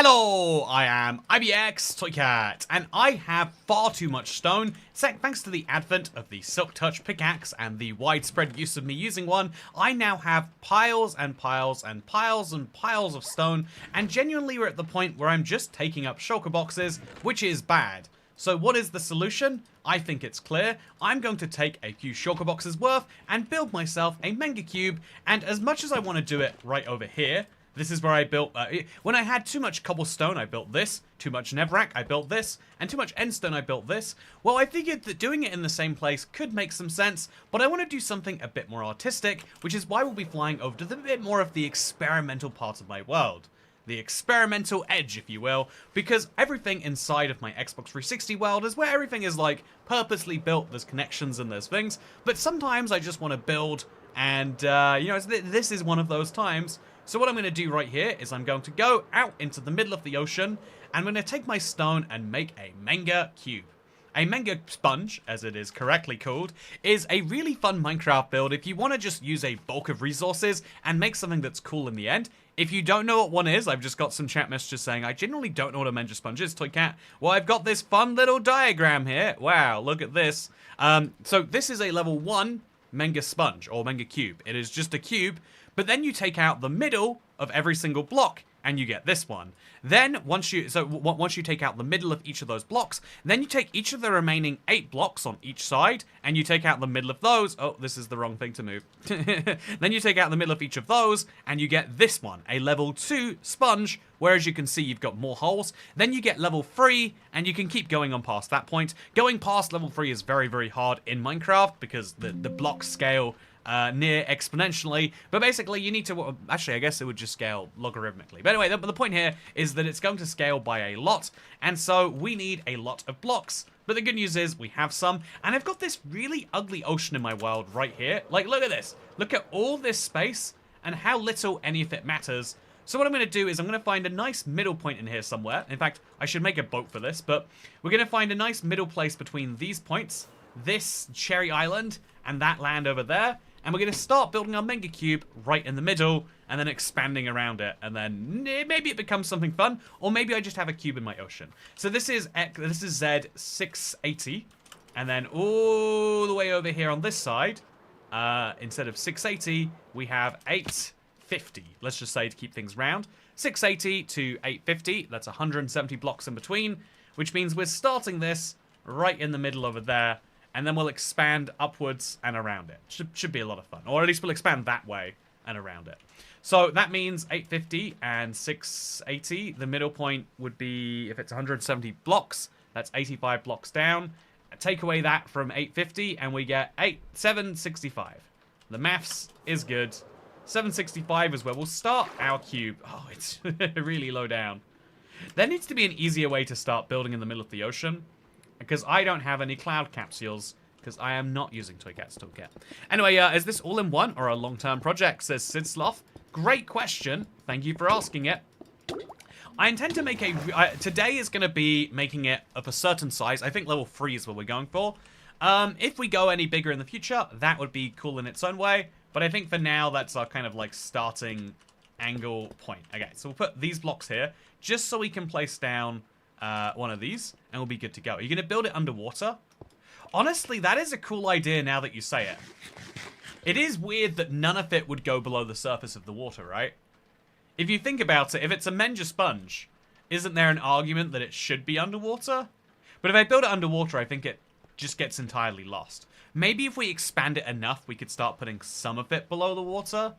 Hello, I am IBX Toycat, and I have far too much stone. Thanks to the advent of the Silk Touch pickaxe and the widespread use of me using one, I now have piles and piles and piles and piles of stone, and genuinely we're at the point where I'm just taking up shulker boxes, which is bad. So what is the solution? I think it's clear. I'm going to take a few shulker boxes worth and build myself a Menger cube, and as much as I want to do it right over here, this is where I built, when I had too much cobblestone, I built this, too much netherrack, I built this, and too much endstone, I built this. Well, I figured that doing it in the same place could make some sense, but I want to do something a bit more artistic, which is why we'll be flying over to the bit more of the experimental part of my world. The experimental edge, if you will, because everything inside of my Xbox 360 world is where everything is, like, purposely built, there's connections and there's things, but sometimes I just want to build, and, you know, this is one of those times. So what I'm going to do right here is I'm going to go out into the middle of the ocean, and I'm going to take my stone and make a Menger cube. A Menger sponge, as it is correctly called, is a really fun Minecraft build if you want to just use a bulk of resources and make something that's cool in the end. If you don't know what one is, I've just got some chat messages saying, I generally don't know what a Menger sponge is, Toycat. Well, I've got this fun little diagram here. Wow, look at this. So this is a level 1 Menger sponge, or Menger cube. It is just a cube, but then you take out the middle of every single block, and you get this one. Then, once you take out the middle of each of those blocks, then you take each of the remaining 8 blocks on each side, and you take out the middle of those. Oh, this is the wrong thing to move. Then you take out the middle of each of those, and you get this one, a level 2 sponge, where as you can see, you've got more holes. Then you get level 3, and you can keep going on past that point. Going past level 3 is very, very hard in Minecraft, because the blocks scale near exponentially, but basically you need to, actually I guess it would just scale logarithmically. But anyway, the point here is that it's going to scale by a lot, and so we need a lot of blocks. But the good news is we have some, and I've got this really ugly ocean in my world right here. Like, look at this. Look at all this space, and how little any of it matters. So what I'm going to do is I'm going to find a nice middle point in here somewhere. In fact, I should make a boat for this, but we're going to find a nice middle place between these points, this cherry island, and that land over there. And we're going to start building our Menger cube right in the middle, and then expanding around it, and then maybe it becomes something fun, or maybe I just have a cube in my ocean. So this is Z680, and then all the way over here on this side, instead of 680, we have 850. Let's just say to keep things round, 680 to 850. That's 170 blocks in between, which means we're starting this right in the middle over there. And then we'll expand upwards and around it. Should be a lot of fun. Or at least we'll expand that way and around it. So that means 850 and 680. The middle point would be, if it's 170 blocks, that's 85 blocks down. Take away that from 850 and we get 765. The maths is good. 765 is where we'll start our cube. Oh, it's really low down. There needs to be an easier way to start building in the middle of the ocean, because I don't have any cloud capsules, because I am not using Toycat's Toolkit. Anyway, is this all in one or a long-term project, says Sidsloth. Great question. Thank you for asking it. I intend to make today is going to be making it of a certain size. I think level 3 is what we're going for. If we go any bigger in the future, that would be cool in its own way. But I think for now, that's our kind of like starting angle point. Okay, so we'll put these blocks here, just so we can place down one of these, and we'll be good to go. Are you going to build it underwater? Honestly, that is a cool idea now that you say it. It is weird that none of it would go below the surface of the water, right? If you think about it, if it's a Menger sponge, isn't there an argument that it should be underwater? But if I build it underwater, I think it just gets entirely lost. Maybe if we expand it enough, we could start putting some of it below the water.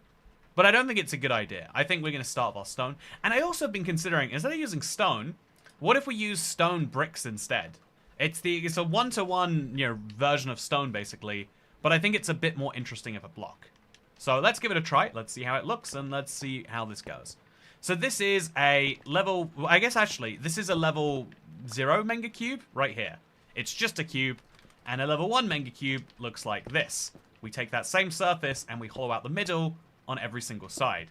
But I don't think it's a good idea. I think we're going to start with our stone. And I also have been considering, instead of using stone, what if we use stone bricks instead? It's a one-to-one, you know, version of stone basically, but I think it's a bit more interesting of a block. So let's give it a try. Let's see how it looks, and let's see how this goes. So this is a level, I guess actually, this is a level 0 Menger cube right here. It's just a cube, and a level 1 Menger cube looks like this. We take that same surface and we hollow out the middle on every single side.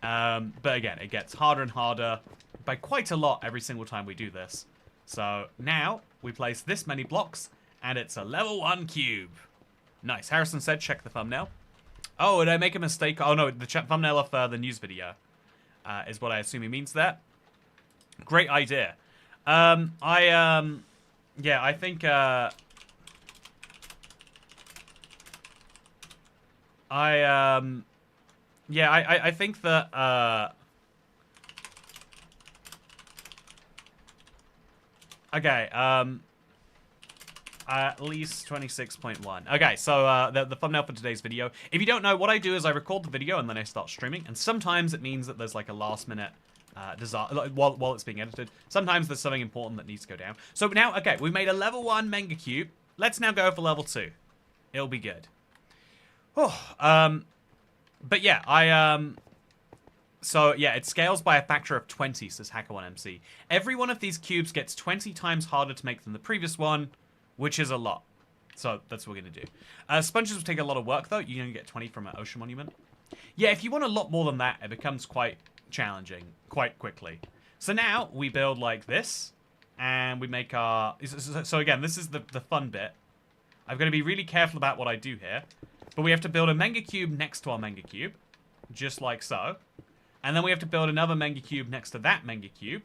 But again, it gets harder and harder by quite a lot every single time we do this. So now we place this many blocks, and it's a level 1 cube. Nice. Harrison said, check the thumbnail. Oh, did I make a mistake? Oh no, the thumbnail of the news video is what I assume he means there. Great idea. Yeah, I think, yeah, I think that, okay, at least 26.1. Okay, so the thumbnail for today's video. If you don't know, what I do is I record the video and then I start streaming. And sometimes it means that there's like a last minute while it's being edited. Sometimes there's something important that needs to go down. So now, okay, we've made a level 1 Menger cube. Let's now go for level 2. It'll be good. Oh, but yeah, so yeah, it scales by a factor of 20, says Hacker1MC. Every one of these cubes gets 20 times harder to make than the previous one, which is a lot. So that's what we're going to do. Sponges will take a lot of work, though. You're going to get 20 from an ocean monument. Yeah, if you want a lot more than that, it becomes quite challenging quite quickly. So now we build like this, and we make our... So again, this is the fun bit. I've got to be really careful about what I do here. But we have to build a Menger cube next to our Menger cube, just like so. And then we have to build another Menger cube next to that Menger cube,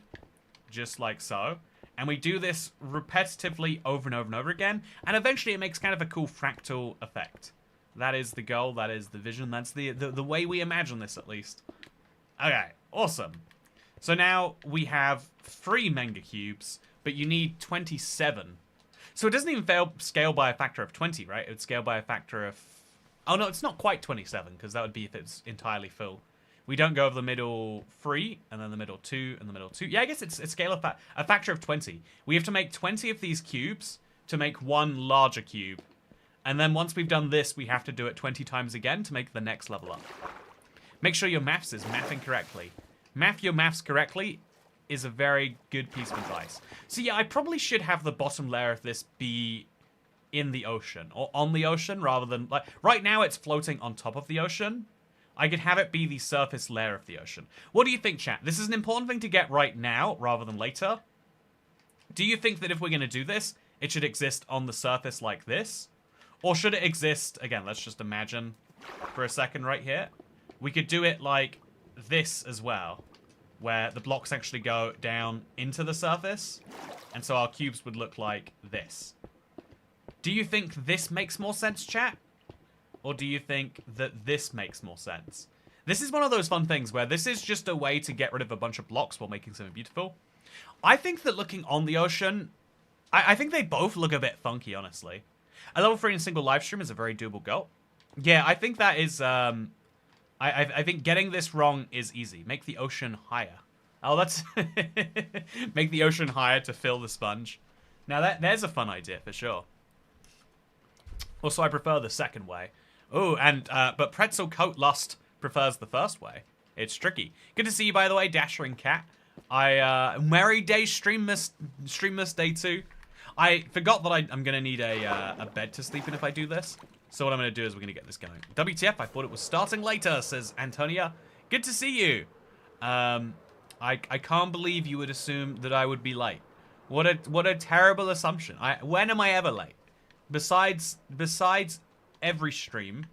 just like so. And we do this repetitively over and over and over again. And eventually it makes kind of a cool fractal effect. That is the goal. That is the vision. That's the way we imagine this, at least. Okay, awesome. So now we have 3 Menger cubes, but you need 27. So it doesn't even scale by a factor of 20, right? It would scale by a factor of... Oh, no, it's not quite 27, because that would be if it's entirely full. We don't go over the middle 3, and then the middle 2, and the middle 2. Yeah, I guess it's a scale of a factor of 20. We have to make 20 of these cubes to make one larger cube. And then once we've done this, we have to do it 20 times again to make the next level up. Make sure your maths is mathing correctly. Math your maths correctly is a very good piece of advice. So yeah, I probably should have the bottom layer of this be in the ocean, or on the ocean, rather than... like right now, it's floating on top of the ocean. I could have it be the surface layer of the ocean. What do you think, chat? This is an important thing to get right now, rather than later. Do you think that if we're going to do this, it should exist on the surface like this? Or should it exist... Again, let's just imagine for a second right here. We could do it like this as well, where the blocks actually go down into the surface. And so our cubes would look like this. Do you think this makes more sense, chat? Or do you think that this makes more sense? This is one of those fun things where this is just a way to get rid of a bunch of blocks while making something beautiful. I think that looking on the ocean, I think they both look a bit funky, honestly. A level 3 in a single live stream is a very doable goal. Yeah, I think that is, I think getting this wrong is easy. Make the ocean higher. Oh, that's... Make the ocean higher to fill the sponge. Now, there's a fun idea, for sure. Also, I prefer the second way. Oh, and, but Pretzel Coat Lust prefers the first way. It's tricky. Good to see you, by the way, Dasher and Cat. Merry day, Streamless Day 2. I forgot that I'm going to need a bed to sleep in if I do this. So what I'm going to do is we're going to get this going. WTF, I thought it was starting later, says Antonia. Good to see you. I can't believe you would assume that I would be late. What a terrible assumption. When am I ever late? Besides every stream,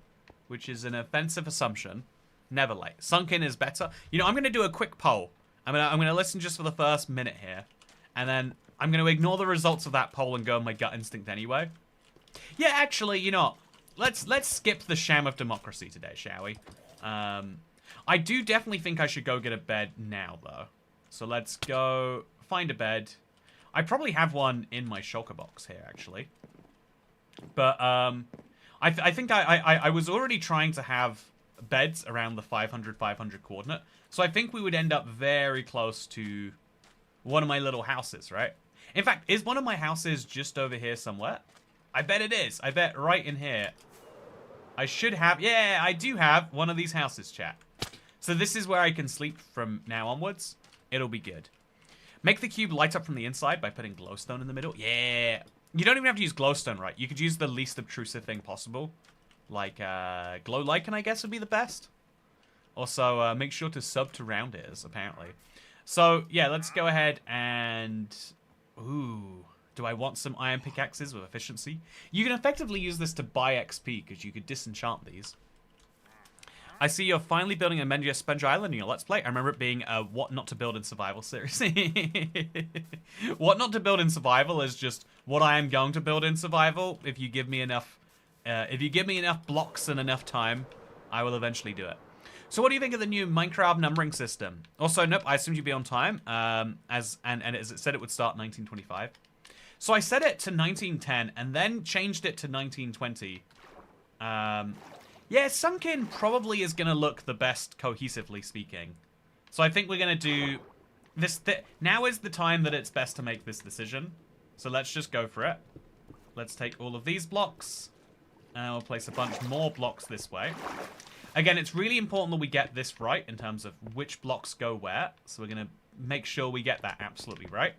which is an offensive assumption, never late. Sunken is better. You know, I'm going to do a quick poll. I'm going to listen just for the first minute here, and then I'm going to ignore the results of that poll and go on my gut instinct anyway. Yeah, actually, you know, let's skip the sham of democracy today, shall we? I do definitely think I should go get a bed now, though. So let's go find a bed. I probably have one in my shulker box here, actually. But I think I was already trying to have beds around the 500 coordinate. So I think we would end up very close to one of my little houses, right? In fact, is one of my houses just over here somewhere? I bet it is. I bet right in here. I should have... Yeah, I do have one of these houses, chat. So this is where I can sleep from now onwards. It'll be good. Make the cube light up from the inside by putting glowstone in the middle. Yeah. You don't even have to use glowstone, right? You could use the least obtrusive thing possible. Like, glow lichen, I guess, would be the best. Also, make sure to sub to round ears, apparently. So, yeah, let's go ahead and... Ooh. Do I want some iron pickaxes with efficiency? You can effectively use this to buy XP, because you could disenchant these. I see you're finally building a Menger Sponge Island in your Let's Play. I remember it being a What Not to Build in Survival series. What Not to Build in Survival is just what I am going to build in Survival. If you give me enough blocks and enough time, I will eventually do it. So what do you think of the new Minecraft numbering system? Also, nope, I assumed you'd be on time, and as it said it would start 1925. So I set it to 1910 and then changed it to 1920. Yeah, Sunken probably is going to look the best, cohesively speaking. So I think we're going to do this. Now is the time that it's best to make this decision. So let's just go for it. Let's take all of these blocks, and we'll place a bunch more blocks this way. Again, it's really important that we get this right in terms of which blocks go where. So we're going to make sure we get that absolutely right.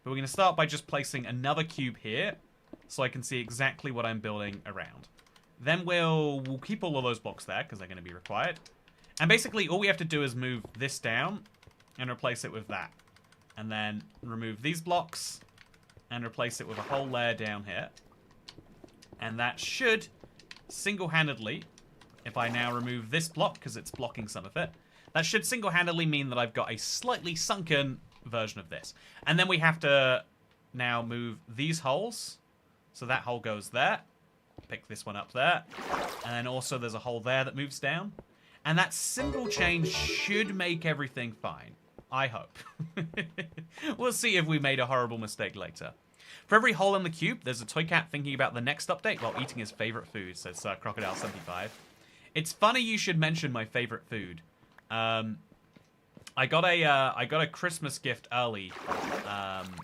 But we're going to start by just placing another cube here so I can see exactly what I'm building around. Then we'll keep all of those blocks there because they're going to be required. And basically all we have to do is move this down and replace it with that. And then remove these blocks and replace it with a whole layer down here. And that should single-handedly, if I now remove this block because it's blocking some of it, that should single-handedly mean that I've got a slightly sunken version of this. And then we have to now move these holes. So that hole goes there. Pick this one up there. And then also there's a hole there that moves down. And that simple change should make everything fine. I hope. We'll see if we made a horrible mistake later. For every hole in the cube, there's a toy cat thinking about the next update while eating his favorite food, says Crocodile75. It's funny you should mention my favorite food. I got a Christmas gift early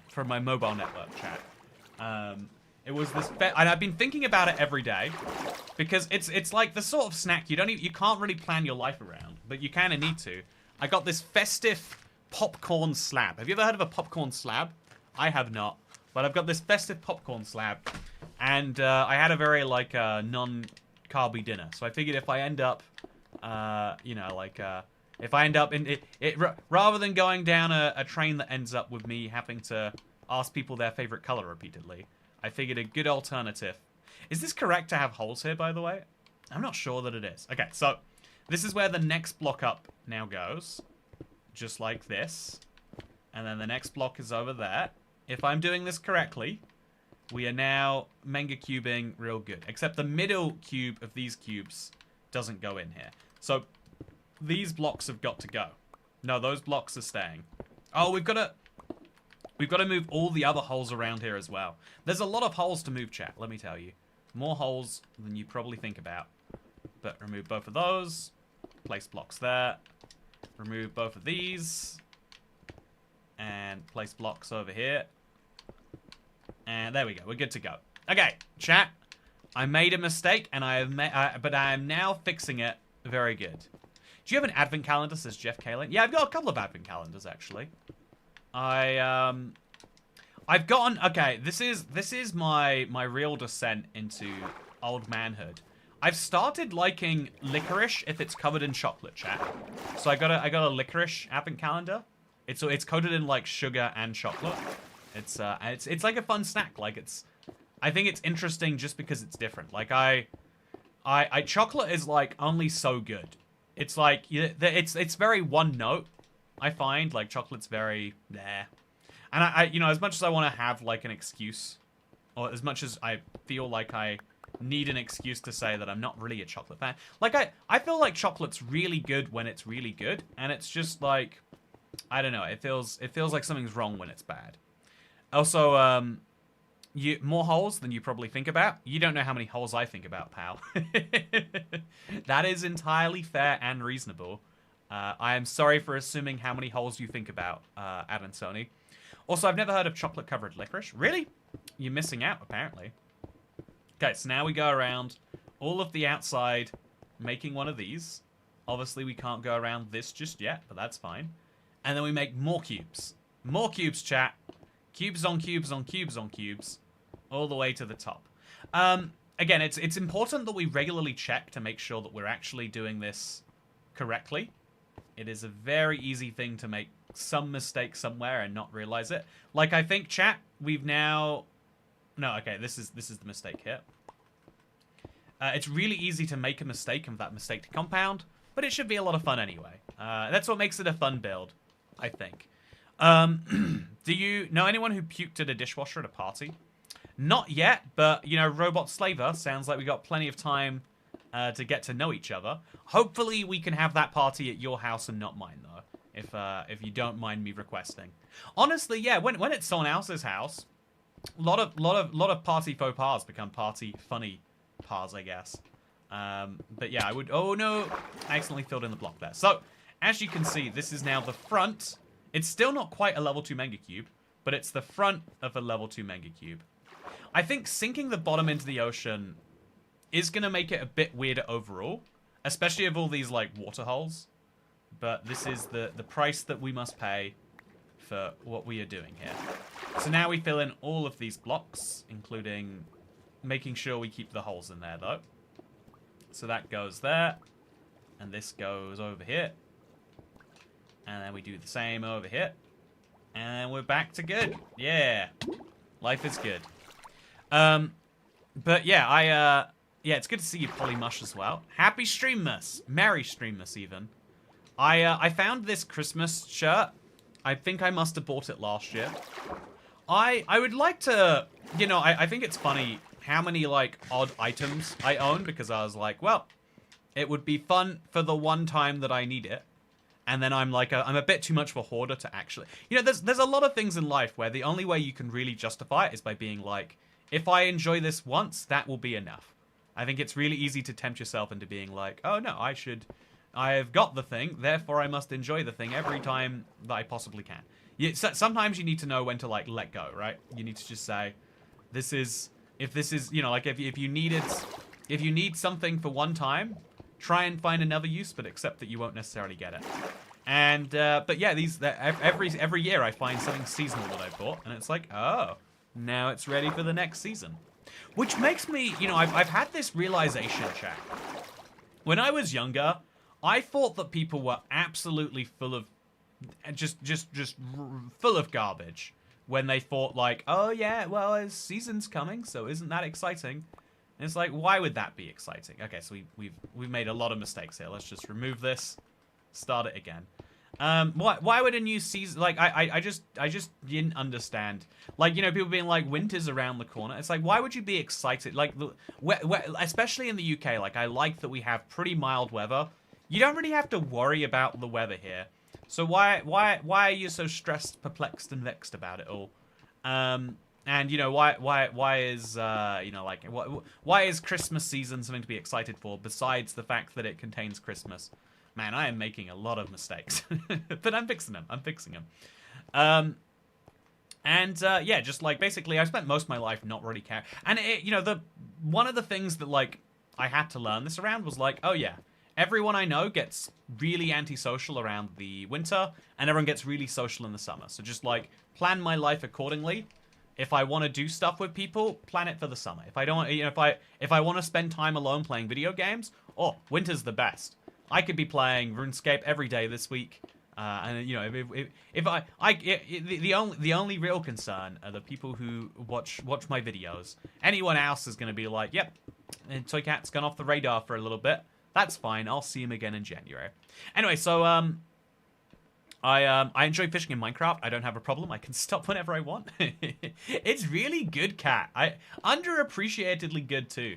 from my mobile network chat. It was this, and I've been thinking about it every day because it's like the sort of snack you can't really plan your life around, but you kind of need to. I got this festive popcorn slab. Have you ever heard of a popcorn slab? I have not, but I've got this festive popcorn slab, and I had a very like non-carby dinner. So I figured if I end up, if I end up in it rather than going down a train that ends up with me having to ask people their favorite color repeatedly, I figured a good alternative. Is this correct to have holes here, by the way? I'm not sure that it is. Okay, so this is where the next block up now goes. Just like this. And then the next block is over there. If I'm doing this correctly, we are now Menger cubing real good. Except the middle cube of these cubes doesn't go in here. So these blocks have got to go. No, those blocks are staying. Oh, we've got to move all the other holes around here as well. There's a lot of holes to move, chat, let me tell you. More holes than you probably think about. But remove both of those. Place blocks there. Remove both of these. And place blocks over here. And there we go. We're good to go. Okay, chat. I made a mistake, and but I am now fixing it. Very good. Do you have an advent calendar, says Jeff Kalen? Yeah, I've got a couple of advent calendars, actually. I've gotten, okay, this is my real descent into old manhood. I've started liking licorice if it's covered in chocolate, chat. So I got a licorice advent calendar. It's coated in like sugar and chocolate. It's like a fun snack. Like I think it's interesting just because it's different. Like chocolate is like only so good. It's like it's very one note. I find like chocolate's very there. And I as much as I want to have like an excuse, or as much as I feel like I need an excuse to say that I'm not really a chocolate fan. Like I feel like chocolate's really good when it's really good, and it's just like I don't know, it feels like something's wrong when it's bad. Also, more holes than you probably think about. You don't know how many holes I think about, pal. That is entirely fair and reasonable. I am sorry for assuming how many holes you think about, Adam Sony. Also, I've never heard of chocolate-covered licorice. Really? You're missing out, apparently. Okay, so now we go around all of the outside, making one of these. Obviously, we can't go around this just yet, but that's fine. And then we make more cubes. More cubes, chat. Cubes on cubes on cubes on cubes. All the way to the top. Again, it's important that we regularly check to make sure that we're actually doing this correctly. It is a very easy thing to make some mistake somewhere and not realize it. Like, I think, chat, we've now... No, okay, this is the mistake here. It's really easy to make a mistake and for that mistake to compound. but it should be a lot of fun anyway. That's what makes it a fun build, I think. Do you know anyone who puked at a dishwasher at a party? Not yet, but, you know, Robot Slaver sounds like we got plenty of time to get to know each other. Hopefully we can have that party at your house and not mine, though, if you don't mind me requesting. Honestly, yeah, when it's someone else's house, a lot of party faux pas become party funny pas, I guess. But yeah, I would... Oh, no. I accidentally filled in the block there. So, as you can see, this is now the front. It's still not quite a level 2 Menger Cube, but it's the front of a level 2 Menger Cube. I think sinking the bottom into the ocean is going to make it a bit weirder overall, especially of all these, like, water holes. But this is the price that we must pay for what we are doing here. So now we fill in all of these blocks, including making sure we keep the holes in there, though. So that goes there, and this goes over here. And then we do the same over here. And we're back to good. Yeah. Life is good. But yeah, yeah, it's good to see you, Polymush, as well. Happy Streammas. Merry Streammas, even. I found this Christmas shirt. I think I must have bought it last year. I would like to, you know, I think it's funny how many, like, odd items I own, because I was like, well, it would be fun for the one time that I need it. And then I'm like, I'm a bit too much of a hoarder to actually... You know, there's a lot of things in life where the only way you can really justify it is by being like, if I enjoy this once, that will be enough. I think it's really easy to tempt yourself into being like, oh no, I have got the thing, therefore I must enjoy the thing every time that I possibly can. Sometimes you need to know when to, like, let go, right? You need to just say, if this is, you know, like, if you need something for one time, try and find another use, but accept that you won't necessarily get it. And, but yeah, every year I find something seasonal that I bought, and it's like, oh, now it's ready for the next season. Which makes me, you know, I've had this realization, chat. When I was younger, I thought that people were absolutely full of, just full of garbage. When they thought, like, oh yeah, well, a season's coming, so isn't that exciting? And it's like, why would that be exciting? Okay, so we've made a lot of mistakes here. Let's just remove this, start it again. Why would a new season, like, I just didn't understand. Like, you know, people being like, winter's around the corner. It's like, why would you be excited? Like, especially in the UK, like, I like that we have pretty mild weather. You don't really have to worry about the weather here. So why are you so stressed, perplexed, and vexed about it all? And, you know, why is, you know, like, why is Christmas season something to be excited for, besides the fact that it contains Christmas? Man, I am making a lot of mistakes. But I'm fixing them. Yeah, just, like, basically, I spent most of my life not really caring. And, you know, one of the things that, like, I had to learn this around was, like, oh, yeah, everyone I know gets really antisocial around the winter, and everyone gets really social in the summer. So just, like, plan my life accordingly. If I want to do stuff with people, plan it for the summer. If I don't, you know, if I want to spend time alone playing video games, oh, winter's the best. I could be playing RuneScape every day this week, and, you know, the only real concern are the people who watch my videos. Anyone else is going to be like, yep, Toy Cat's gone off the radar for a little bit. That's fine. I'll see him again in January. Anyway, so I enjoy fishing in Minecraft. I don't have a problem. I can stop whenever I want. It's really good, Cat. Underappreciatedly good too.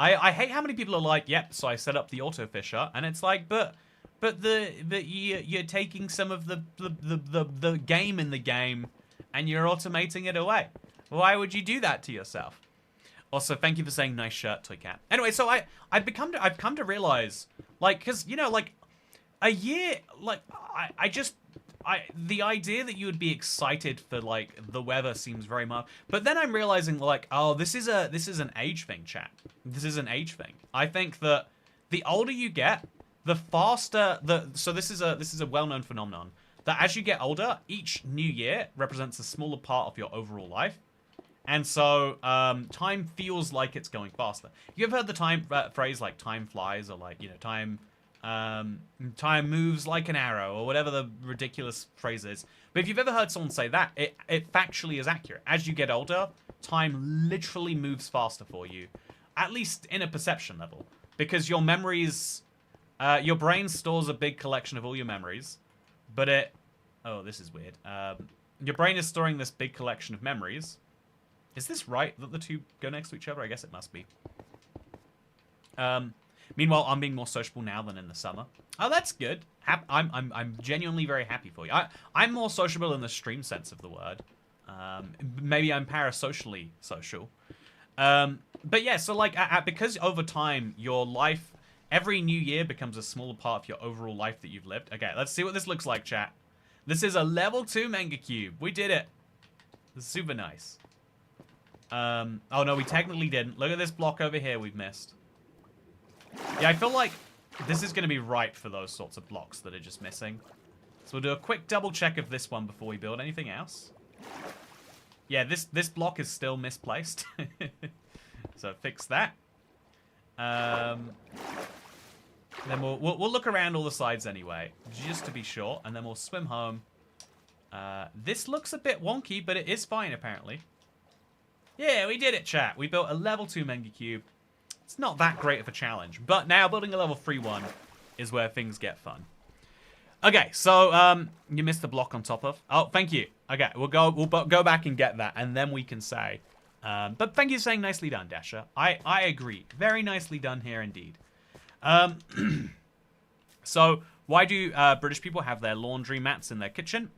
I hate how many people are like, yep, so I set up the auto fisher, and it's like, but you're taking some of the game in the game and you're automating it away. Why would you do that to yourself? Also, thank you for saying nice shirt, Toy Cat. Anyway, so I've come to realize, like, because, you know, like, a year, like, the idea that you would be excited for, like, the weather seems very much, but then I'm realizing, like, oh, this is an age thing, chat. This is an age thing. I think that the older you get, the faster so this is a well-known phenomenon, that as you get older, each new year represents a smaller part of your overall life. And so, time feels like it's going faster. You ever heard the phrase, like, time flies, or, like, you know, time moves like an arrow, or whatever the ridiculous phrase is. But if you've ever heard someone say that, it factually is accurate. As you get older, time literally moves faster for you, at least in a perception level, because your memories Your brain stores a big collection of all your memories, but it... Oh, this is weird. Your brain is storing this big collection of memories. Is this right that the two go next to each other? I guess it must be. Meanwhile, I'm being more sociable now than in the summer. Oh, that's good. I'm genuinely very happy for you. I'm more sociable in the stream sense of the word. Maybe I'm parasocially social. But yeah, so like, because over time, your life, every new year becomes a smaller part of your overall life that you've lived. Okay, let's see what this looks like, chat. This is a level 2 Menger cube. We did it. This is super nice. Oh no, we technically didn't. Look at this block over here we've missed. Yeah, I feel like this is going to be right for those sorts of blocks that are just missing. So we'll do a quick double check of this one before we build anything else. Yeah, this block is still misplaced. So fix that. Then we'll look around all the sides anyway, just to be sure, and then we'll swim home. This looks a bit wonky, but it is fine apparently. Yeah, we did it, chat. We built a level 2 Menger cube. It's not that great of a challenge, but now building a level 3 one is where things get fun. Okay, so you missed the block on top of. Oh, thank you. Okay, we'll go back and get that, and then we can say. But thank you for saying nicely done, Dasher. I agree. Very nicely done here indeed. So why do British people have their laundry mats in their kitchen?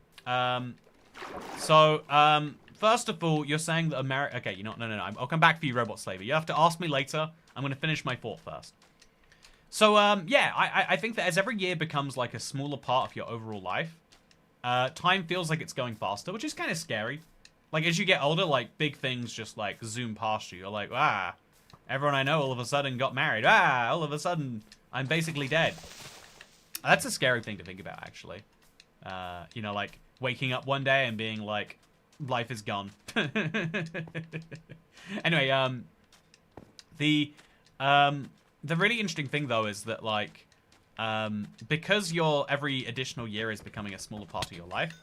First of all, you're saying that America... Okay, you know, no. I'll come back for you, Robot Slaver. You have to ask me later. I'm going to finish my thought first. So, yeah, I think that as every year becomes, like, a smaller part of your overall life, time feels like it's going faster, which is kind of scary. Like, as you get older, like, big things just, like, zoom past you. You're like, everyone I know all of a sudden got married. All of a sudden, I'm basically dead. That's a scary thing to think about, actually. You know, like, waking up one day and being like, life is gone. Anyway, the really interesting thing though is that like, because every additional year is becoming a smaller part of your life,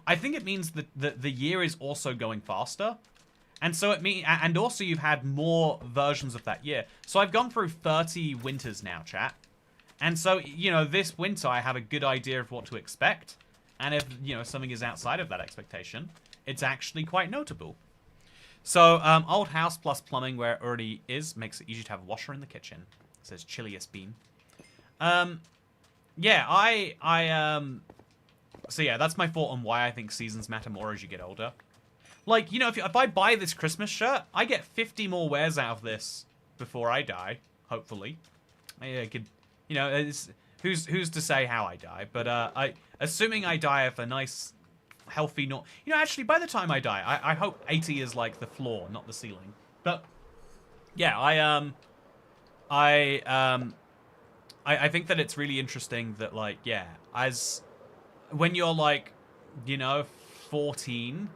I think it means that the year is also going faster, and so and also you've had more versions of that year. So I've gone through 30 winters now, chat, and so you know this winter I have a good idea of what to expect, and if you know something is outside of that expectation, it's actually quite notable. So, old house plus plumbing where it already is makes it easy to have a washer in the kitchen. It says chilliest bean. Yeah, so yeah, that's my thought on why I think seasons matter more as you get older. Like, you know, if I buy this Christmas shirt, I get 50 more wears out of this before I die, hopefully. Maybe I could, you know, who's to say how I die, but assuming I die of a nice... healthy, not you know, actually by the time I die I hope 80 is like the floor, not the ceiling. But yeah, I think that it's really interesting that like, yeah, as when you're like, you know, 14,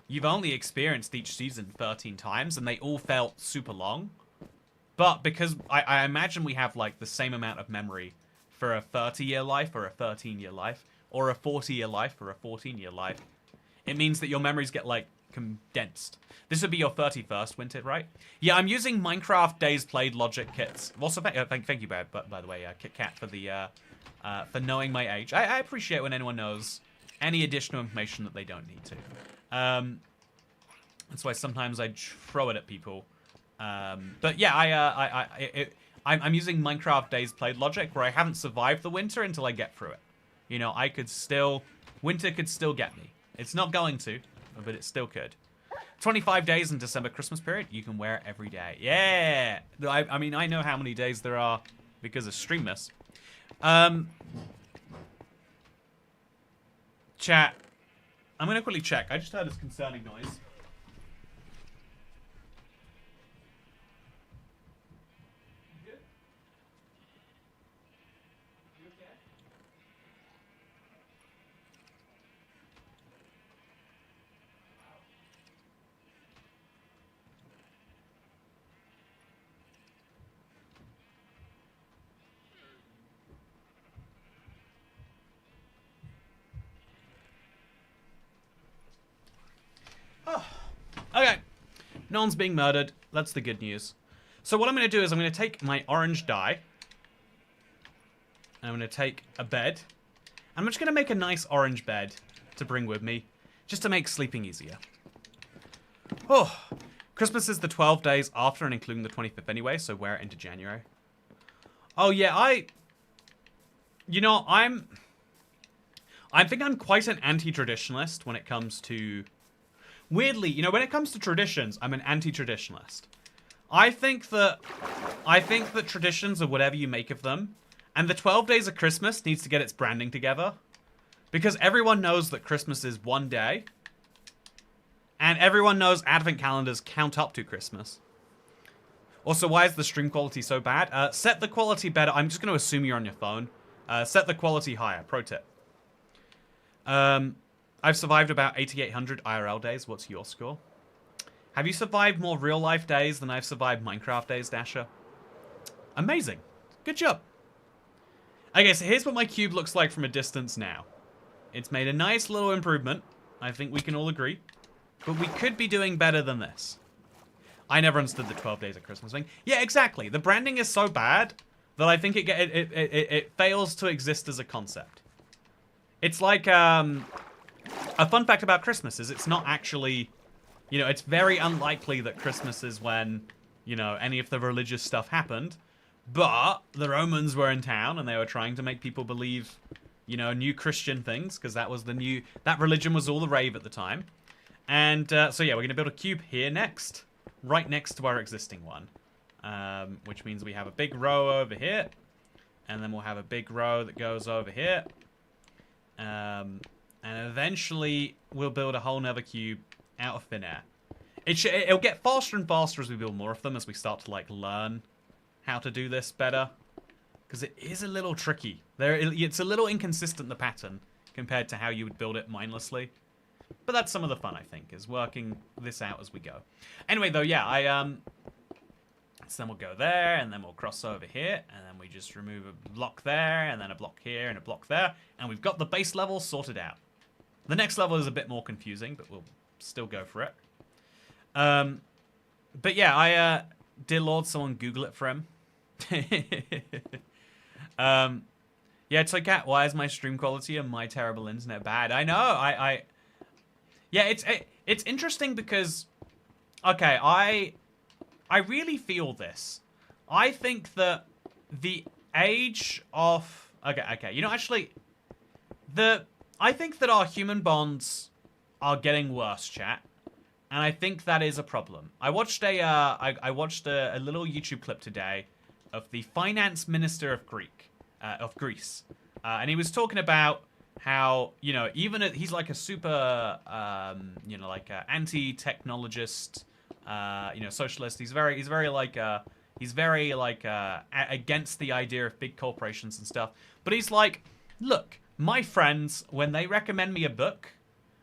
you've only experienced each season 13 times and they all felt super long. But because I imagine we have like the same amount of memory for a 30-year life or a 13-year life, or a 40-year life, or a 14-year life, it means that your memories get, like, condensed. This would be your 31st winter, right? Yeah, I'm using Minecraft Days Played logic kits. Also, thank you, by the way, Kit Kat, for knowing my age. I appreciate when anyone knows any additional information that they don't need to. That's why sometimes I throw it at people. But yeah, I'm using Minecraft Days Played logic, where I haven't survived the winter until I get through it. You know, winter could still get me. It's not going to, but it still could. 25 days in December Christmas period, you can wear it every day. Yeah! I mean, I know how many days there are because of Streamless. Chat. I'm going to quickly check. I just heard this concerning noise. Okay, no one's being murdered. That's the good news. So what I'm going to do is I'm going to take my orange dye. And I'm going to take a bed. I'm just going to make a nice orange bed to bring with me, just to make sleeping easier. Oh, Christmas is the 12 days after and including the 25th anyway, so wear it into January. Oh yeah, I think I'm quite an anti-traditionalist when it comes to... Weirdly, when it comes to traditions, I'm an anti-traditionalist. I think that traditions are whatever you make of them, and the 12 days of Christmas needs to get its branding together, because everyone knows that Christmas is one day, and everyone knows advent calendars count up to Christmas. Also, why is the stream quality so bad? Set the quality better. I'm just going to assume you're on your phone. Set the quality higher. Pro tip. I've survived about 8,800 IRL days. What's your score? Have you survived more real-life days than I've survived Minecraft days, Dasher? Amazing. Good job. Okay, so here's what my cube looks like from a distance now. It's made a nice little improvement. I think we can all agree. But we could be doing better than this. I never understood the 12 days of Christmas thing. Yeah, exactly. The branding is so bad that I think it fails to exist as a concept. It's like, a fun fact about Christmas is it's not actually, it's very unlikely that Christmas is when, any of the religious stuff happened. But the Romans were in town and they were trying to make people believe, new Christian things, because that religion was all the rave at the time. And so yeah, we're going to build a cube here next, right next to our existing one. Which means we have a big row over here, and then we'll have a big row that goes over here. And eventually we'll build a whole nother cube out of thin air. It'll get faster and faster as we build more of them, as we start to learn how to do this better, because it is a little tricky. It's a little inconsistent, the pattern, compared to how you would build it mindlessly. But that's some of the fun, I think, is working this out as we go. Anyway, though, yeah, so then we'll go there, and then we'll cross over here, and then we just remove a block there, and then a block here, and a block there, and we've got the base level sorted out. The next level is a bit more confusing, but we'll still go for it. But yeah, dear Lord, someone Google it for him. Yeah, it's like, why is my stream quality and my terrible internet bad? I know, yeah, it's interesting because, okay, I really feel this. I think that the age of... Okay, actually, I think that our human bonds are getting worse, chat. And I think that is a problem. I watched I watched a little YouTube clip today of the finance minister of Greece. And he was talking about how, even he's like a super, like anti-technologist, socialist. He's very against the idea of big corporations and stuff. But he's like, look, my friends, when they recommend me a book,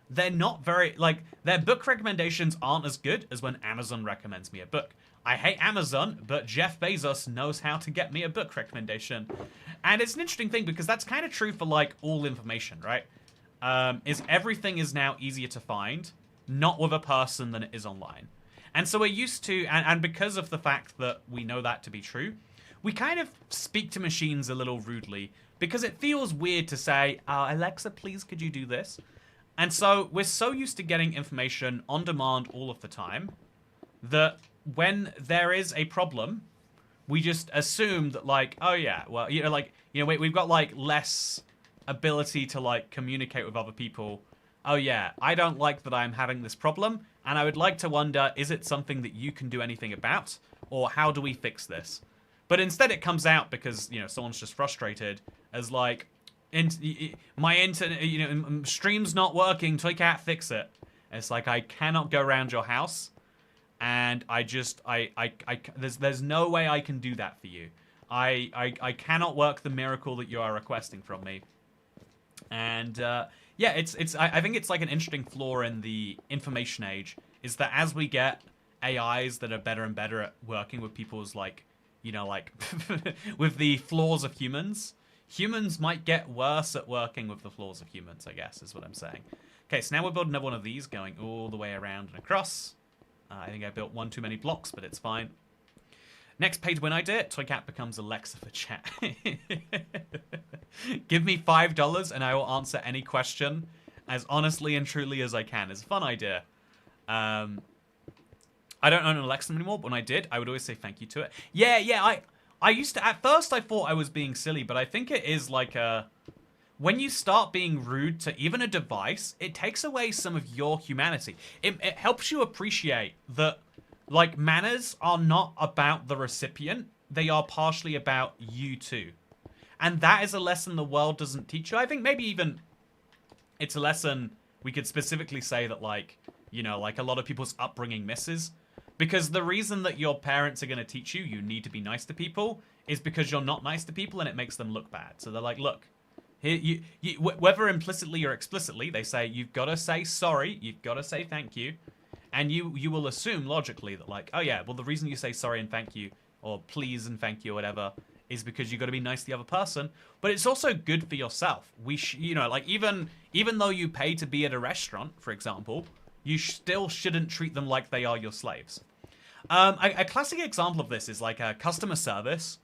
they're not very, their book recommendations aren't as good as when Amazon recommends me a book. I hate Amazon, but Jeff Bezos knows how to get me a book recommendation. And it's an interesting thing because that's kind of true for, all information, right? Everything is now easier to find, not with a person than it is online. And so we're used to, and because of the fact that we know that to be true, we kind of speak to machines a little rudely because it feels weird to say, Alexa, please, could you do this? And so we're so used to getting information on demand all of the time that when there is a problem, we just assume that, oh yeah, well, we've got, less ability to, communicate with other people. Oh yeah, I don't like that I'm having this problem, and I would like to wonder, is it something that you can do anything about? Or how do we fix this? But instead it comes out because, someone's just frustrated as, my internet, stream's not working, Toy Cat, fix it. And it's like, I cannot go around your house, and there's no way I can do that for you. I cannot work the miracle that you are requesting from me. And, yeah, I think it's an interesting flaw in the information age, is that as we get AIs that are better and better at working with people's, with the flaws of humans, humans might get worse at working with the flaws of humans, I guess, is what I'm saying. Okay, so now we're building another one of these, going all the way around and across. I think I built one too many blocks, but it's fine. Next paid win idea, Toycat becomes Alexa for chat. Give me $5 and I will answer any question as honestly and truly as I can. It's a fun idea. I don't own an Alexa anymore, but when I did, I would always say thank you to it. Yeah, I used to, at first I thought I was being silly, but I think it is like a, when you start being rude to even a device, it takes away some of your humanity. It helps you appreciate that, like, manners are not about the recipient. They are partially about you too. And that is a lesson the world doesn't teach you. I think maybe even it's a lesson we could specifically say that, like, you know, like a lot of people's upbringing misses. Because the reason that your parents are going to teach you you need to be nice to people is because you're not nice to people and it makes them look bad. So they're like, look, here, whether implicitly or explicitly, they say you've got to say sorry, you've got to say thank you. And you will assume logically that, like, oh yeah, well, the reason you say sorry and thank you, or please and thank you or whatever, is because you've got to be nice to the other person. But it's also good for yourself. You know, like, even though you pay to be at a restaurant, for example, you still shouldn't treat them like they are your slaves. A classic example of this is like customer service.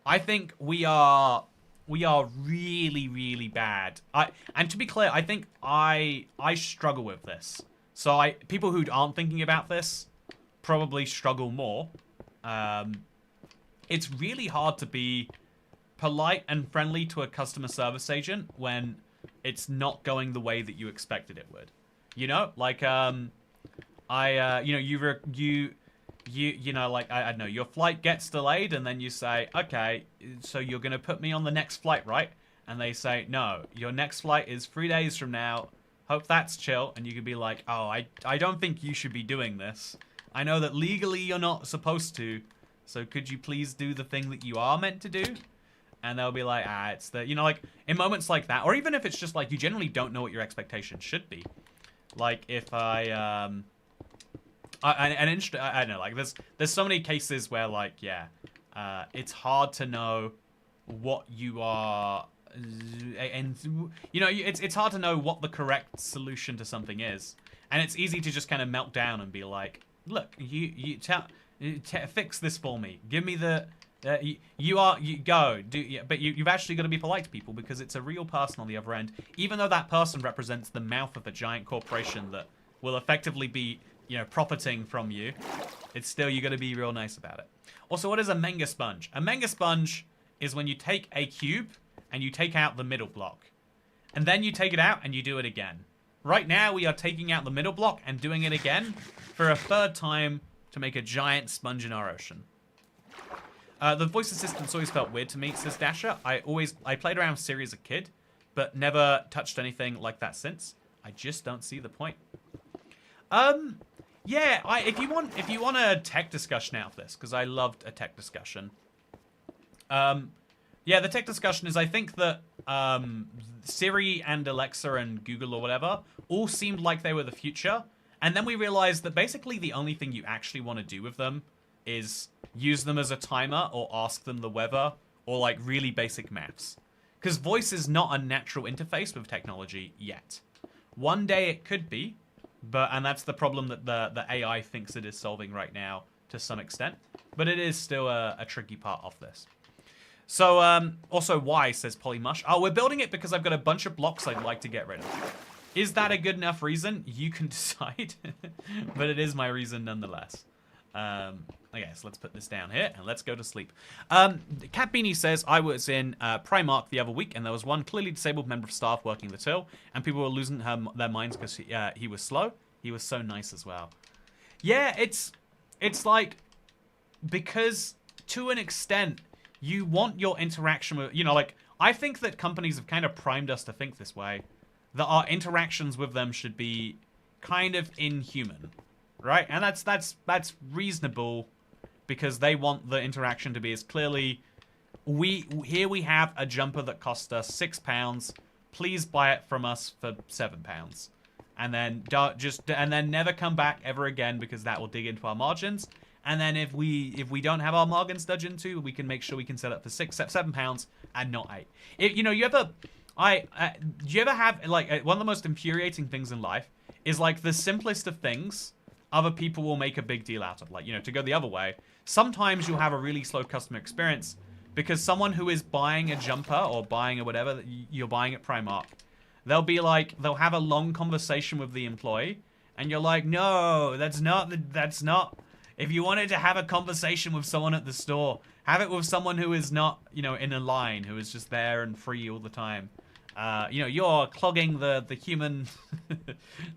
I think we are really, really bad. And to be clear, I think I struggle with this. So people who aren't thinking about this probably struggle more. It's really hard to be polite and friendly to a customer service agent when it's not going the way that you expected it would. You know, like you know, you know, like I don't know, your flight gets delayed, and then you say, okay, so you're gonna put me on the next flight, right? And they say, no, your next flight is 3 days from now. Hope that's chill. And you could be like, oh, I don't think you should be doing this. I know that legally you're not supposed to. So could you please do the thing that you are meant to do? And they'll be like, it's the, you know, like in moments like that, or even if it's just like you generally don't know what your expectations should be. Like if I don't know, like there's so many cases where, like, yeah, it's hard to know what you are, and you know, it's hard to know what the correct solution to something is, and it's easy to just kind of melt down and be like, look, you fix this for me, give me the you go do, yeah, but you've actually got to be polite to people because it's a real person on the other end, even though that person represents the mouth of a giant corporation that will effectively be, you know, profiting from you. It's still, you got to be real nice about it. Also, what is a Menger sponge? A Menger sponge is when you take a cube and you take out the middle block, and then you take it out and you do it again. Right now, we are taking out the middle block and doing it again for a third time to make a giant sponge in our ocean. The voice assistant's always felt weird to me, says Dasher. I played around with Siri as a kid, but never touched anything like that since. I just don't see the point. Yeah, if you want a tech discussion out of this, because I loved a tech discussion. Yeah, the tech discussion is, I think that Siri and Alexa and Google or whatever all seemed like they were the future, and then we realized that basically the only thing you actually want to do with them is use them as a timer or ask them the weather or like really basic maths. Because voice is not a natural interface with technology yet. One day it could be, and that's the problem that the AI thinks it is solving right now to some extent. But it is still a tricky part of this. So, also why, says Polymush. Oh, we're building it because I've got a bunch of blocks I'd like to get rid of. Is that a good enough reason? You can decide. But it is my reason nonetheless. Okay, so let's put this down here and let's go to sleep. Cat Beanie says, I was in Primark the other week and there was one clearly disabled member of staff working the till and people were losing their minds because he was slow. He was so nice as well. Yeah, it's like, because to an extent, you want your interaction with, you know, like, I think that companies have kind of primed us to think this way, that our interactions with them should be kind of inhuman, right? And that's reasonable because they want the interaction to be as clearly, here we have a jumper that cost us £6. Please buy it from us for £7. And then and then never come back ever again because that will dig into our margins. And then if we don't have our margins dug into, we can make sure we can sell it for £7 and not 8. You know, do you ever have, like, one of the most infuriating things in life is like the simplest of things other people will make a big deal out of. Like, you know, to go the other way, sometimes you'll have a really slow customer experience because someone who is buying a jumper or buying a whatever that you're buying at Primark, they'll be like, they'll have a long conversation with the employee, and you're like, no, that's not. If you wanted to have a conversation with someone at the store, have it with someone who is not, you know, in a line, who is just there and free all the time. You know, you're clogging the human,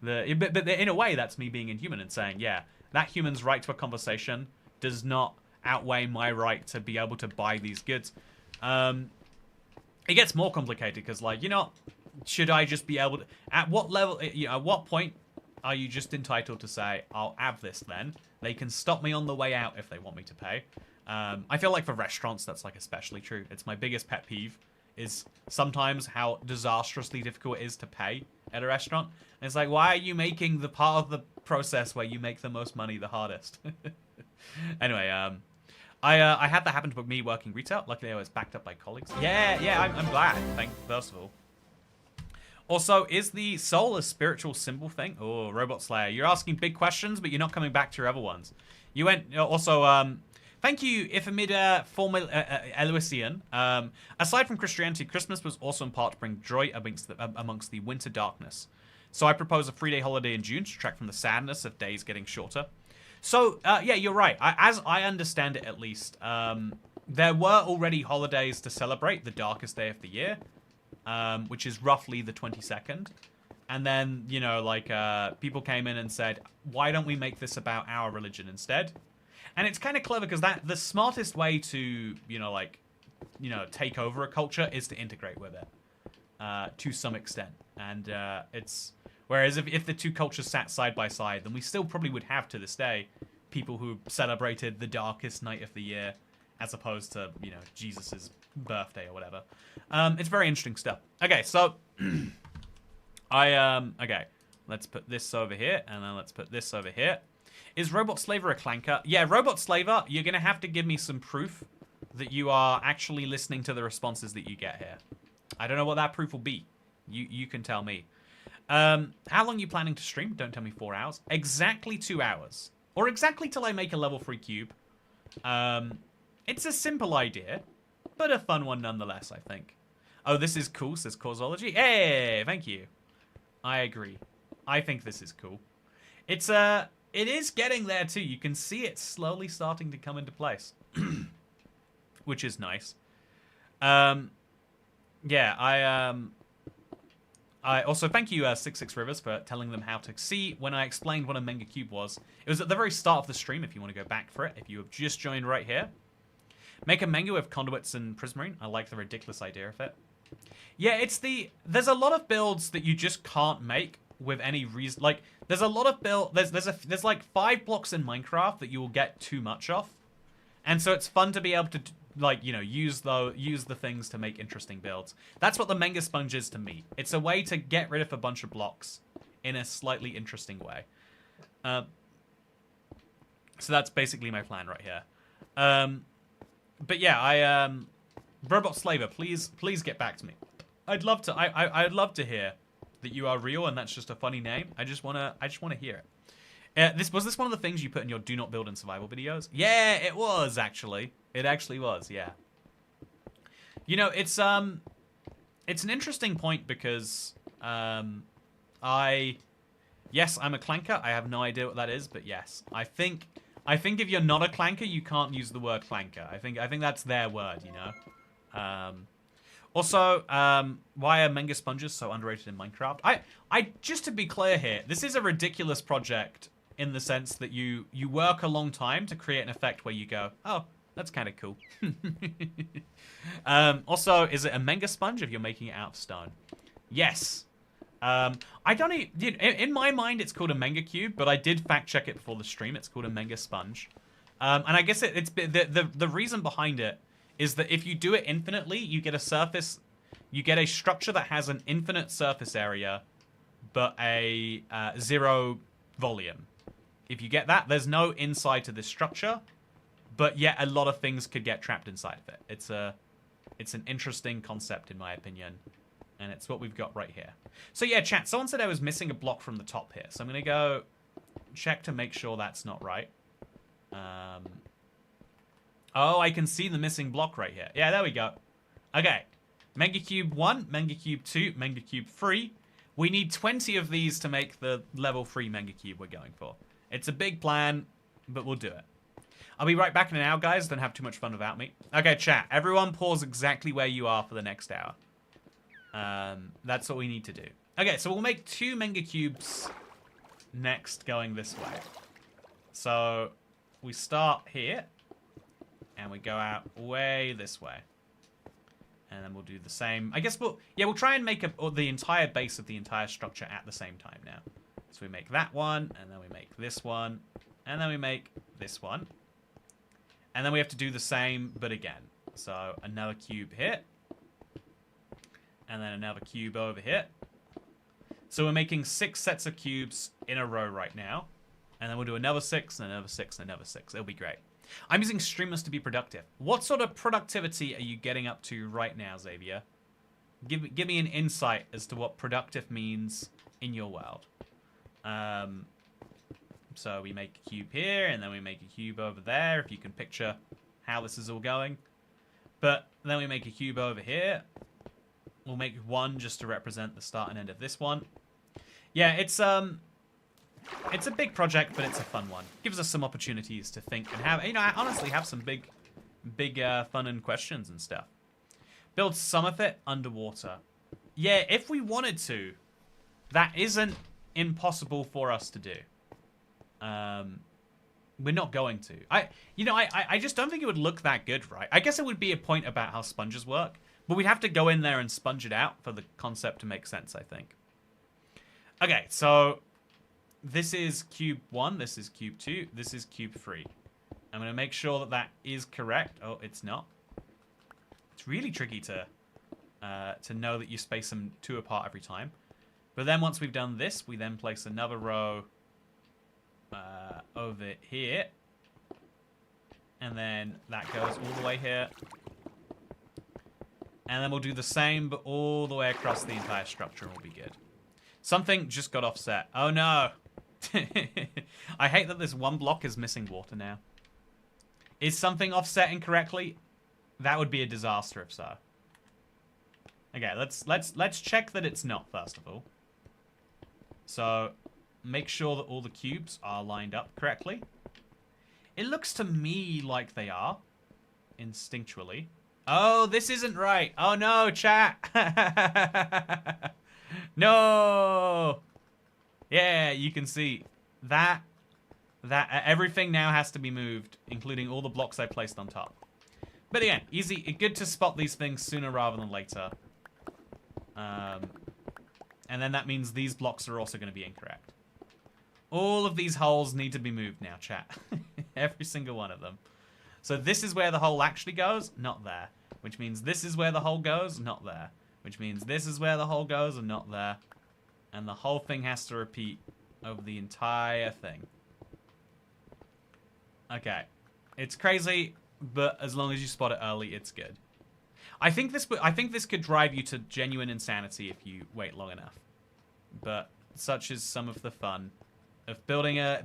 but in a way, that's me being inhuman and saying, yeah, that human's right to a conversation does not outweigh my right to be able to buy these goods. It gets more complicated because, like, you know, should I just be able to, at what level, you know, at what point are you just entitled to say, I'll have this then? They can stop me on the way out if they want me to pay. I feel like for restaurants, that's like especially true. It's my biggest pet peeve. Is sometimes how disastrously difficult it is to pay at a restaurant. And it's like, why are you making the part of the process where you make the most money the hardest? Anyway, I had that happen to me working retail. Luckily, I was backed up by colleagues. Yeah, I'm glad. First of all. Also, is the soul a spiritual symbol thing? Oh, Robot Slayer, you're asking big questions, but you're not coming back to your other ones. You went also. Thank you, Ifamida Eloisian. Aside from Christianity, Christmas was also in part to bring joy amongst the winter darkness. So I propose a 3-day holiday in June to detract from the sadness of days getting shorter. So, yeah, you're right. As I understand it, at least, there were already holidays to celebrate the darkest day of the year, which is roughly the 22nd. And then, you know, like, people came in and said, why don't we make this about our religion instead? And it's kind of clever because the smartest way to, you know, like, you know, take over a culture is to integrate with it to some extent. And it's, whereas if the two cultures sat side by side, then we still probably would have to this day people who celebrated the darkest night of the year as opposed to, you know, Jesus's birthday or whatever. It's very interesting stuff. Okay, so okay, let's put this over here and then let's put this over here. Is Robot Slaver a clanker? Yeah, Robot Slaver, you're going to have to give me some proof that you are actually listening to the responses that you get here. I don't know what that proof will be. You can tell me. How long are you planning to stream? Don't tell me 4 hours. Exactly 2 hours. Or exactly till I make a level 3 cube. It's a simple idea, but a fun one nonetheless, I think. Oh, this is cool, says Causology. Hey, thank you. I agree. I think this is cool. It is getting there too. You can see it slowly starting to come into place, which is nice. Yeah, I also thank you 66 Rivers for telling them how to see when I explained what a Menger cube was. It was at the very start of the stream. If you want to go back for it, if you have just joined right here, make a Menger with conduits and prismarine. I like the ridiculous idea of it. Yeah, there's a lot of builds that you just can't make with any reason. Like, there's a lot of there's like 5 blocks in Minecraft that you will get too much of, and so it's fun to be able to, like, you know, use the things to make interesting builds. That's what the Menger sponge is to me. It's a way to get rid of a bunch of blocks in a slightly interesting way. So that's basically my plan right here. But yeah, Robot Slaver, please get back to me. I'd love to. I'd love to hear that you are real and that's just a funny name. I just wanna hear it. Was this one of the things you put in your do not build in survival videos? Yeah, it was actually. It actually was. Yeah. You know, it's an interesting point because yes, I'm a clanker. I have no idea what that is, but yes, I think if you're not a clanker, you can't use the word clanker. I think that's their word, you know. Also, why are Menger sponges so underrated in Minecraft? I just to be clear here, this is a ridiculous project in the sense that you work a long time to create an effect where you go, oh, that's kind of cool. Also, is it a Menger sponge if you're making it out of stone? Yes. I don't even, in my mind it's called a Menger cube, but I did fact check it before the stream. It's called a Menger sponge. And I guess it's the reason behind it is that if you do it infinitely, you get a structure that has an infinite surface area, but a 0 volume. If you get that, there's no inside to this structure, but yet a lot of things could get trapped inside of it. It's an interesting concept in my opinion, and it's what we've got right here. So yeah, chat, someone said I was missing a block from the top here, so I'm gonna go check to make sure that's not right. Oh, I can see the missing block right here. Yeah, there we go. Okay. Menger Cube 1, Menger Cube 2, Menger Cube 3. We need 20 of these to make the level 3 Menger Cube we're going for. It's a big plan, but we'll do it. I'll be right back in an hour, guys. Don't have too much fun without me. Okay, chat. Everyone pause exactly where you are for the next hour. That's what we need to do. Okay, so we'll make 2 Menger Cubes next going this way. So we start here. And we go out way this way. And then we'll do the same. I guess we'll try and make the entire base of the entire structure at the same time now. So we make that one, and then we make this one, and then we make this one. And then we have to do the same, but again. So another cube here. And then another cube over here. So we're making 6 sets of cubes in a row right now. And then we'll do another 6, and another 6, and another 6. It'll be great. I'm using streamers to be productive. What sort of productivity are you getting up to right now, Xavier? Give me an insight as to what productive means in your world. So we make a cube here, and then we make a cube over there, if you can picture how this is all going. But then we make a cube over here. We'll make 1 just to represent the start and end of this one. Yeah, it's a big project, but it's a fun one. Gives us some opportunities to think and have, honestly have some big fun and questions and stuff. Build some of it underwater. Yeah, if we wanted to, that isn't impossible for us to do. We're not going to. I just don't think it would look that good, right? I guess it would be a point about how sponges work, but we'd have to go in there and sponge it out for the concept to make sense, I think. Okay, so this is cube 1, this is cube 2, this is cube 3. I'm going to make sure that that is correct. Oh, it's not. It's really tricky to know that you space them 2 apart every time. But then once we've done this, we then place another row over here. And then that goes all the way here. And then we'll do the same, but all the way across the entire structure and we'll be good. Something just got offset. Oh no! I hate that this one block is missing water now. Is something offset incorrectly? That would be a disaster if so. Okay, let's check that it's not, first of all. So make sure that all the cubes are lined up correctly. It looks to me like they are, instinctually. Oh, this isn't right. Oh no, chat. No. Yeah, you can see that everything now has to be moved, including all the blocks I placed on top. But again, easy, good to spot these things sooner rather than later. And then that means these blocks are also going to be incorrect. All of these holes need to be moved now, chat. Every single one of them. So this is where the hole actually goes, not there. Which means this is where the hole goes, not there. Which means this is where the hole goes and not there. And the whole thing has to repeat over the entire thing. Okay. It's crazy, but as long as you spot it early, it's good. I think this could drive you to genuine insanity if you wait long enough. But such is some of the fun of building a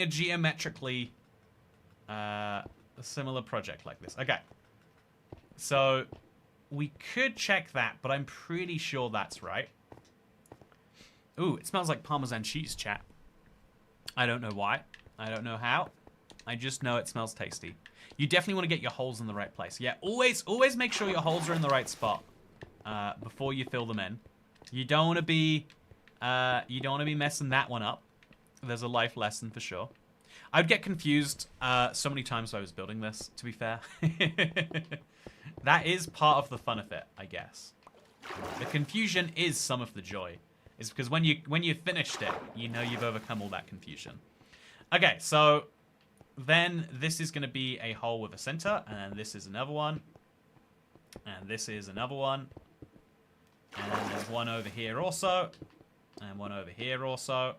geometrically similar project like this. Okay. So we could check that, but I'm pretty sure that's right. Ooh, it smells like Parmesan cheese, chat. I don't know why. I don't know how. I just know it smells tasty. You definitely want to get your holes in the right place. Yeah, always make sure your holes are in the right spot before you fill them in. You don't want to be messing that one up. There's a life lesson for sure. I'd get confused so many times when I was building this, to be fair. That is part of the fun of it, I guess. The confusion is some of the joy. It's because when you've finished it, you know you've overcome all that confusion. Okay, so then this is going to be a hole with a center, and then this is another one, and this is another one, and then there's one over here also, and one over here also.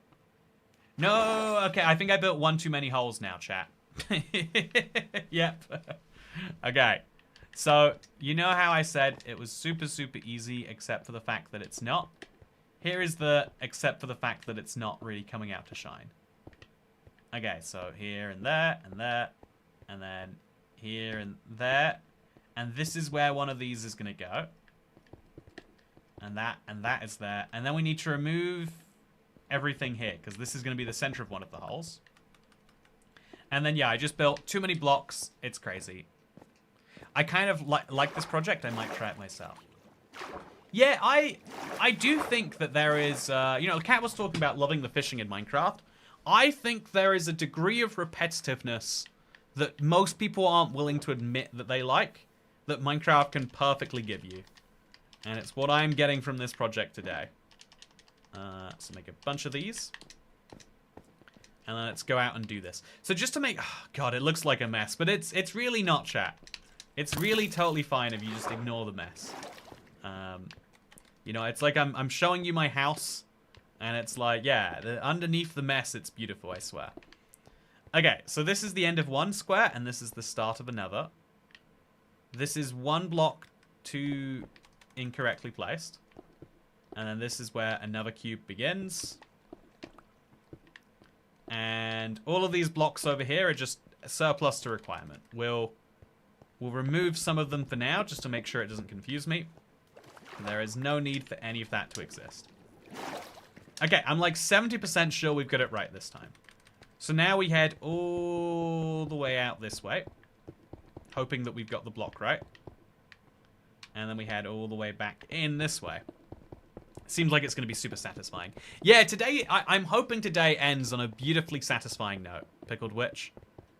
No, okay, I think I built one too many holes now, chat. Yep. Okay, so you know how I said it was super, super easy, except for the fact that it's not. Here is the except for the fact that it's not really coming out to shine. Okay, so here and there, and then here and there. And this is where one of these is going to go. And that is there. And then we need to remove everything here, because this is going to be the center of one of the holes. And then, yeah, I just built too many blocks. It's crazy. I kind of like this project. I might try it myself. Yeah, I do think that there is, you know, Kat was talking about loving the fishing in Minecraft. I think there is a degree of repetitiveness that most people aren't willing to admit that they like, that Minecraft can perfectly give you. And it's what I'm getting from this project today. So make a bunch of these. And then let's go out and do this. So just to make... Oh, God, it looks like a mess. But it's really not, chat. It's really totally fine if you just ignore the mess. You know, it's like I'm showing you my house. And it's like, yeah, underneath the mess, it's beautiful, I swear. Okay, so this is the end of one square. And this is the start of another. This is one block too incorrectly placed. And then this is where another cube begins. And all of these blocks over here are just surplus to requirement. We'll remove some of them for now, just to make sure it doesn't confuse me. There is no need for any of that to exist. Okay, I'm like 70% sure we've got it right this time. So now we head all the way out this way, hoping that we've got the block right. And then we head all the way back in this way. Seems like it's going to be super satisfying. Yeah, today, I'm hoping today ends on a beautifully satisfying note, Pickled Witch.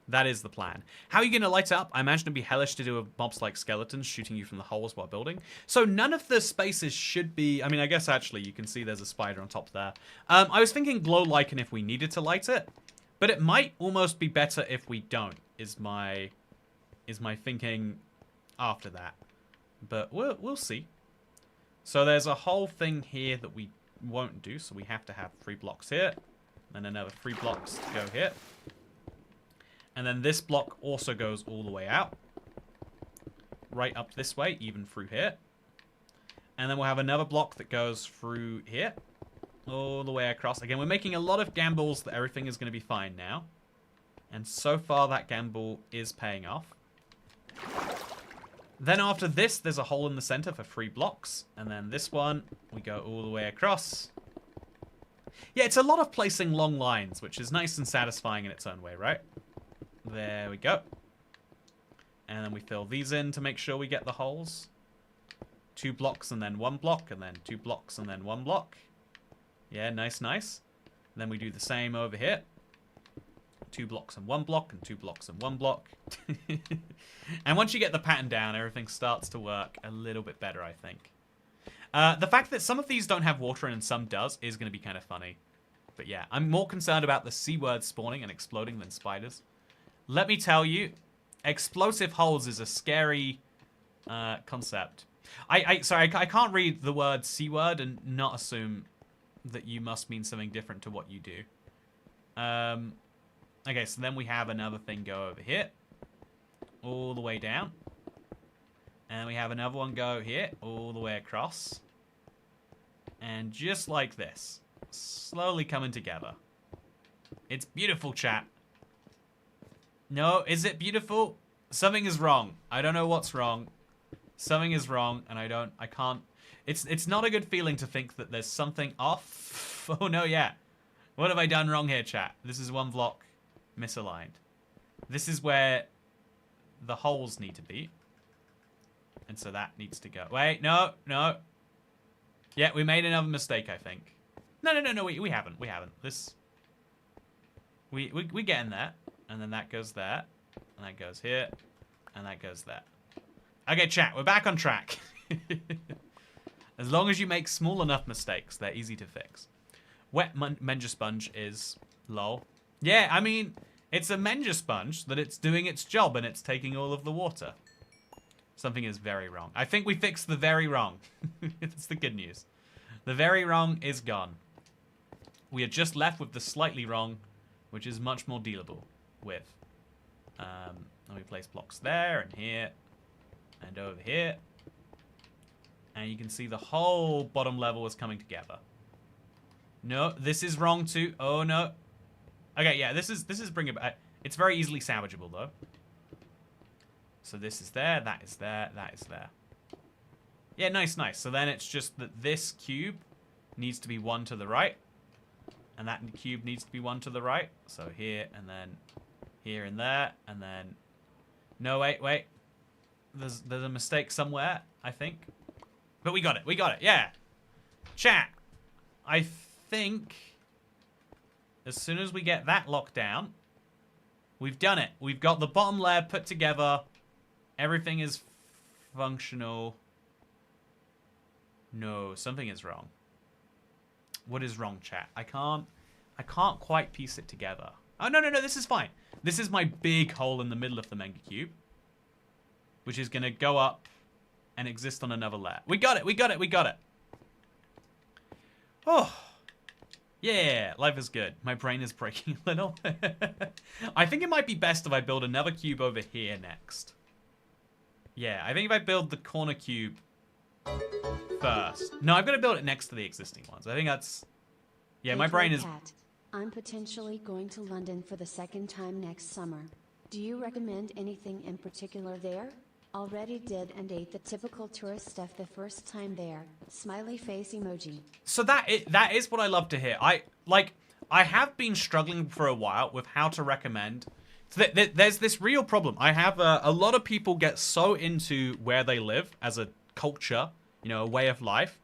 That is the plan. How are you going to light up? I imagine it'd be hellish to do with mobs like skeletons shooting you from the holes while building. So none of the spaces should be... I mean, I guess actually you can see there's a spider on top there. I was thinking glow lichen if we needed to light it. But it might almost be better if we don't, is my thinking after that. But we'll see. So there's a whole thing here that we won't do. So we have to have 3 blocks here. And another 3 blocks to go here. And then this block also goes all the way out. Right up this way, even through here. And then we'll have another block that goes through here. All the way across. Again, we're making a lot of gambles that everything is going to be fine now. And so far, that gamble is paying off. Then after this, there's a hole in the center for 3 blocks. And then this one, we go all the way across. Yeah, it's a lot of placing long lines, which is nice and satisfying in its own way, right? There we go. And then we fill these in to make sure we get the holes. 2 blocks and then 1 block, and then 2 blocks and then 1 block. Yeah, nice, nice. Then we do the same over here. 2 blocks and 1 block, and 2 blocks and 1 block. And once you get the pattern down, everything starts to work a little bit better, I think. The fact that some of these don't have water in and some does is going to be kind of funny. But yeah, I'm more concerned about the C word spawning and exploding than spiders. Let me tell you, explosive holes is a scary concept. Sorry, I can't read the word C word and not assume that you must mean something different to what you do. Okay, so then we have another thing go over here. All the way down. And we have another one go here. All the way across. And just like this. Slowly coming together. It's beautiful, chat. No, is it beautiful? Something is wrong. I don't know what's wrong. Something is wrong, and I can't... It's not a good feeling to think that there's something off. Oh, no, yeah. What have I done wrong here, chat? This is 1 block misaligned. This is where the holes need to be. And so that needs to go. Wait, no. Yeah, we made another mistake, I think. No, we haven't. We haven't. This... We get in there. And then that goes there. And that goes here. And that goes there. Okay, chat, we're back on track. As long as you make small enough mistakes, they're easy to fix. Wet Menger sponge is lol. Yeah, I mean, it's a Menger sponge that it's doing its job and it's taking all of the water. Something is very wrong. I think we fixed the very wrong. It's the good news. The very wrong is gone. We are just left with the slightly wrong, which is much more dealable with. And we place blocks there and here and over here. And you can see the whole bottom level is coming together. No, this is wrong too. Oh, no. Okay, yeah, this is bringing back. It's very easily salvageable though. So this is there, that is there, that is there. Yeah, nice, nice. So then it's just that this cube needs to be one to the right, and that cube needs to be one to the right. So here and then here and there, and then no, wait. There's a mistake somewhere, I think. But we got it. We got it. Yeah. Chat. I think as soon as we get that locked down, we've done it. We've got the bottom layer put together. Everything is functional. No, something is wrong. What is wrong, chat? I can't quite piece it together. Oh, no, this is fine. This is my big hole in the middle of the Menger cube, which is going to go up and exist on another layer. We got it. Oh, yeah, life is good. My brain is breaking a little. I think it might be best if I build another cube over here next. Yeah, I think if I build the corner cube first. No, I've got to build it next to the existing ones. I think that's... Yeah, my brain is... I'm potentially going to London for the second time next summer. Do you recommend anything in particular there? Already did and ate the typical tourist stuff the first time there. Smiley face emoji. So that is what I love to hear. I have been struggling for a while with how to recommend. So there's this real problem. I have a lot of people get so into where they live as a culture, you know, a way of life,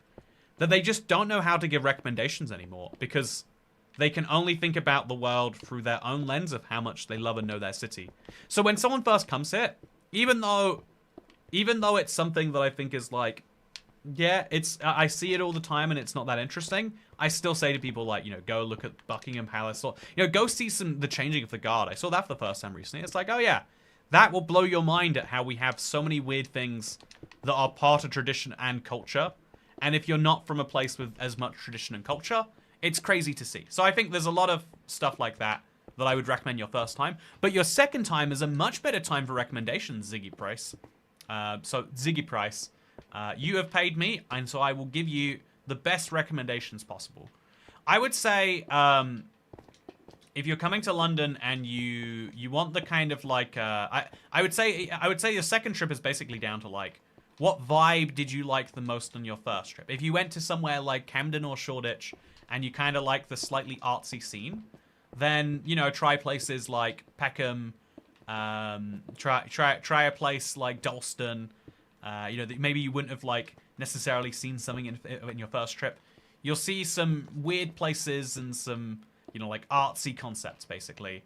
that they just don't know how to give recommendations anymore because they can only think about the world through their own lens of how much they love and know their city. So when someone first comes here, even though it's something that I think is like, yeah, I see it all the time and it's not that interesting, I still say to people like, you know, go look at Buckingham Palace or, you know, go see the changing of the guard. I saw that for the first time recently. It's like, oh yeah, that will blow your mind at how we have so many weird things that are part of tradition and culture. And if you're not from a place with as much tradition and culture, it's crazy to see. So I think there's a lot of stuff like that I would recommend your first time. But your second time is a much better time for recommendations, Ziggy Price. So Ziggy Price, you have paid me, and so I will give you the best recommendations possible. I would say if you're coming to London and you want the kind of like I would say your second trip is basically down to like, what vibe did you like the most on your first trip? If you went to somewhere like Camden or Shoreditch and you kind of like the slightly artsy scene, then, you know, try places like Peckham, try a place like Dalston, you know, that maybe you wouldn't have like necessarily seen something in your first trip. You'll see some weird places and some, you know, like artsy concepts basically.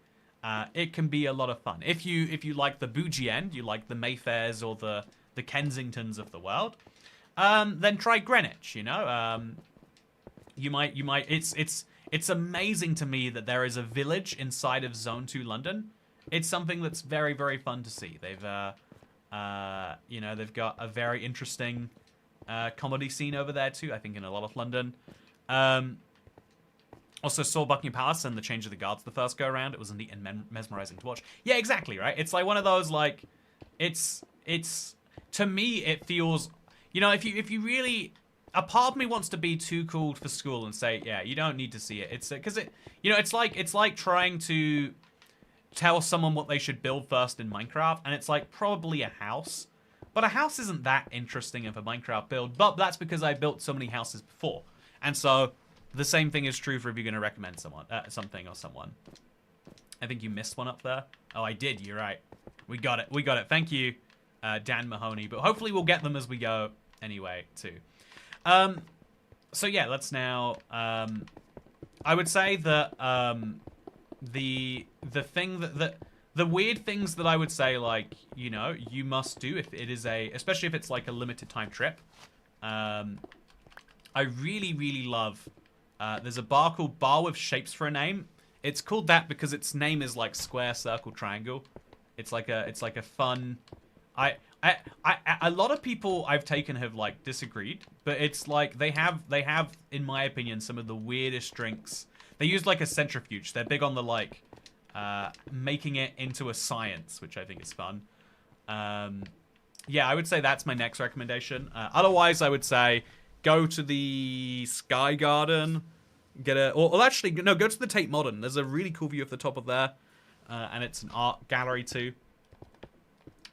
It can be a lot of fun. If you like the bougie end, you like the Mayfairs or the Kensingtons of the world, then try Greenwich, you know. You might it's amazing to me that there is a village inside of Zone 2 London. It's something that's very, very fun to see. They've you know, they've got a very interesting comedy scene over there too, I think, in a lot of London. Also saw Buckingham Palace and the change of the guards the first go around. It was neat and mesmerizing to watch. Yeah, exactly, right? It's like one of those, like, it's to me it feels, you know, if you really, a part of me wants to be too cool for school and say, yeah, you don't need to see it. It's because it, you know, it's like trying to tell someone what they should build first in Minecraft, and it's like probably a house, but a house isn't that interesting of a Minecraft build. But that's because I built so many houses before, and so the same thing is true for if you're going to recommend someone something or someone. I think you missed one up there. Oh, I did. You're right. We got it. We got it. Thank you, Dan Mahoney. But hopefully we'll get them as we go anyway too. So yeah, let's now. I would say that the thing that the weird things that I would say, like, you know, you must do if it is especially if it's like a limited time trip. I really love. There's a bar called Bar with Shapes for a Name. It's called that because its name is like square, circle, triangle. It's like a fun. A lot of people I've taken have like disagreed, but it's like they have in my opinion some of the weirdest drinks. They use like a centrifuge. They're big on the like making it into a science, which I think is fun. Yeah, I would say that's my next recommendation. Otherwise, I would say go to the Sky Garden, or actually, no, go to the Tate Modern. There's a really cool view of the top of there. And it's an art gallery too.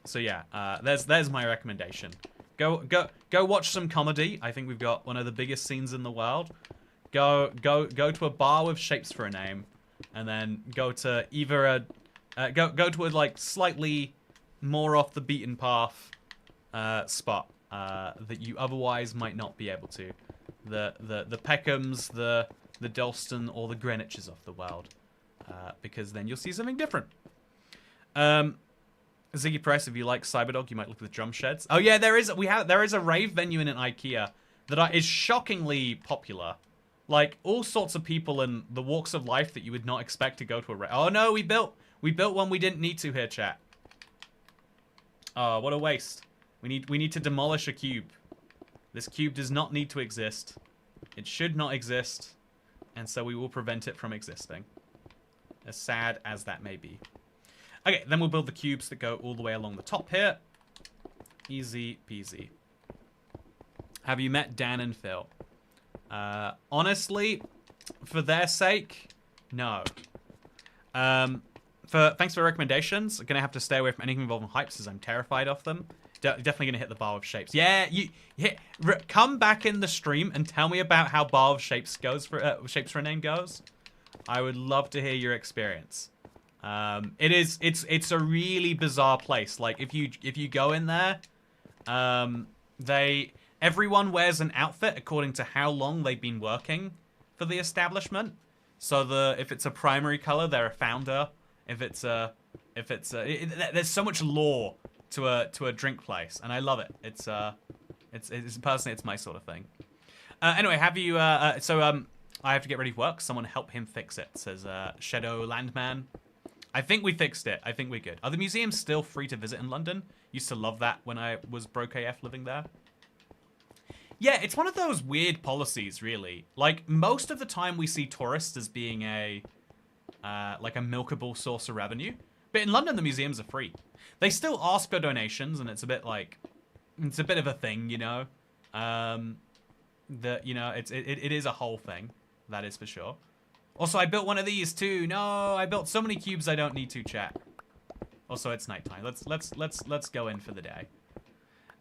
So yeah, there's my recommendation. Go watch some comedy. I think we've got one of the biggest scenes in the world. Go to a bar with shapes for a name, and then go to either go to a like slightly more off the beaten path spot that you otherwise might not be able to. The Peckhams, the Dalston, or the Greenwiches of the world. Because then you'll see something different. Ziggy Press, if you like Cyberdog, you might look at the drum sheds. Oh yeah, there is a rave venue in an IKEA that is shockingly popular. Like all sorts of people in the walks of life that you would not expect to go to a rave. Oh no, we built one we didn't need to here, chat. Oh, what a waste. We need to demolish a cube. This cube does not need to exist. It should not exist, and so we will prevent it from existing. As sad as that may be. Okay, then we'll build the cubes that go all the way along the top here. Easy peasy. Have you met Dan and Phil? Honestly, for their sake, no. Thanks for recommendations. I'm gonna have to stay away from anything involving hypes as I'm terrified of them. Definitely gonna hit the bar of shapes. Yeah, come back in the stream and tell me about how bar of shapes goes for shapes for a name goes. I would love to hear your experience. It's a really bizarre place. Like if you go in there, everyone wears an outfit according to how long they've been working for the establishment. So if it's a primary color, they're a founder. There's so much lore to a drink place, and I love it. It's personally, it's my sort of thing. Anyway, have you I have to get ready for work. Someone help him fix it, says Shadow Landman. I think we fixed it. I think we're good. Are the museums still free to visit in London? Used to love that when I was broke AF living there. Yeah, it's one of those weird policies, really. Like, most of the time we see tourists as being like a milkable source of revenue. But in London, the museums are free. They still ask for donations, and it's a bit of a thing, you know? It is a whole thing. That is for sure. Also, I built one of these too. No, I built so many cubes I don't need to, chat. Also, it's nighttime. Let's go in for the day.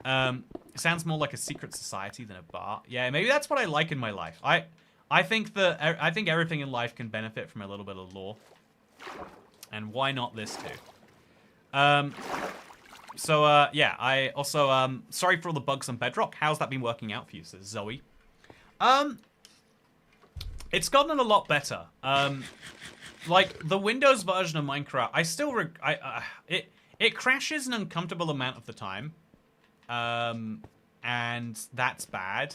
It sounds more like a secret society than a bar. Yeah, maybe that's what I like in my life. I think everything in life can benefit from a little bit of lore. And why not this too? Yeah, I also sorry for all the bugs on Bedrock. How's that been working out for you, says Zoe? It's gotten a lot better. Like the Windows version of Minecraft, I still it crashes an uncomfortable amount of the time. And that's bad.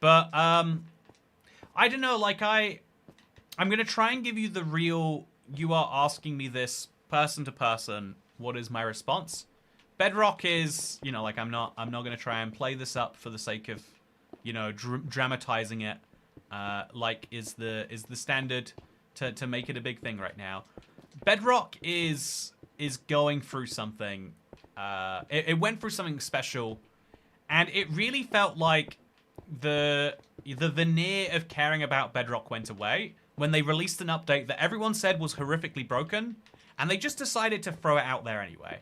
But I don't know, like I'm gonna try and give you the real, you are asking me this person to person, what is my response? Bedrock is, you know, like I'm not gonna try and play this up for the sake of, you know, dramatizing it. Like is the standard to make it a big thing right now. Bedrock is going through something. It went through something special, and it really felt like the veneer of caring about Bedrock went away when they released an update that everyone said was horrifically broken, and they just decided to throw it out there anyway.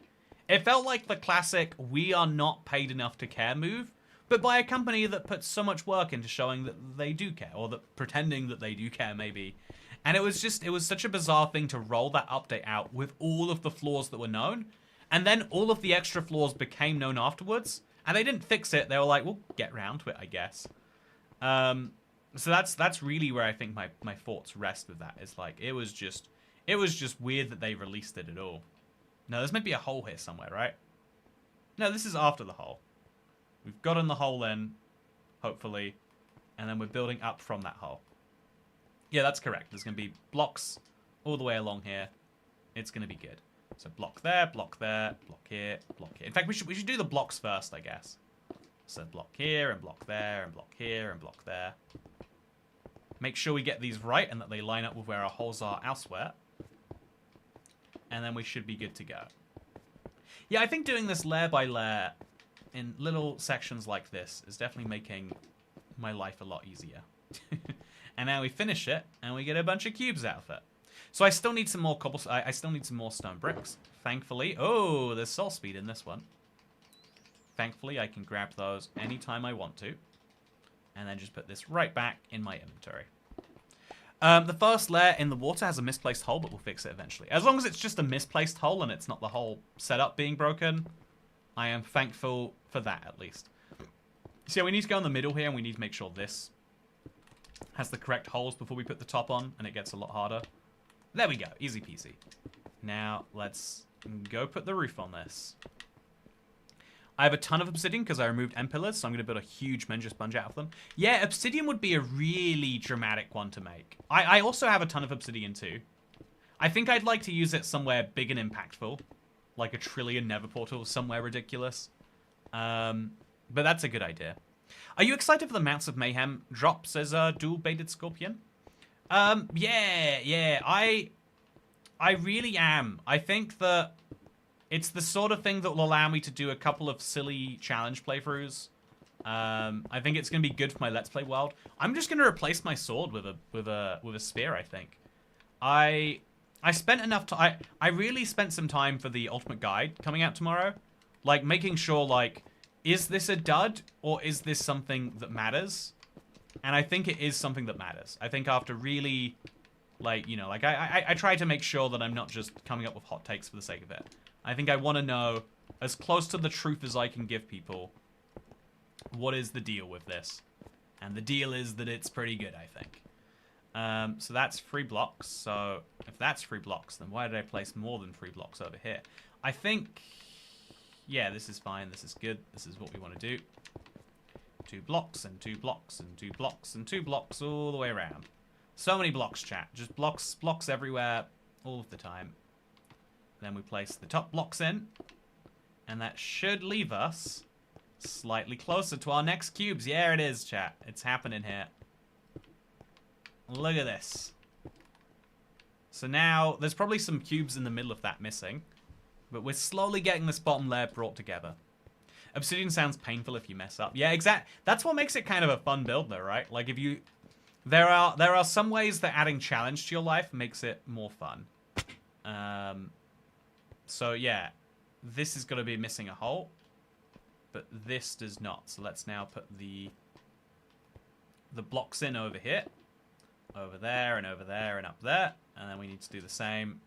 It felt like the classic "we are not paid enough to care" move, but by a company that puts so much work into showing that they do care, or that pretending that they do care, maybe. And it was such a bizarre thing to roll that update out with all of the flaws that were known, and then all of the extra flaws became known afterwards, and they didn't fix it. They were like, we'll get round to it, I guess. So that's really where I think my thoughts rest with that. Is like, it was just weird that they released it at all. No, there's meant to be a hole here somewhere, right? No, this is after the hole. We've gotten the hole in, hopefully, and then we're building up from that hole. Yeah, that's correct. There's going to be blocks all the way along here. It's going to be good. So block there, block here, block here. In fact, we should do the blocks first, I guess. So block here, and block there, and block here, and block there. Make sure we get these right and that they line up with where our holes are elsewhere. And then we should be good to go. Yeah, I think doing this layer by layer in little sections like this is definitely making my life a lot easier. And now we finish it, and we get a bunch of cubes out of it. So I still need some more I still need some more stone bricks. Thankfully, oh, there's soul speed in this one. Thankfully, I can grab those anytime I want to. And then just put this right back in my inventory. The first layer in the water has a misplaced hole, but we'll fix it eventually. As long as it's just a misplaced hole and it's not the whole setup being broken, I am thankful for that, at least. So yeah, we need to go in the middle here, and we need to make sure this has the correct holes before we put the top on, and it gets a lot harder. There we go. Easy peasy. Now, let's go put the roof on this. I have a ton of obsidian because I removed end pillars, so I'm going to build a huge Menger sponge out of them. Yeah, obsidian would be a really dramatic one to make. I also have a ton of obsidian too. I think I'd like to use it somewhere big and impactful. Like a trillion nether portals, somewhere ridiculous. But that's a good idea. Are you excited for the Mounts of Mayhem drop, says Dual-Baited Scorpion? Yeah, I really am. I think that it's the sort of thing that will allow me to do a couple of silly challenge playthroughs. I think it's going to be good for my Let's Play world. I'm just going to replace my sword with a spear, I think. I spent enough time. I really spent some time for the Ultimate Guide coming out tomorrow. Like, making sure, like, is this a dud or is this something that matters? And I think it is something that matters. I think after really, like, you know, like, I try to make sure that I'm not just coming up with hot takes for the sake of it. I think I want to know, as close to the truth as I can give people, what is the deal with this? And the deal is that it's pretty good, I think. So that's 3 blocks. So if that's 3 blocks, then why did I place more than 3 blocks over here? I think, yeah, this is fine. This is good. This is what we want to do. 2 blocks and 2 blocks and 2 blocks and 2 blocks all the way around. So many blocks, chat. Just blocks everywhere, all of the time. Then we place the top blocks in, and that should leave us slightly closer to our next cubes. Yeah, it is, chat. It's happening here. Look at this. So now, there's probably some cubes in the middle of that missing, but we're slowly getting this bottom layer brought together. Obsidian sounds painful if you mess up. Yeah, exactly. That's what makes it kind of a fun build, though, right? Like, if you... There are some ways that adding challenge to your life makes it more fun. So yeah, this is going to be missing a hole, but this does not. So let's now put the blocks in over here, over there, and over there, and up there. And then we need to do the same,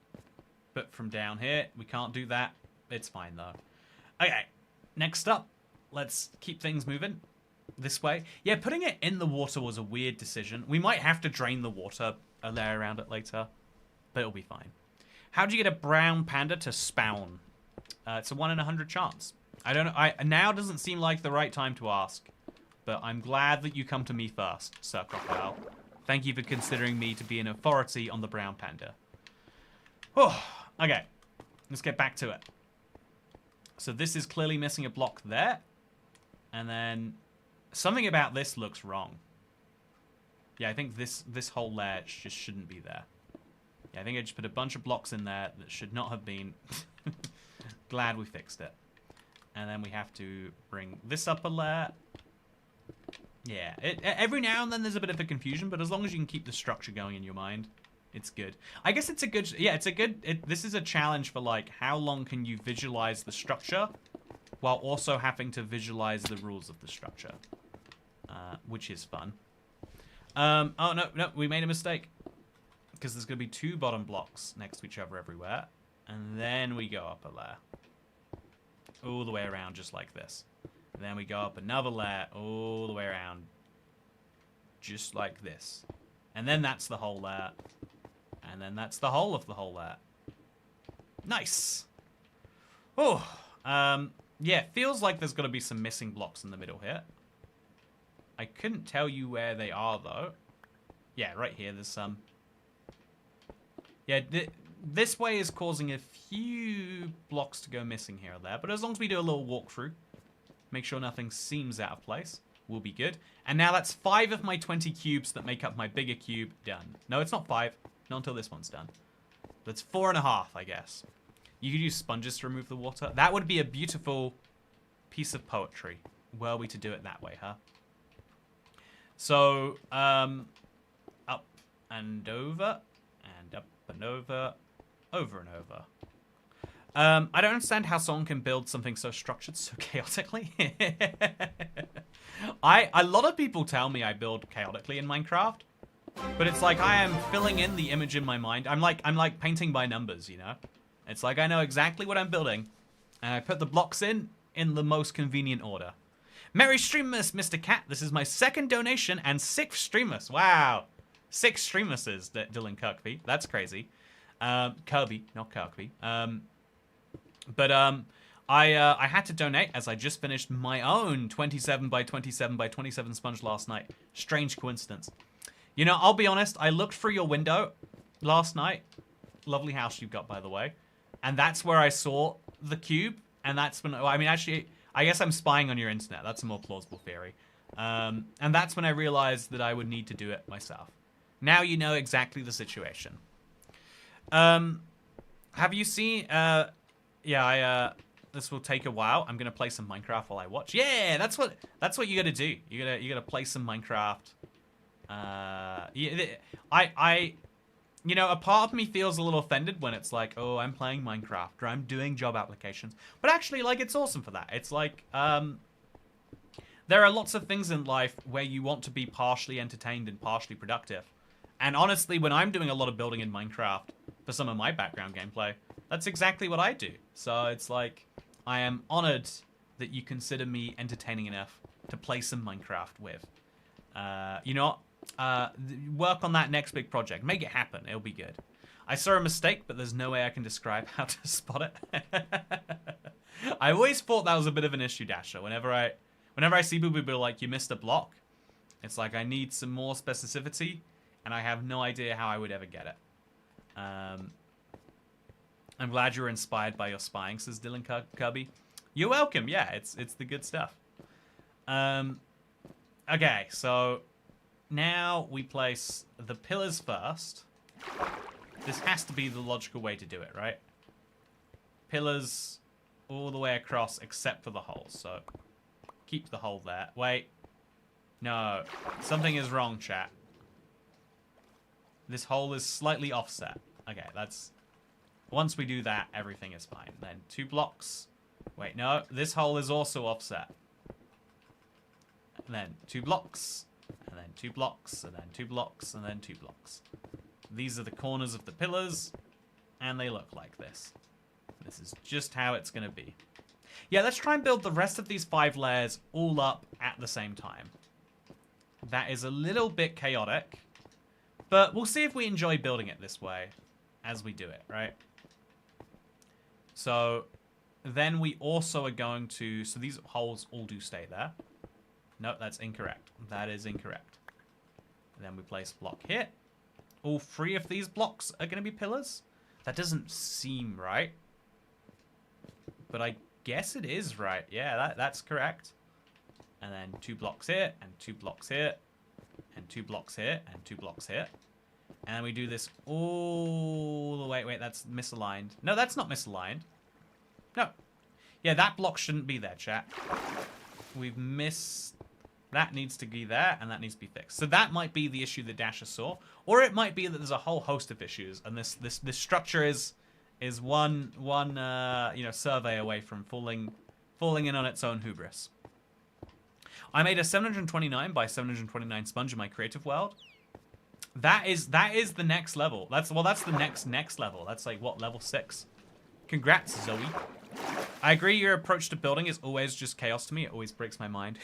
but from down here. We can't do that. It's fine, though. Okay, next up, let's keep things moving this way. Yeah, putting it in the water was a weird decision. We might have to drain the water a layer around it later, but it'll be fine. How do you get a brown panda to spawn? It's a 1 in 100 chance. I don't know. Now doesn't seem like the right time to ask, but I'm glad that you come to me first, Sir Crocodile. Thank you for considering me to be an authority on the brown panda. Oh, okay, let's get back to it. So this is clearly missing a block there, and then something about this looks wrong. Yeah, I think this whole layer just shouldn't be there. Yeah, I think I just put a bunch of blocks in there that should not have been. Glad we fixed it. And then we have to bring this up a layer. Yeah, every now and then there's a bit of a confusion, but as long as you can keep the structure going in your mind, it's good. I guess it's a good, yeah, it's a good, this is a challenge for, like, how long can you visualize the structure while also having to visualize the rules of the structure, which is fun. Oh, no, we made a mistake. Because there's going to be 2 bottom blocks next to each other everywhere. And then we go up a layer. All the way around just like this. And then we go up another layer all the way around. Just like this. And then that's the whole layer. And then that's the whole of the whole layer. Nice. Oh, yeah, feels like there's going to be some missing blocks in the middle here. I couldn't tell you where they are, though. Yeah, right here, there's some. Yeah, this way is causing a few blocks to go missing here or there. But as long as we do a little walkthrough, make sure nothing seems out of place, we'll be good. And now that's 5 of my 20 cubes that make up my bigger cube done. No, it's not 5. Not until this one's done. That's 4.5, I guess. You could use sponges to remove the water. That would be a beautiful piece of poetry, were we to do it that way, huh? So, and over, and up and over and over. I don't understand how someone can build something so structured so chaotically. A lot of people tell me I build chaotically in Minecraft, but it's like I am filling in the image in my mind. I'm like painting by numbers, you know? It's like I know exactly what I'm building, and I put the blocks in the most convenient order. Merry Streammas, Mr. Cat. This is my 2nd donation and 6th Streammas. Wow. 6 Streammases, Dylan Kirkby. That's crazy. Kirby, not Kirkby. But I had to donate as I just finished my own 27 by 27 by 27 sponge last night. Strange coincidence. You know, I'll be honest, I looked through your window last night. Lovely house you've got, by the way. And that's where I saw the cube. And that's when, I mean, actually, I guess I'm spying on your internet. That's a more plausible theory. And that's when I realized that I would need to do it myself. Now you know exactly the situation. Have you seen, this will take a while. I'm gonna play some Minecraft while I watch. Yeah, that's what you gotta do. You gotta play some Minecraft. You know, a part of me feels a little offended when it's like, oh, I'm playing Minecraft or I'm doing job applications. But actually, like, it's awesome for that. It's like, there are lots of things in life where you want to be partially entertained and partially productive. And honestly, when I'm doing a lot of building in Minecraft for some of my background gameplay, that's exactly what I do. So it's like, I am honored that you consider me entertaining enough to play some Minecraft with. You know what? Work on that next big project. Make it happen. It'll be good. I saw a mistake, but there's no way I can describe how to spot it. I always thought that was a bit of an issue, Dasher. Whenever I see people like, you missed a block, it's like I need some more specificity, and I have no idea how I would ever get it. I'm glad you were inspired by your spying, says Dylan Kirby. You're welcome. Yeah, it's the good stuff. Okay, so now we place the pillars first. This has to be the logical way to do it, right? Pillars all the way across except for the hole. So keep the hole there. Wait. No. Something is wrong, chat. This hole is slightly offset. Okay, that's... Once we do that, everything is fine. Then 2 blocks. Wait, no. This hole is also offset. And then 2 blocks. And then 2 blocks. And then 2 blocks. And then 2 blocks. These are the corners of the pillars. And they look like this. This is just how it's going to be. Yeah, let's try and build the rest of these 5 layers all up at the same time. That is a little bit chaotic. But we'll see if we enjoy building it this way as we do it, right? So then we also are going to... So these holes all do stay there. No, that's incorrect. That is incorrect. And then we place block here. All 3 of these blocks are going to be pillars. That doesn't seem right. But I guess it is right. Yeah, that's correct. And then 2 blocks here, and 2 blocks here, and 2 blocks here, and 2 blocks here. And we do this all the way... Wait, that's misaligned. No, that's not misaligned. No. Yeah, that block shouldn't be there, chat. We've missed... That needs to be there, and that needs to be fixed. So that might be the issue that Dasher saw. Or it might be that there's a whole host of issues, and this structure is one you know, survey away from falling in on its own hubris. I made a 729 by 729 sponge in my creative world. That is the next level. That's the next level. That's like what, level 6? Congrats, Zoe. I agree your approach to building is always just chaos to me. It always breaks my mind.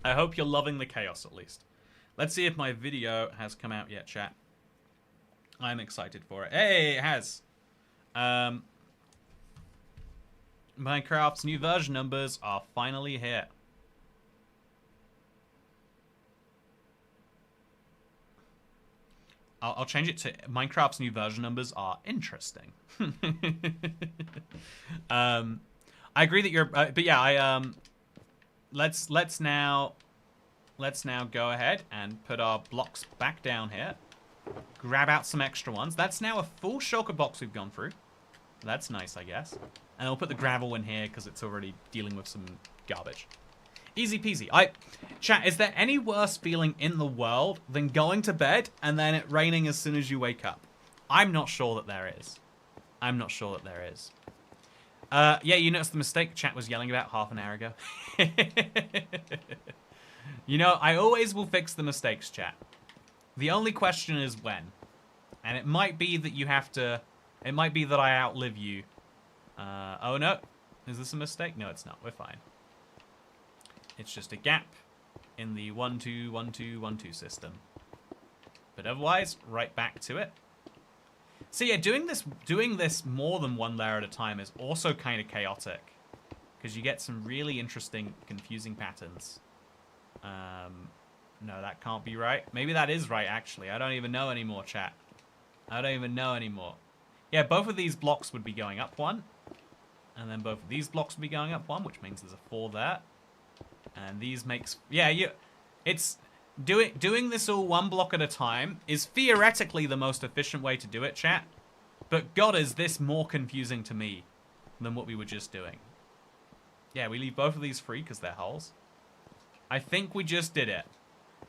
I hope you're loving the chaos at least. Let's see if my video has come out yet, chat. I'm excited for it. Hey, it has. Minecraft's new version numbers are finally here. I'll change it to Minecraft's new version numbers are interesting. I agree that you're, but yeah, let's now go ahead and put our blocks back down here. Grab out some extra ones. That's now a full shulker box we've gone through. That's nice, I guess. And we'll put the gravel in here because it's already dealing with some garbage. Easy peasy. Chat, is there any worse feeling in the world than going to bed and then it raining as soon as you wake up? I'm not sure that there is. I'm not sure that there is. Yeah, you noticed the mistake chat was yelling about half an hour ago. You know, I always will fix the mistakes, chat. The only question is when. And it might be that you have to... It might be that I outlive you. Oh no. Is this a mistake? No, it's not. We're fine. It's just a gap in the 1 2 1 2 1 2 system. But otherwise, right back to it. So yeah, doing this more than one layer at a time is also kind of chaotic, because you get some really interesting, confusing patterns. No, that can't be right. Maybe that is right, actually. I don't even know anymore, chat. I don't even know anymore. Yeah, both of these blocks would be going up one, and then both of these blocks would be going up one, which means there's a 4 there. And these makes... Yeah, it's... Doing this all one block at a time is theoretically the most efficient way to do it, chat. But God, is this more confusing to me than what we were just doing. Yeah, we leave both of these free because they're holes. I think we just did it.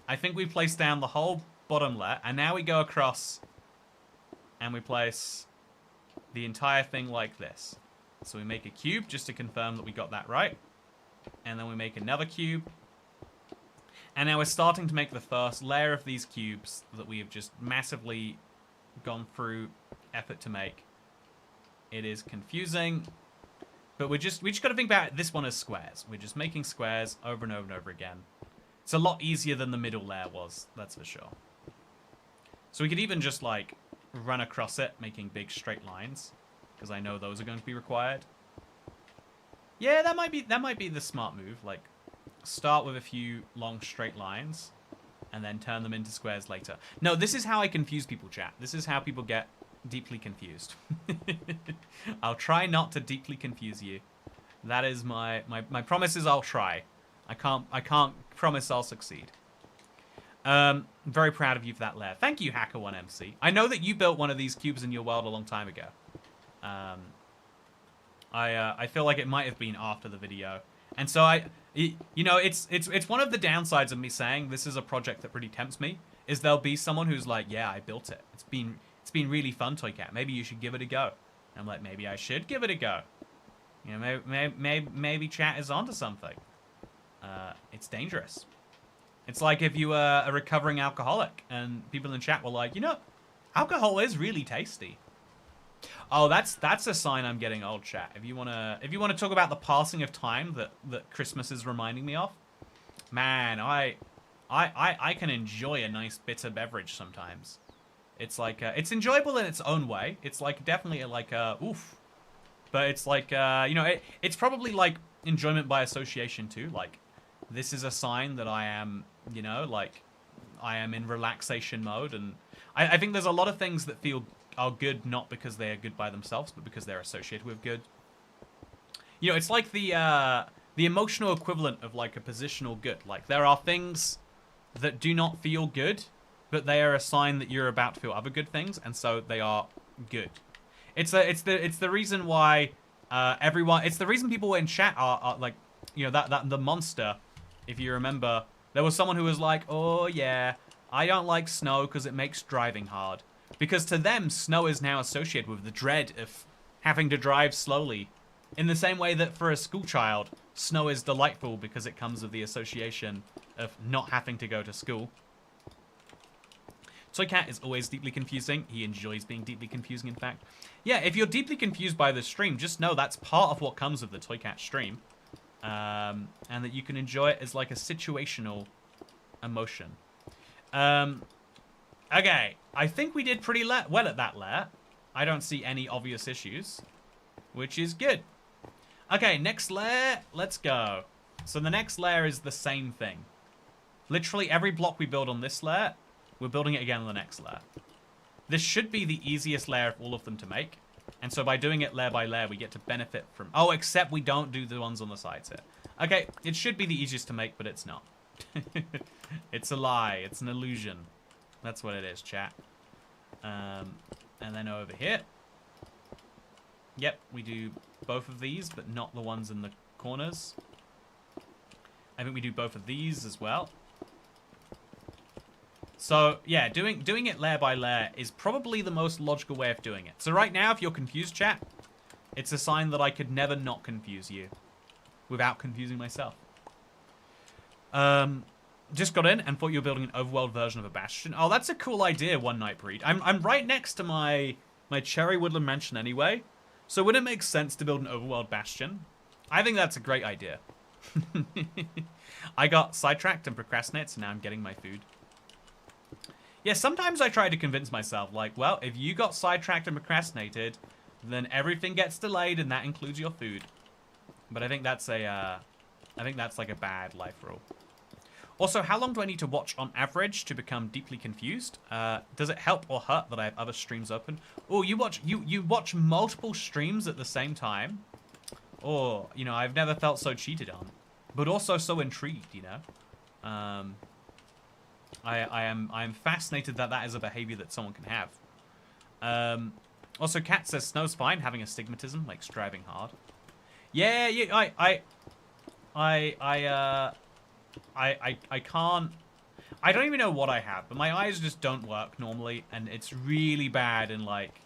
I think we placed down the whole bottom layer, and now we go across and we place the entire thing like this. So we make a cube just to confirm that we got that right. And then we make another cube. And now we're starting to make the first layer of these cubes that we have just massively gone through effort to make. It is confusing, but we just got to think about this one as squares. We're just making squares over and over and over again. It's a lot easier than the middle layer was, that's for sure. So we could even just like run across it, making big straight lines, because I know those are going to be required. Yeah, that might be the smart move. Like, start with a few long straight lines and then turn them into squares later. No, this is how I confuse people, chat. This is how people get deeply confused. I'll try not to deeply confuse you. That is my promise is I'll try. I can't promise I'll succeed. Very proud of you for that layer. Thank you, Hacker1MC. I know that you built one of these cubes in your world a long time ago. I feel like it might have been after the video. And so you know, it's one of the downsides of me saying this is a project that really tempts me, is there'll be someone who's like, yeah, I built it. It's been really fun, Toycat. Maybe you should give it a go. And I'm like, maybe I should give it a go. You know, maybe chat is onto something. It's dangerous. It's like if you were a recovering alcoholic and people in chat were like, you know, alcohol is really tasty. Oh, that's a sign I'm getting old, chat. If you wanna talk about the passing of time that Christmas is reminding me of, man, I can enjoy a nice bitter beverage sometimes. It's like it's enjoyable in its own way. It's like definitely like oof, but it's like you know, it's probably like enjoyment by association too. Like, this is a sign that I am, you know, like I am in relaxation mode, and I think there's a lot of things that are good not because they are good by themselves, but because they're associated with good. You know, it's like the emotional equivalent of like a positional good. Like, there are things that do not feel good, but they are a sign that you're about to feel other good things, and so they are good. It's the reason why everyone. It's the reason people in chat are like, you know, that the monster. If you remember, there was someone who was like, oh yeah, I don't like snow because it makes driving hard. Because to them, snow is now associated with the dread of having to drive slowly. In the same way that for a school child, snow is delightful because it comes with the association of not having to go to school. Toycat is always deeply confusing. He enjoys being deeply confusing, in fact. Yeah, if you're deeply confused by the stream, just know that's part of what comes with the Toycat stream. And that you can enjoy it as like a situational emotion. Okay, I think we did pretty well at that layer. I don't see any obvious issues, which is good. Okay, next layer, let's go. So the next layer is the same thing. Literally every block we build on this layer, we're building it again on the next layer. This should be the easiest layer of all of them to make. And so by doing it layer by layer, we get to benefit from... Oh, except we don't do the ones on the sides here. Okay, it should be the easiest to make, but it's not. It's a lie. It's an illusion. That's what it is, chat. And then over here. Yep, we do both of these, but not the ones in the corners. I think we do both of these as well. So, yeah, doing it layer by layer is probably the most logical way of doing it. So right now, if you're confused, chat, it's a sign that I could never not confuse you without confusing myself. Just got in and thought you were building an overworld version of a bastion. Oh, that's a cool idea, One Night Breed. I'm right next to my Cherry Woodland mansion anyway, so would it make sense to build an overworld bastion? I think that's a great idea. I got sidetracked and procrastinated, so now I'm getting my food. Yeah, sometimes I try to convince myself, like, well, if you got sidetracked and procrastinated, then everything gets delayed, and that includes your food. But I think that's I think that's like a bad life rule. Also, how long do I need to watch on average to become deeply confused? Does it help or hurt that I have other streams open? Oh, you watch multiple streams at the same time? Oh, you know, I've never felt so cheated on, but also so intrigued, you know. I am fascinated that that is a behavior that someone can have. Also, Kat says snow's fine, having astigmatism makes driving hard. Yeah, I can't. I don't even know what I have, but my eyes just don't work normally, and it's really bad in like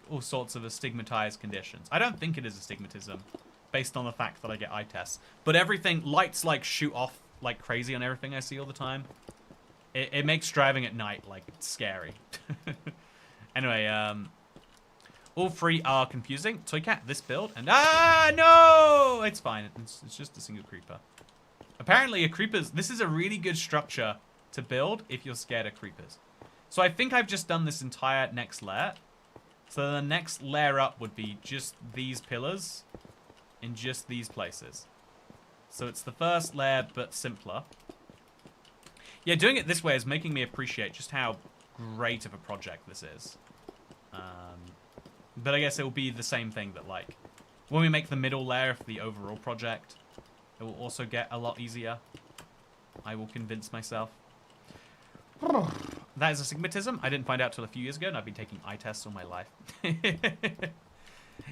all sorts of astigmatized conditions. I don't think it is astigmatism, based on the fact that I get eye tests. But everything, lights like shoot off like crazy on everything I see all the time. It makes driving at night like scary. Anyway, all three are confusing. Toycat, this build, and no, it's fine. It's just a single creeper. Apparently, this is a really good structure to build if you're scared of creepers. So I think I've just done this entire next layer. So the next layer up would be just these pillars in just these places. So it's the first layer, but simpler. Yeah, doing it this way is making me appreciate just how great of a project this is. But I guess it will be the same thing that, like, when we make the middle layer for the overall project, it will also get a lot easier. I will convince myself. That is astigmatism. I didn't find out till a few years ago, and I've been taking eye tests all my life.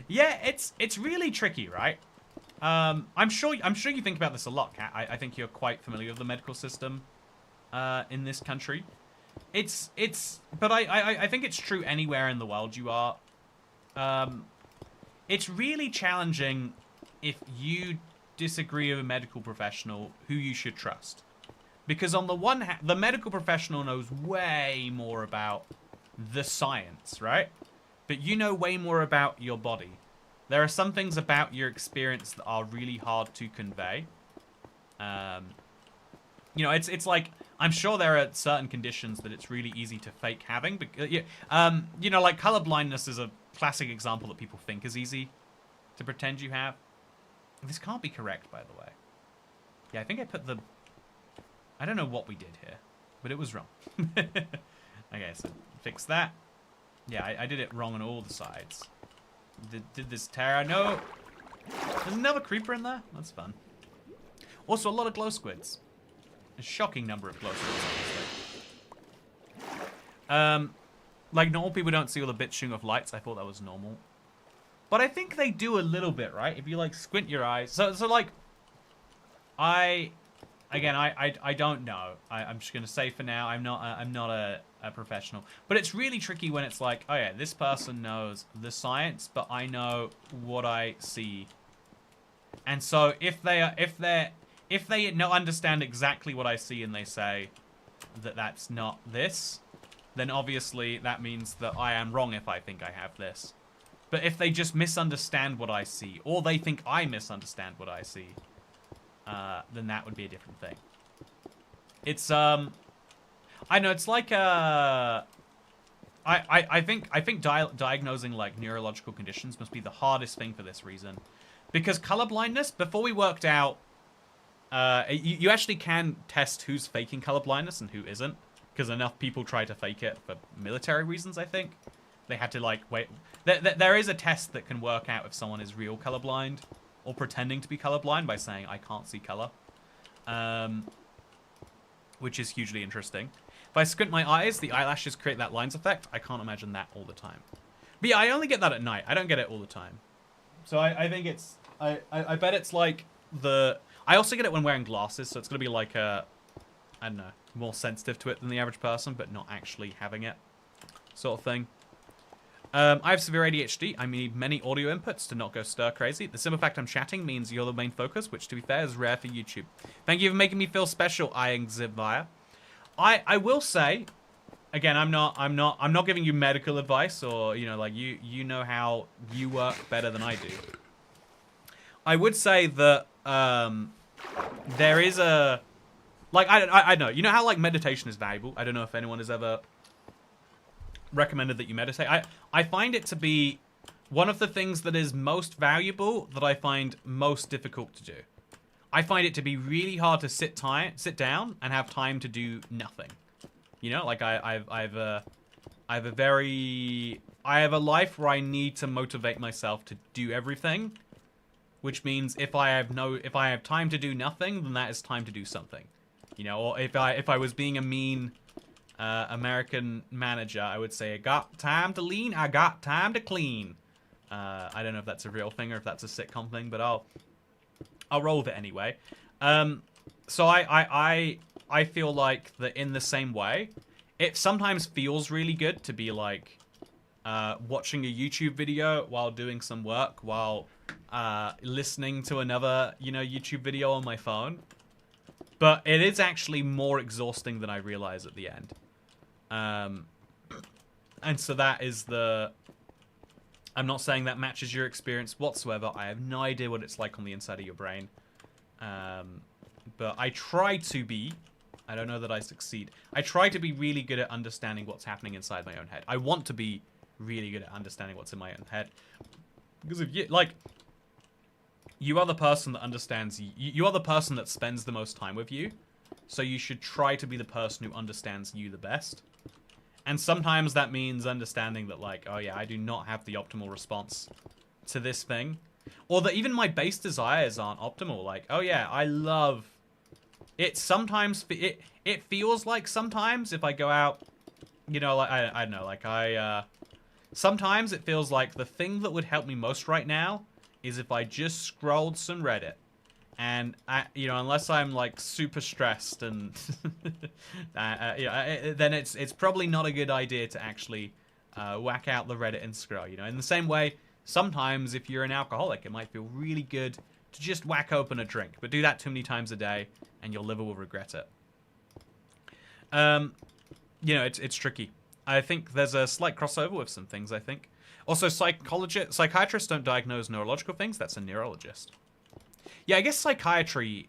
Yeah, it's really tricky, right? I'm sure you think about this a lot, Kat. I think you're quite familiar with the medical system in this country. But I think it's true anywhere in the world you are. It's really challenging if you disagree with a medical professional who you should trust. Because on the one hand, the medical professional knows way more about the science, right? But you know way more about your body. There are some things about your experience that are really hard to convey. You know, it's like, I'm sure there are certain conditions that it's really easy to fake having. You know, like colorblindness is a classic example that people think is easy to pretend you have. This can't be correct, by the way. Yeah, I think I put the... I don't know what we did here, but it was wrong. Okay, so fix that. Yeah, I did it wrong on all the sides. Did this tear? No! There's another creeper in there? That's fun. Also, a lot of glow squids. A shocking number of glow squids, obviously. Like, normal people don't see all the bits shooting off lights. I thought that was normal. But I think they do a little bit, right? If you, like, squint your eyes. So like, I don't know. I'm just gonna say for now, I'm not a professional. But it's really tricky when it's like, oh yeah, this person knows the science, but I know what I see. And so if they understand exactly what I see and they say that that's not this, then obviously that means that I am wrong if I think I have this. But if they just misunderstand what I see, or they think I misunderstand what I see, then that would be a different thing. It's I know it's like I think diagnosing like neurological conditions must be the hardest thing for this reason, because colorblindness, before we worked out, you actually can test who's faking colorblindness and who isn't, because enough people try to fake it for military reasons. I think they had to like wait. There is a test that can work out if someone is real colorblind or pretending to be colorblind by saying I can't see color, which is hugely interesting. If I squint my eyes, the eyelashes create that lines effect. I can't imagine that all the time. But yeah, I only get that at night. I don't get it all the time. So I think it's I bet it's like the I also get it when wearing glasses, so it's going to be like a, I don't know, more sensitive to it than the average person, but not actually having it sort of thing. I have severe ADHD. I need many audio inputs to not go stir crazy. The simple fact I'm chatting means you're the main focus, which to be fair is rare for YouTube. Thank you for making me feel special, Eyeing Zivaya. I will say, again, I'm not giving you medical advice, or like you know how you work better than I do. I would say that there is a, like, I know, you know how like meditation is valuable. I don't know if anyone has ever recommended that you meditate. I find it to be one of the things that is most valuable that I find most difficult to do. I find it to be really hard to sit down and have time to do nothing. Like I have a life where I need to motivate myself to do everything, which means if I have time to do nothing, then that is time to do something. Or if I was being a mean American manager, I would say, I got time to lean, I got time to clean. I don't know if that's a real thing or if that's a sitcom thing, but I'll roll with it anyway. So I feel like that in the same way, it sometimes feels really good to be like watching a YouTube video while doing some work, while listening to another YouTube video on my phone. But it is actually more exhausting than I realize at the end. And so that is the... I'm not saying that matches your experience whatsoever. I have no idea what it's like on the inside of your brain. But I try to be... I don't know that I succeed. I try to be really good at understanding what's happening inside my own head. I want to be really good at understanding what's in my own head. Because if you... Like... You are the person that understands you. You are the person that spends the most time with you. So you should try to be the person who understands you the best. And sometimes that means understanding that, like, oh yeah, I do not have the optimal response to this thing. Or that even my base desires aren't optimal. Like, oh yeah, I love... It sometimes... It feels like sometimes if I go out... like, I don't know, like sometimes it feels like the thing that would help me most right now is if I just scrolled some Reddit. And, unless I'm, like, super stressed and... then it's probably not a good idea to actually whack out the Reddit and scroll, In the same way, sometimes if you're an alcoholic, it might feel really good to just whack open a drink. But do that too many times a day, and your liver will regret it. It's tricky. I think there's a slight crossover with some things, I think. Also, psychiatrists don't diagnose neurological things. That's a neurologist. Yeah, I guess psychiatry,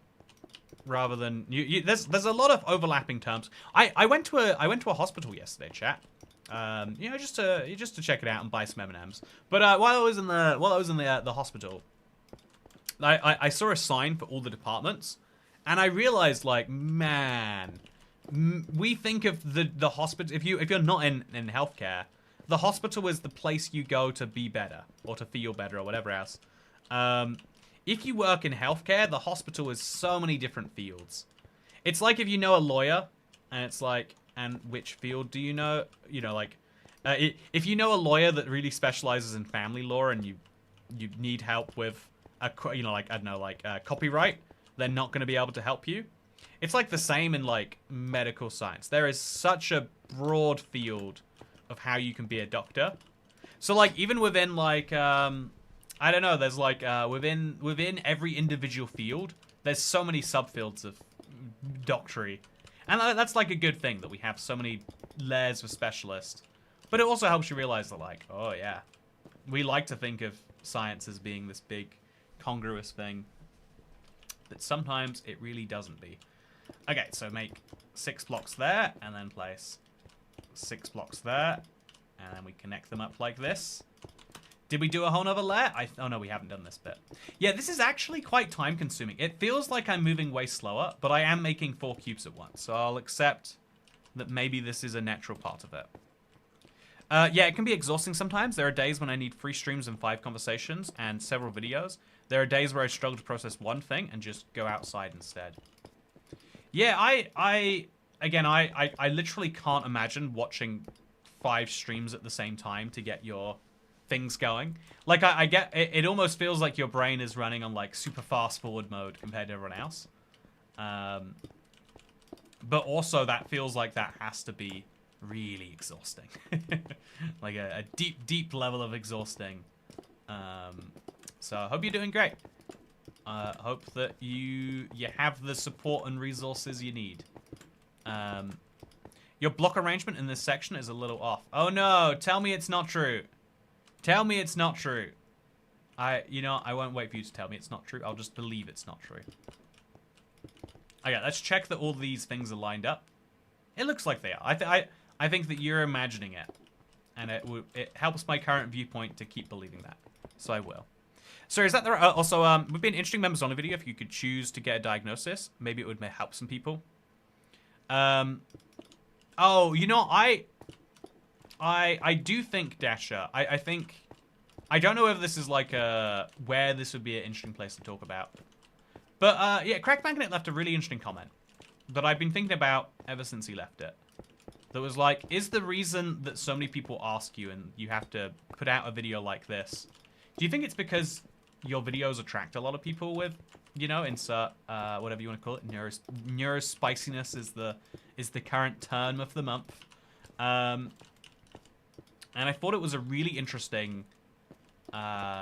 rather than there's a lot of overlapping terms. I went to a hospital yesterday, chat. Just to check it out and buy some M&Ms. But while I was in the hospital, I saw a sign for all the departments, and I realized, like, man, we think of the hospital. If you're not in healthcare, the hospital is the place you go to be better or to feel better or whatever else. If you work in healthcare, the hospital is so many different fields. It's like if you know a lawyer, and it's like, and which field do you know? If you know a lawyer that really specializes in family law and you need help with copyright, they're not going to be able to help you. It's like the same in like medical science. There is such a broad field of how you can be a doctor. So like even within like I don't know, there's like within every individual field, there's so many subfields of doctory. And that's like a good thing that we have so many layers of specialists. But it also helps you realize that, like, oh yeah, we like to think of science as being this big congruous thing, but sometimes it really doesn't be. Okay, so make 6 blocks there, and then place 6 blocks there, and then we connect them up like this. Did we do a whole nother layer? Oh no, we haven't done this bit. Yeah, this is actually quite time consuming. It feels like I'm moving way slower, but I am making 4 cubes at once, so I'll accept that maybe this is a natural part of it. Yeah, it can be exhausting sometimes. There are days when I need 3 streams and 5 conversations and several videos. There are days where I struggle to process one thing and just go outside instead. Yeah, I literally can't imagine watching 5 streams at the same time to get your things going. Like, I get it, it almost feels like your brain is running on like super fast forward mode compared to everyone else. But also that feels like that has to be really exhausting. Like a deep, deep level of exhausting. So I hope you're doing great. Hope that you have the support and resources you need. Your block arrangement in this section is a little off. Oh no, tell me it's not true. Tell me it's not true. You know, I won't wait for you to tell me it's not true. I'll just believe it's not true. Okay, let's check that all these things are lined up. It looks like they are. I think that you're imagining it. And it helps my current viewpoint to keep believing that. So I will. So is that there? Also, would be an interesting members only video if you could choose to get a diagnosis. Maybe it would help some people. Oh, you know, I do think, Dasher, I think, I don't know if this is like where this would be an interesting place to talk about. But yeah, Crackbankanet left a really interesting comment that I've been thinking about ever since he left it. That was like, is the reason that so many people ask you and you have to put out a video like this, do you think it's because your videos attract a lot of people with, you know, insert whatever you want to call it, neurospiciness is the current term of the month. And I thought it was a really interesting thought,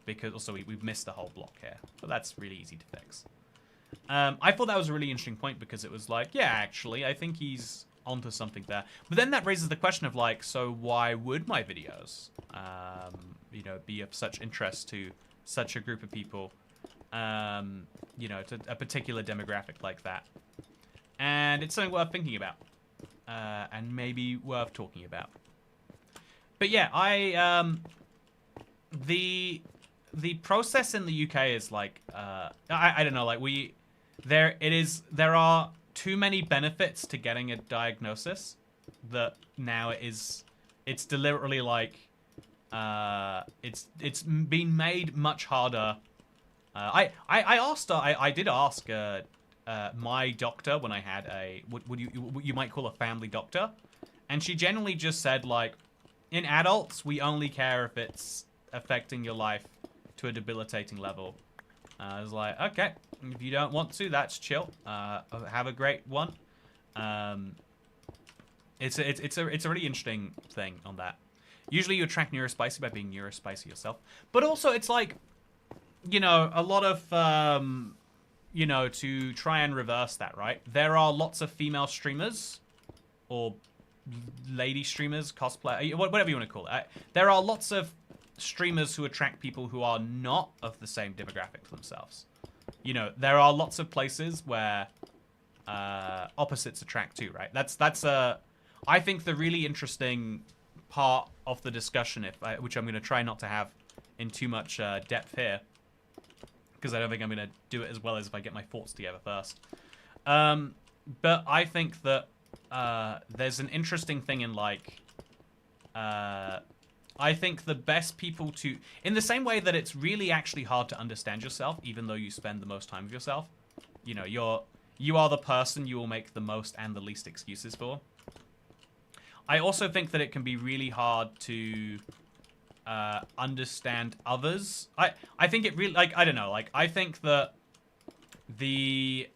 because also we've missed the whole block here, but that's really easy to fix. I thought that was a really interesting point because it was like, yeah, actually, I think he's onto something there. But then that raises the question of like, so why would my videos, you know, be of such interest to such a group of people, you know, to a particular demographic like that? And it's something worth thinking about, and maybe worth talking about. But yeah, the process in the UK is like, I don't know, like there are too many benefits to getting a diagnosis that now it's deliberately like, it's been made much harder. I did ask my doctor when I had what you might call a family doctor, and she generally just said like, in adults we only care if it's affecting your life to a debilitating level. I was like, okay, if you don't want to, that's chill. Have a great one. It's a really interesting thing on that. Usually you attract neurospicy by being neurospicy yourself, but also it's like, you know, a lot of you know, to try and reverse that, right? There are lots of female streamers or lady streamers, cosplay, whatever you want to call it. There are lots of streamers who attract people who are not of the same demographic themselves. You know, there are lots of places where opposites attract too, right? That's I think the really interesting part of the discussion, which I'm going to try not to have in too much depth here, because I don't think I'm going to do it as well as if I get my thoughts together first. But I think that there's an interesting thing in like, I think the best people to, in the same way that it's really actually hard to understand yourself, even though you spend the most time with yourself. You know, you are the person you will make the most and the least excuses for. I also think that it can be really hard to understand others. I think it really, like, I don't know, like, I think that the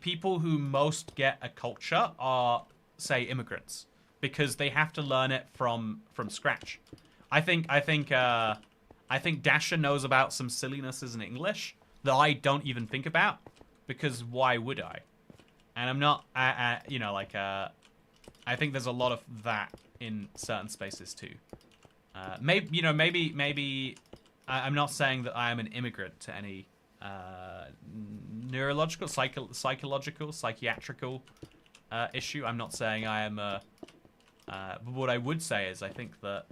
people who most get a culture are, say, immigrants, because they have to learn it from scratch. I think Dasher knows about some sillinesses in English that I don't even think about, because why would I? And I'm not, you know, like, I think there's a lot of that in certain spaces too. Maybe, you know, maybe I'm not saying that I am an immigrant to any neurological, psychological, psychiatrical issue. I'm not saying I am a. But what I would say is I think that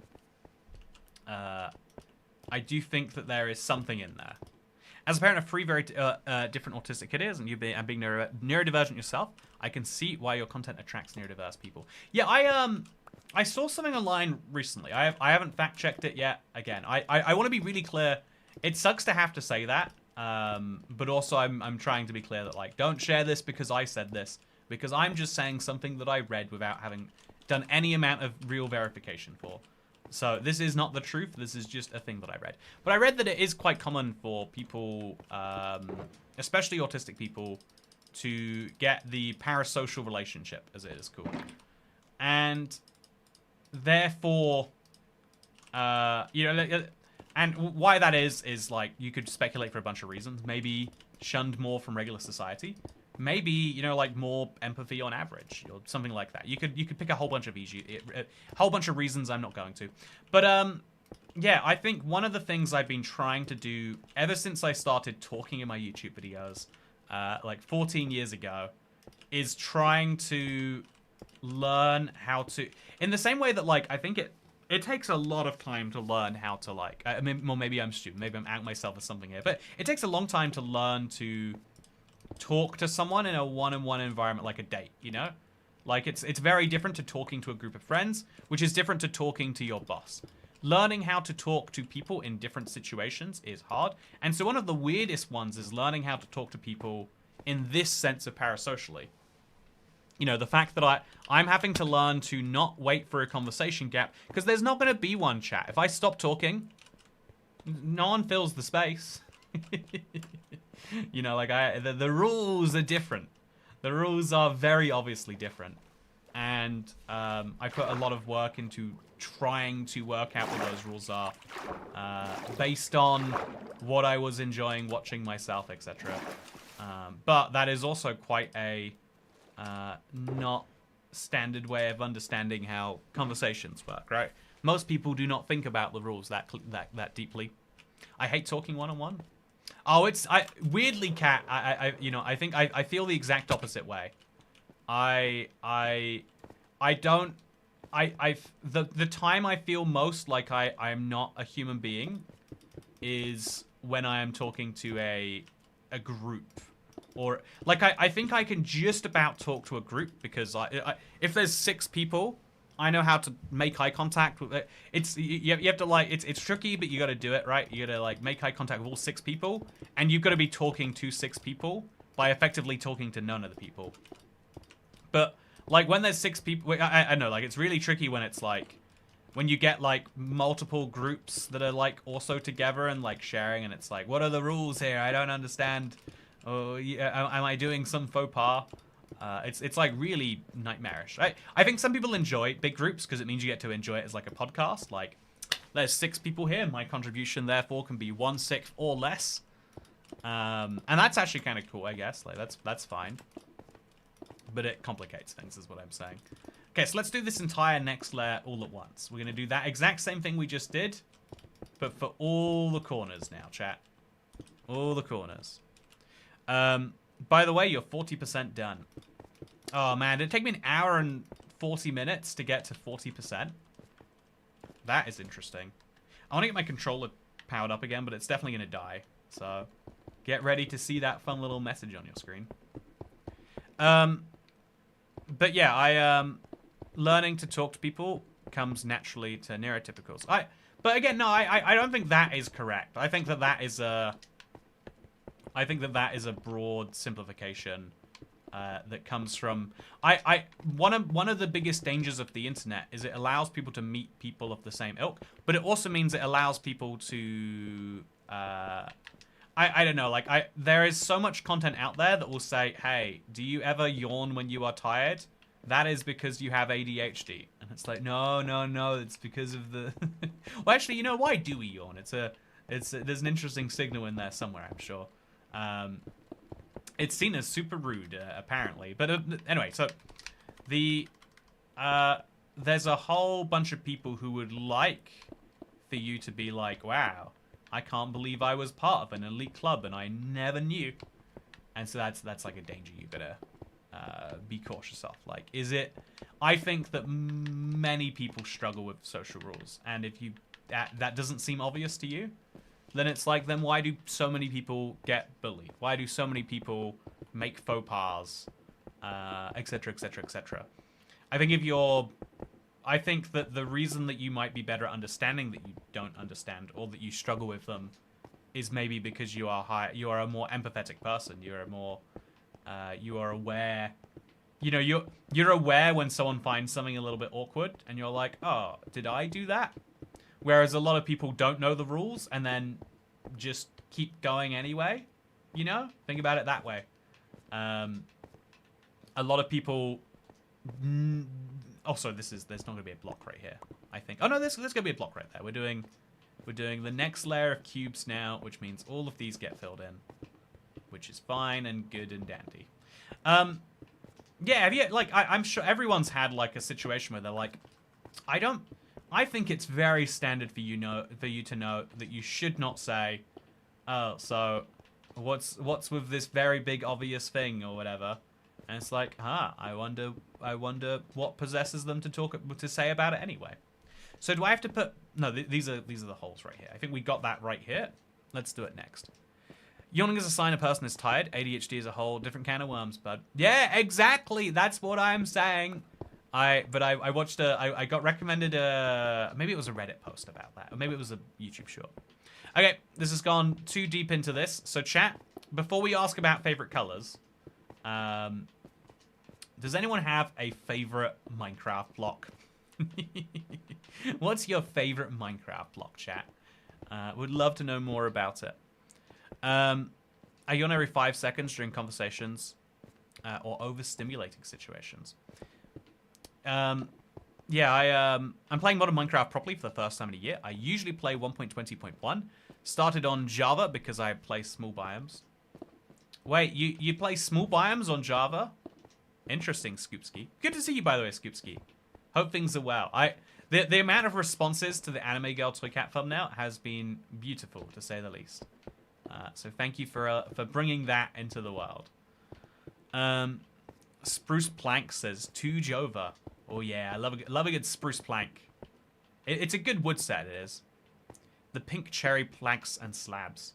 I do think that there is something in there. As a parent of three very different autistic kids, and being neurodivergent yourself, I can see why your content attracts neurodiverse people. Yeah, I saw something online recently. I haven't fact checked it yet. Again, I want to be really clear. It sucks to have to say that, but also I'm trying to be clear that, like, don't share this because I said this, because I'm just saying something that I read without having done any amount of real verification for. So this is not the truth. This is just a thing that I read. But I read that it is quite common for people, especially autistic people, to get the parasocial relationship, as it is called. And therefore, and why that is like, you could speculate for a bunch of reasons. Maybe shunned more from regular society. Maybe, like more empathy on average, or something like that. You could pick a whole bunch of reasons. I'm not going to. But, yeah, I think one of the things I've been trying to do ever since I started talking in my YouTube videos, like 14 years ago, is trying to learn how to, in the same way that, like, I think it takes a lot of time to learn how to, like, well, maybe I'm stupid, maybe I'm outing myself as something here, but it takes a long time to learn to talk to someone in a one-on-one environment, like a date, Like, it's very different to talking to a group of friends, which is different to talking to your boss. Learning how to talk to people in different situations is hard, and so one of the weirdest ones is learning how to talk to people in this sense of parasocially. The fact that I'm having to learn to not wait for a conversation gap, because there's not going to be one, chat. If I stop talking, no one fills the space. The rules are different. The rules are very obviously different. And I put a lot of work into trying to work out what those rules are, based on what I was enjoying watching myself, etc. But that is also quite a not standard way of understanding how conversations work, right? Most people do not think about the rules that deeply. I hate talking one-on-one. Oh, weirdly, Kat, I think I feel the exact opposite way. The time I feel most like I'm not a human being is when I am talking to a group. Or, like, I think I can just about talk to a group, because if there's 6 people, I know how to make eye contact with it. You have to, like, it's tricky, but you got to do it, right? You got to, like, make eye contact with all 6 people, and you've got to be talking to 6 people by effectively talking to none of the people. But, like, when there's 6 people, I know, like, it's really tricky when it's, like, when you get, like, multiple groups that are, like, also together and, like, sharing, and it's like, what are the rules here? I don't understand. Oh, yeah, am I doing some faux pas? It's like really nightmarish. I think some people enjoy big groups because it means you get to enjoy it as like a podcast. Like, there's 6 people here. My contribution, therefore, can be 1/6 or less. And that's actually kind of cool, I guess. Like, that's fine. But it complicates things, is what I'm saying. Okay, so let's do this entire next layer all at once. We're going to do that exact same thing we just did, but for all the corners now, chat. All the corners. By the way, you're 40% done. Oh, man. Did it take me an hour and 40 minutes to get to 40%? That is interesting. I want to get my controller powered up again, but it's definitely going to die. So, get ready to see that fun little message on your screen. But yeah, learning to talk to people comes naturally to neurotypicals. But again, no, I don't think that is correct. I think that is a broad simplification that comes from one of the biggest dangers of the internet is it allows people to meet people of the same ilk, but it also means it allows people to I don't know, like there is so much content out there that will say, hey, do you ever yawn when you are tired? That is because you have ADHD. And it's like, no, it's because of the well, actually, why do we yawn? There's an interesting signal in there somewhere, I'm sure. It's seen as super rude, apparently. But anyway, so there's a whole bunch of people who would like for you to be like, wow, I can't believe I was part of an elite club and I never knew. And so that's like a danger you better be cautious of. Like, I think that many people struggle with social rules, and if that doesn't seem obvious to you, then it's like, then why do so many people get bullied? Why do so many people make faux pas, etc., etc., etc.? I think that the reason that you might be better at understanding that you don't understand or that you struggle with them is maybe because you are a more empathetic person. You are aware you know, you're aware when someone finds something a little bit awkward, and you're like, oh, did I do that? Whereas a lot of people don't know the rules and then just keep going anyway. You know, think about it that way. A lot of people. Also, there's not gonna be a block right here. I think. Oh no, there's gonna be a block right there. We're doing the next layer of cubes now, which means all of these get filled in, which is fine and good and dandy. Yeah, have you, like, I'm sure everyone's had like a situation where they're like, I think it's very standard for you to know that you should not say, oh, so what's with this very big obvious thing or whatever. And it's like, I wonder what possesses them to say about it anyway. So do I have to put... No, these are the holes right here. I think we got that right here. Let's do it next. Yawning is a sign a person is tired. ADHD is a whole different can of worms, bud. Yeah, exactly. That's what I'm saying. I watched I got recommended maybe it was a Reddit post about that, or maybe it was a YouTube short. Okay, this has gone too deep into this. So chat, before we ask about favorite colors, does anyone have a favorite Minecraft block? What's your favorite Minecraft block, chat? Would love to know more about it. I yawn every 5 seconds during conversations or overstimulating situations. Yeah, I'm playing modern Minecraft properly for the first time in a year. I usually play 1.20.1. Started on Java because I play small biomes. Wait, you play small biomes on Java? Interesting, Scoopski. Good to see you, by the way, Scoopski. Hope things are well. The amount of responses to the Anime Girl Toy Cat thumbnail has been beautiful, to say the least. So thank you for bringing that into the world. Spruce Plank says, to Jova. Oh yeah, I love a good spruce plank. It's a good wood set, it is. The pink cherry planks and slabs.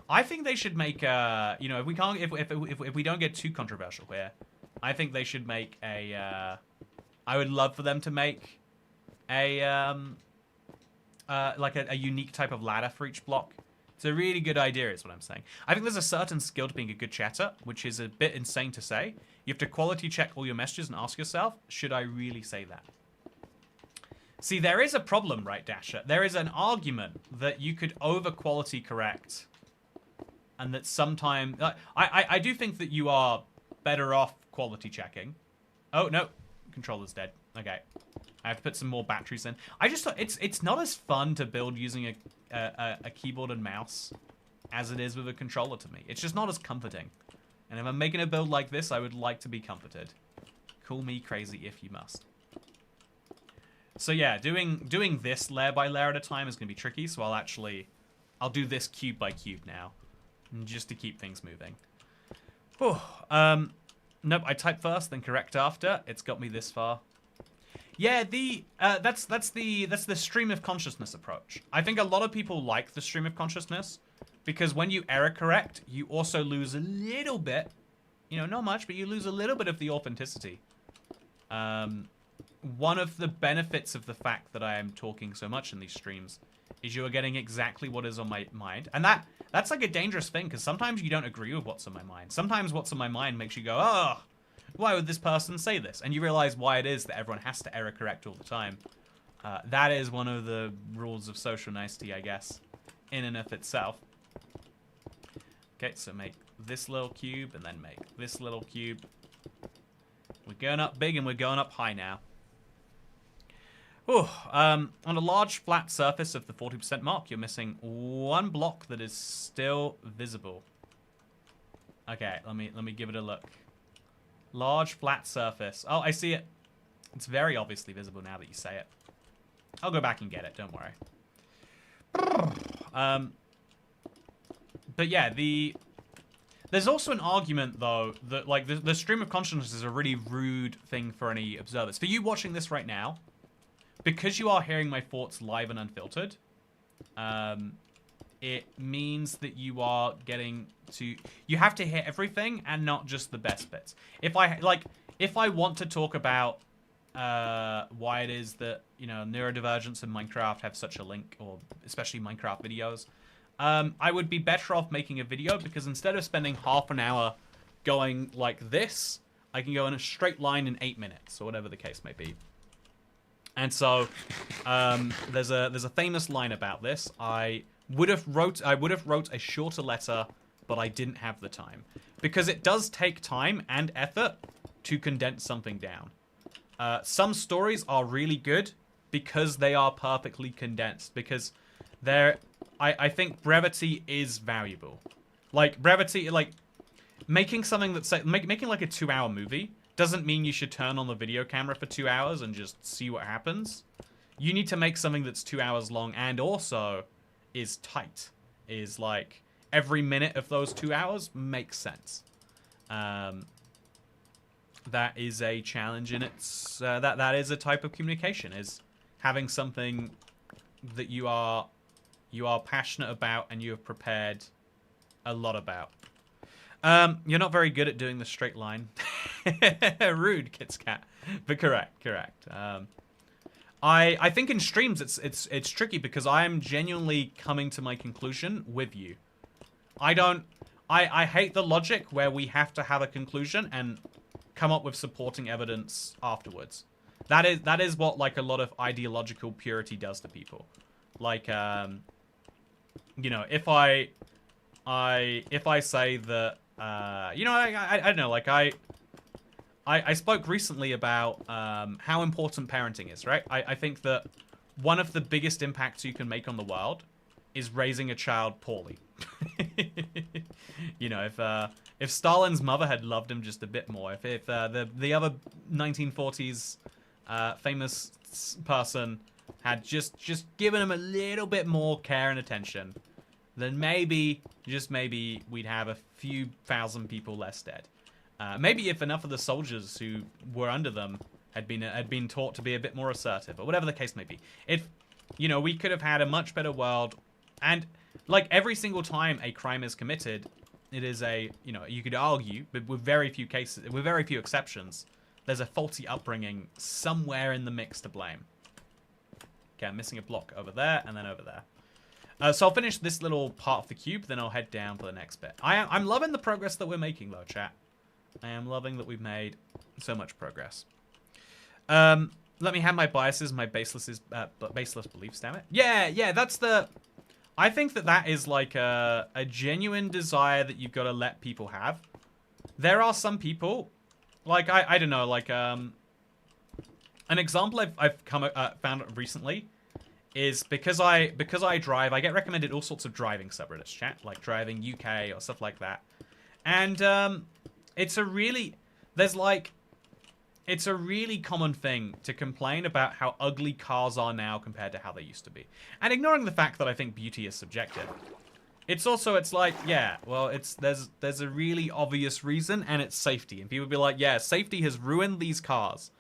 I think they should make you know, if we don't get too controversial here, I think they should make a I would love for them to make a like a unique type of ladder for each block. It's a really good idea, is what I'm saying. I think there's a certain skill to being a good chatter, which is a bit insane to say. You have to quality check all your messages and ask yourself, should I really say that? See, there is a problem, right, Dasher? There is an argument that you could over-quality correct, and that sometimes... I do think that you are better off quality checking. Oh, no. Controller's dead. Okay. I have to put some more batteries in. I just thought it's not as fun to build using a keyboard and mouse as it is with a controller to me. It's just not as comforting. And if I'm making a build like this, I would like to be comforted. Call me crazy if you must. So yeah, doing this layer by layer at a time is going to be tricky, so I'll do this cube by cube now, just to keep things moving. Whew. Nope, I type first, then correct after. It's got me this far. Yeah, that's the stream of consciousness approach. I think a lot of people like the stream of consciousness because when you error correct, you also lose a little bit, you know, not much, but you lose a little bit of the authenticity. One of the benefits of the fact that I am talking so much in these streams is you are getting exactly what is on my mind. And that's like a dangerous thing because sometimes you don't agree with what's on my mind. Sometimes what's on my mind makes you go, oh, why would this person say this? And you realize why it is that everyone has to error correct all the time. That is one of the rules of social nicety, I guess, in and of itself. Okay, so make this little cube and then make this little cube. We're going up big and we're going up high now. Ooh, on a large flat surface of the 40% mark, you're missing one block that is still visible. Okay, let me give it a look. Large flat surface. Oh, I see it. It's very obviously visible now that you say it. I'll go back and get it, don't worry. But yeah, there's also an argument, though, that like the stream of consciousness is a really rude thing for any observers. For you watching this right now, because you are hearing my thoughts live and unfiltered, it means that you are getting to... You have to hear everything and not just the best bits. If I want to talk about why it is that, you know, neurodivergence and Minecraft have such a link, or especially Minecraft videos, I would be better off making a video because instead of spending half an hour going like this, I can go in a straight line in 8 minutes, or whatever the case may be. And so, there's a famous line about this. I would have wrote a shorter letter, but I didn't have the time, because it does take time and effort to condense something down. Some stories are really good because they are perfectly condensed, because I think brevity is valuable. Like, brevity, like, making something that's, making like a 2-hour movie doesn't mean you should turn on the video camera for 2 hours and just see what happens. You need to make something that's 2 hours long and also is tight. Is like, every minute of those 2 hours makes sense. That is a challenge in its, that is a type of communication, is having something that you are passionate about and you have prepared a lot about. You're not very good at doing the straight line. Rude, Kit's cat. But correct. I think in streams it's tricky because I am genuinely coming to my conclusion with you. I hate the logic where we have to have a conclusion and come up with supporting evidence afterwards. That is what, like, a lot of ideological purity does to people. Like, you know, if I say that, you know, I don't know, like, I spoke recently about how important parenting is, right? I think that one of the biggest impacts you can make on the world is raising a child poorly. You know, if Stalin's mother had loved him just a bit more, if the other 1940s famous person had just given him a little bit more care and attention, then maybe, just maybe, we'd have a few thousand people less dead. Maybe if enough of the soldiers who were under them had been taught to be a bit more assertive, or whatever the case may be. If, you know, we could have had a much better world. And, like, every single time a crime is committed, it is a, you know, you could argue, but with very few cases, with very few exceptions, there's a faulty upbringing somewhere in the mix to blame. Okay, I'm missing a block over there, and then over there. So I'll finish this little part of the cube, then I'll head down for the next bit. I'm loving the progress that we're making, though, chat. I am loving that we've made so much progress. Let me have my biases, my baseless beliefs, damn it. Yeah, that's the... I think that is like a genuine desire that you've got to let people have. There are some people, like, I don't know, like, an example I've found recently is because I drive, I get recommended all sorts of driving subreddits, chat, like driving UK or stuff like that. And, it's a really common thing to complain about how ugly cars are now compared to how they used to be. And ignoring the fact that I think beauty is subjective. It's like, yeah, well, there's a really obvious reason, and it's safety. And people be like, yeah, safety has ruined these cars.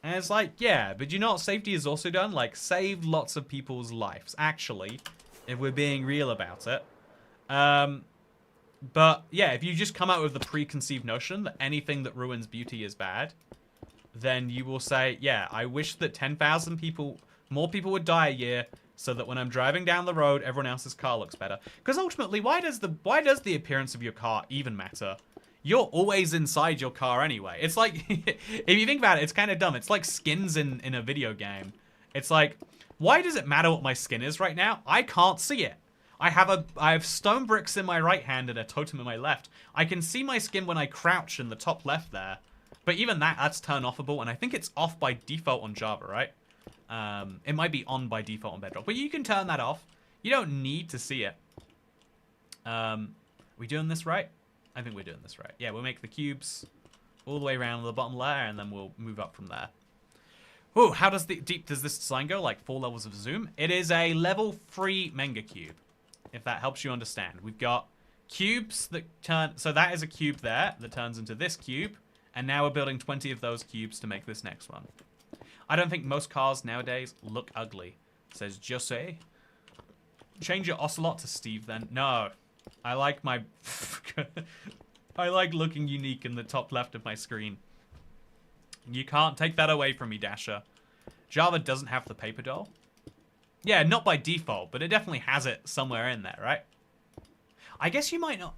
And it's like, yeah, but you know what safety has also done? Like, saved lots of people's lives, actually, if we're being real about it. But, yeah, if you just come out with the preconceived notion that anything that ruins beauty is bad, then you will say, yeah, I wish that 10,000 people, more people would die a year, so that when I'm driving down the road, everyone else's car looks better. Because ultimately, why does the appearance of your car even matter? You're always inside your car anyway. It's like, if you think about it, it's kind of dumb. It's like skins in a video game. It's like, why does it matter what my skin is right now? I can't see it. I have stone bricks in my right hand and a totem in my left. I can see my skin when I crouch in the top left there. But even that's turn offable, and I think it's off by default on Java, right? It might be on by default on Bedrock, but you can turn that off. You don't need to see it. We doing this right? I think we're doing this right. Yeah, we'll make the cubes all the way around the bottom layer, and then we'll move up from there. Ooh, how deep does this design go? Like 4 levels of zoom? It is a level 3 Menger cube, if that helps you understand. We've got cubes that turn... So that is a cube there that turns into this cube. And now we're building 20 of those cubes to make this next one. I don't think most cars nowadays look ugly, says Jose. Change your ocelot to Steve then. No. I like my... I like looking unique in the top left of my screen. You can't take that away from me, Dasher. Java doesn't have the paper doll. Yeah, not by default, but it definitely has it somewhere in there, right? I guess you might not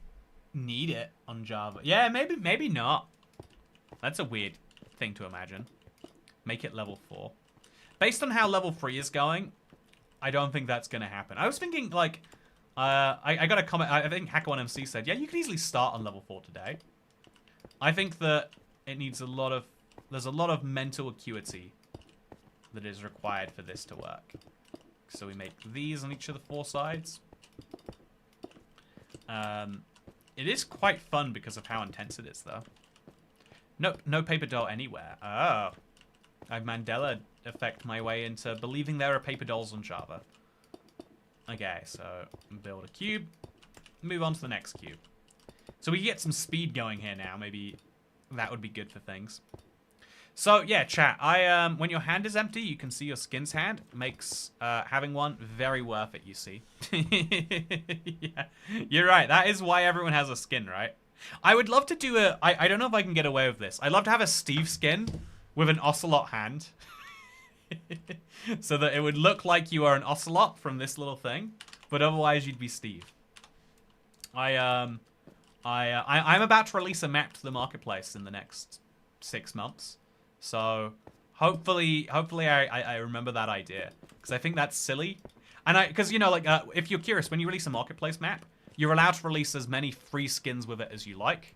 need it on Java. Yeah, maybe not. That's a weird thing to imagine. Make it level 4. Based on how level 3 is going, I don't think that's going to happen. I was thinking, like, I got a comment. I think Hacker1MC said, yeah, you can easily start on level 4 today. I think that it needs a lot of... There's a lot of mental acuity that is required for this to work. So we make these on each of the 4 sides. It is quite fun because of how intense it is, though. Nope, no paper doll anywhere. Oh. I've Mandela effect my way into believing there are paper dolls on Java. Okay, so build a cube. Move on to the next cube. So we can get some speed going here now. Maybe that would be good for things. So, yeah, chat. When your hand is empty, you can see your skin's hand. Makes having one very worth it, you see. Yeah, you're right. That is why everyone has a skin, right? I would love to do a... I don't know if I can get away with this. I'd love to have a Steve skin with an ocelot hand. So that it would look like you are an ocelot from this little thing. But otherwise, you'd be Steve. I'm about to release a map to the marketplace in the next 6 months. So hopefully I remember that idea, because I think that's silly. And because, you know, like, if you're curious, when you release a marketplace map, you're allowed to release as many free skins with it as you like.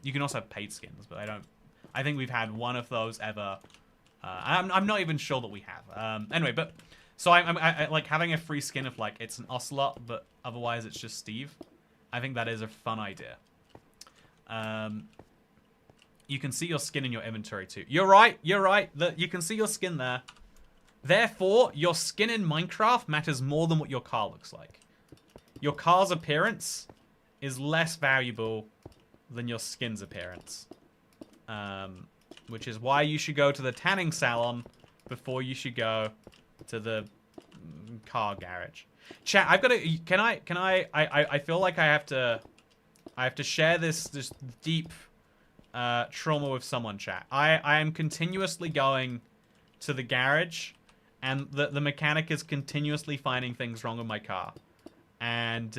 You can also have paid skins, but I think we've had one of those ever. I'm not even sure that we have. Anyway, but so I like having a free skin of, like, it's an ocelot, but otherwise it's just Steve. I think that is a fun idea. You can see your skin in your inventory too. You're right. You can see your skin there. Therefore, your skin in Minecraft matters more than what your car looks like. Your car's appearance is less valuable than your skin's appearance. Which is why you should go to the tanning salon before you should go to the car garage. Chat, I've got to... I feel like I have to share this deep... trauma with someone, chat. I am continuously going to the garage, and the mechanic is continuously finding things wrong with my car. And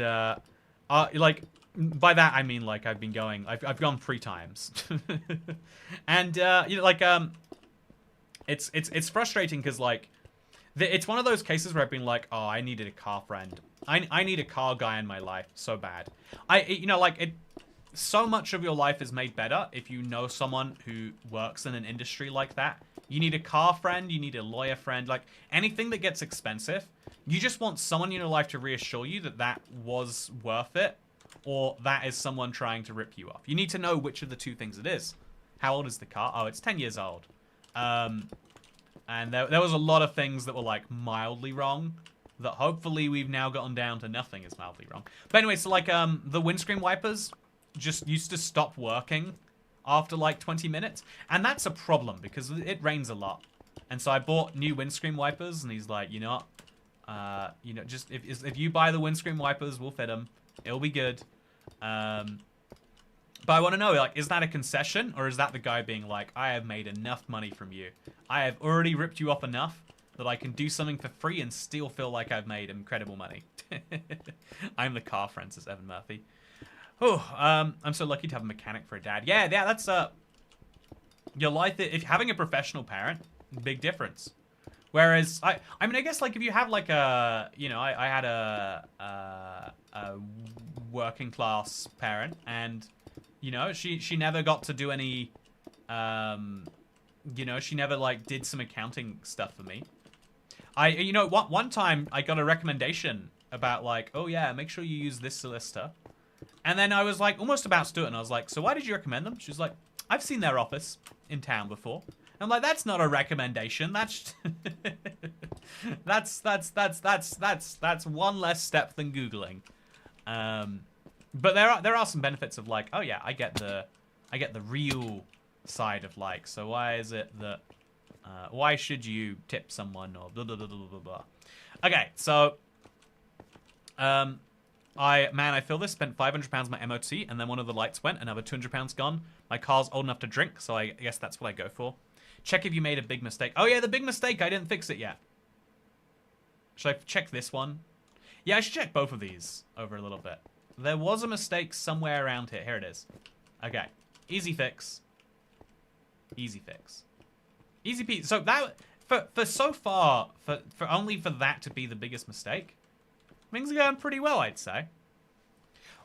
like, by that I mean, like, I've gone 3 times. And you know, like, it's frustrating because, like, it's one of those cases where I've been like, oh, I needed a car friend. I need a car guy in my life so bad. You know, like, it. So much of your life is made better if you know someone who works in an industry like that. You need a car friend, you need a lawyer friend, like anything that gets expensive. You just want someone in your life to reassure you that that was worth it, or that is someone trying to rip you off. You need to know which of the 2 things it is. How old is the car? Oh, it's 10 years old. And there was a lot of things that were, like, mildly wrong that hopefully we've now gotten down to nothing is mildly wrong. But anyway, so, like, the windscreen wipers just used to stop working after like 20 minutes, and that's a problem because it rains a lot. And so I bought new windscreen wipers, and he's like, you know, just if you buy the windscreen wipers, we'll fit them. It'll be good. But I want to know, like, is that a concession, or is that the guy being like, I have made enough money from you. I have already ripped you off enough that I can do something for free and still feel like I've made incredible money. I'm the car friend, says Evan Murphy. Oh, I'm so lucky to have a mechanic for a dad. Yeah, that's your life. If having a professional parent, big difference. Whereas I mean, I guess, like, if you have, like, a, you know, I had a working class parent, and, you know, she never got to do any, you know, she never, like, did some accounting stuff for me. You know, one time I got a recommendation about, like, oh yeah, make sure you use this solicitor. And then I was, like, almost about to do it, and I was like, so why did you recommend them? She was like, I've seen their office in town before. And I'm like, that's not a recommendation. That's that's one less step than Googling. But there are some benefits of, like, oh yeah, I get the real side of, like, so why is it that why should you tip someone, or blah blah blah blah blah blah. Okay, so I feel this. Spent £500 on my MOT, and then one of the lights went. Another £200 gone. My car's old enough to drink, so I guess that's what I go for. Check if you made a big mistake. Oh yeah, the big mistake. I didn't fix it yet. Should I check this one? Yeah, I should check both of these over a little bit. There was a mistake somewhere around here. Here it is. Okay, easy fix. Easy fix. Easy peasy. So that, for so far, for only for that to be the biggest mistake, things are going pretty well, I'd say.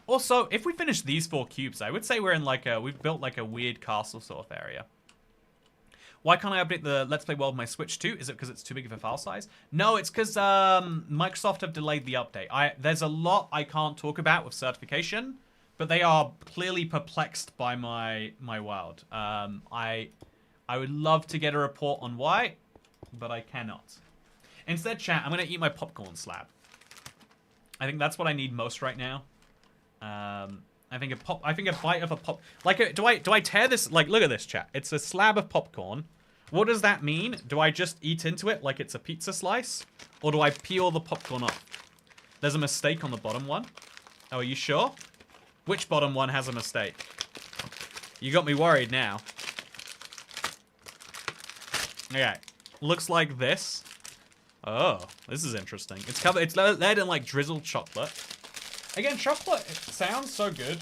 Also, if we finish these 4 cubes, I would say we're in like we've built like a weird castle sort of area. Why can't I update the Let's Play World on my Switch too? Is it because it's too big of a file size? No, it's because Microsoft have delayed the update. There's a lot I can't talk about with certification, but they are clearly perplexed by my world. I would love to get a report on why, but I cannot. Instead, chat, I'm gonna eat my popcorn slab. I think that's what I need most right now. I think a bite of a pop. Like, do I tear this? Like, look at this, chat. It's a slab of popcorn. What does that mean? Do I just eat into it like it's a pizza slice, or do I peel the popcorn off? There's a mistake on the bottom one. Oh, are you sure? Which bottom one has a mistake? You got me worried now. Okay, looks like this. Oh, this is interesting. It's covered. It's laid in like drizzled chocolate. Again, chocolate sounds so good.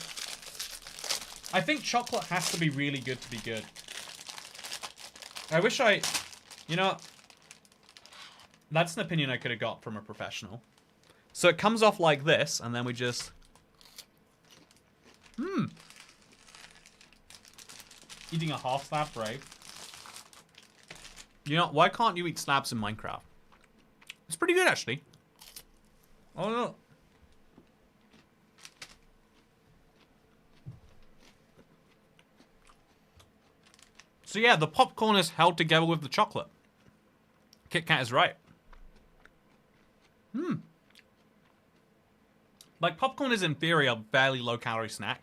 I think chocolate has to be really good to be good. I wish you know, that's an opinion I could have got from a professional. So it comes off like this, and then we just, eating a half slab brave. You know, why can't you eat slabs in Minecraft? It's pretty good, actually. Oh no. So yeah, the popcorn is held together with the chocolate. Kit Kat is right. Like, popcorn is in theory a fairly low-calorie snack.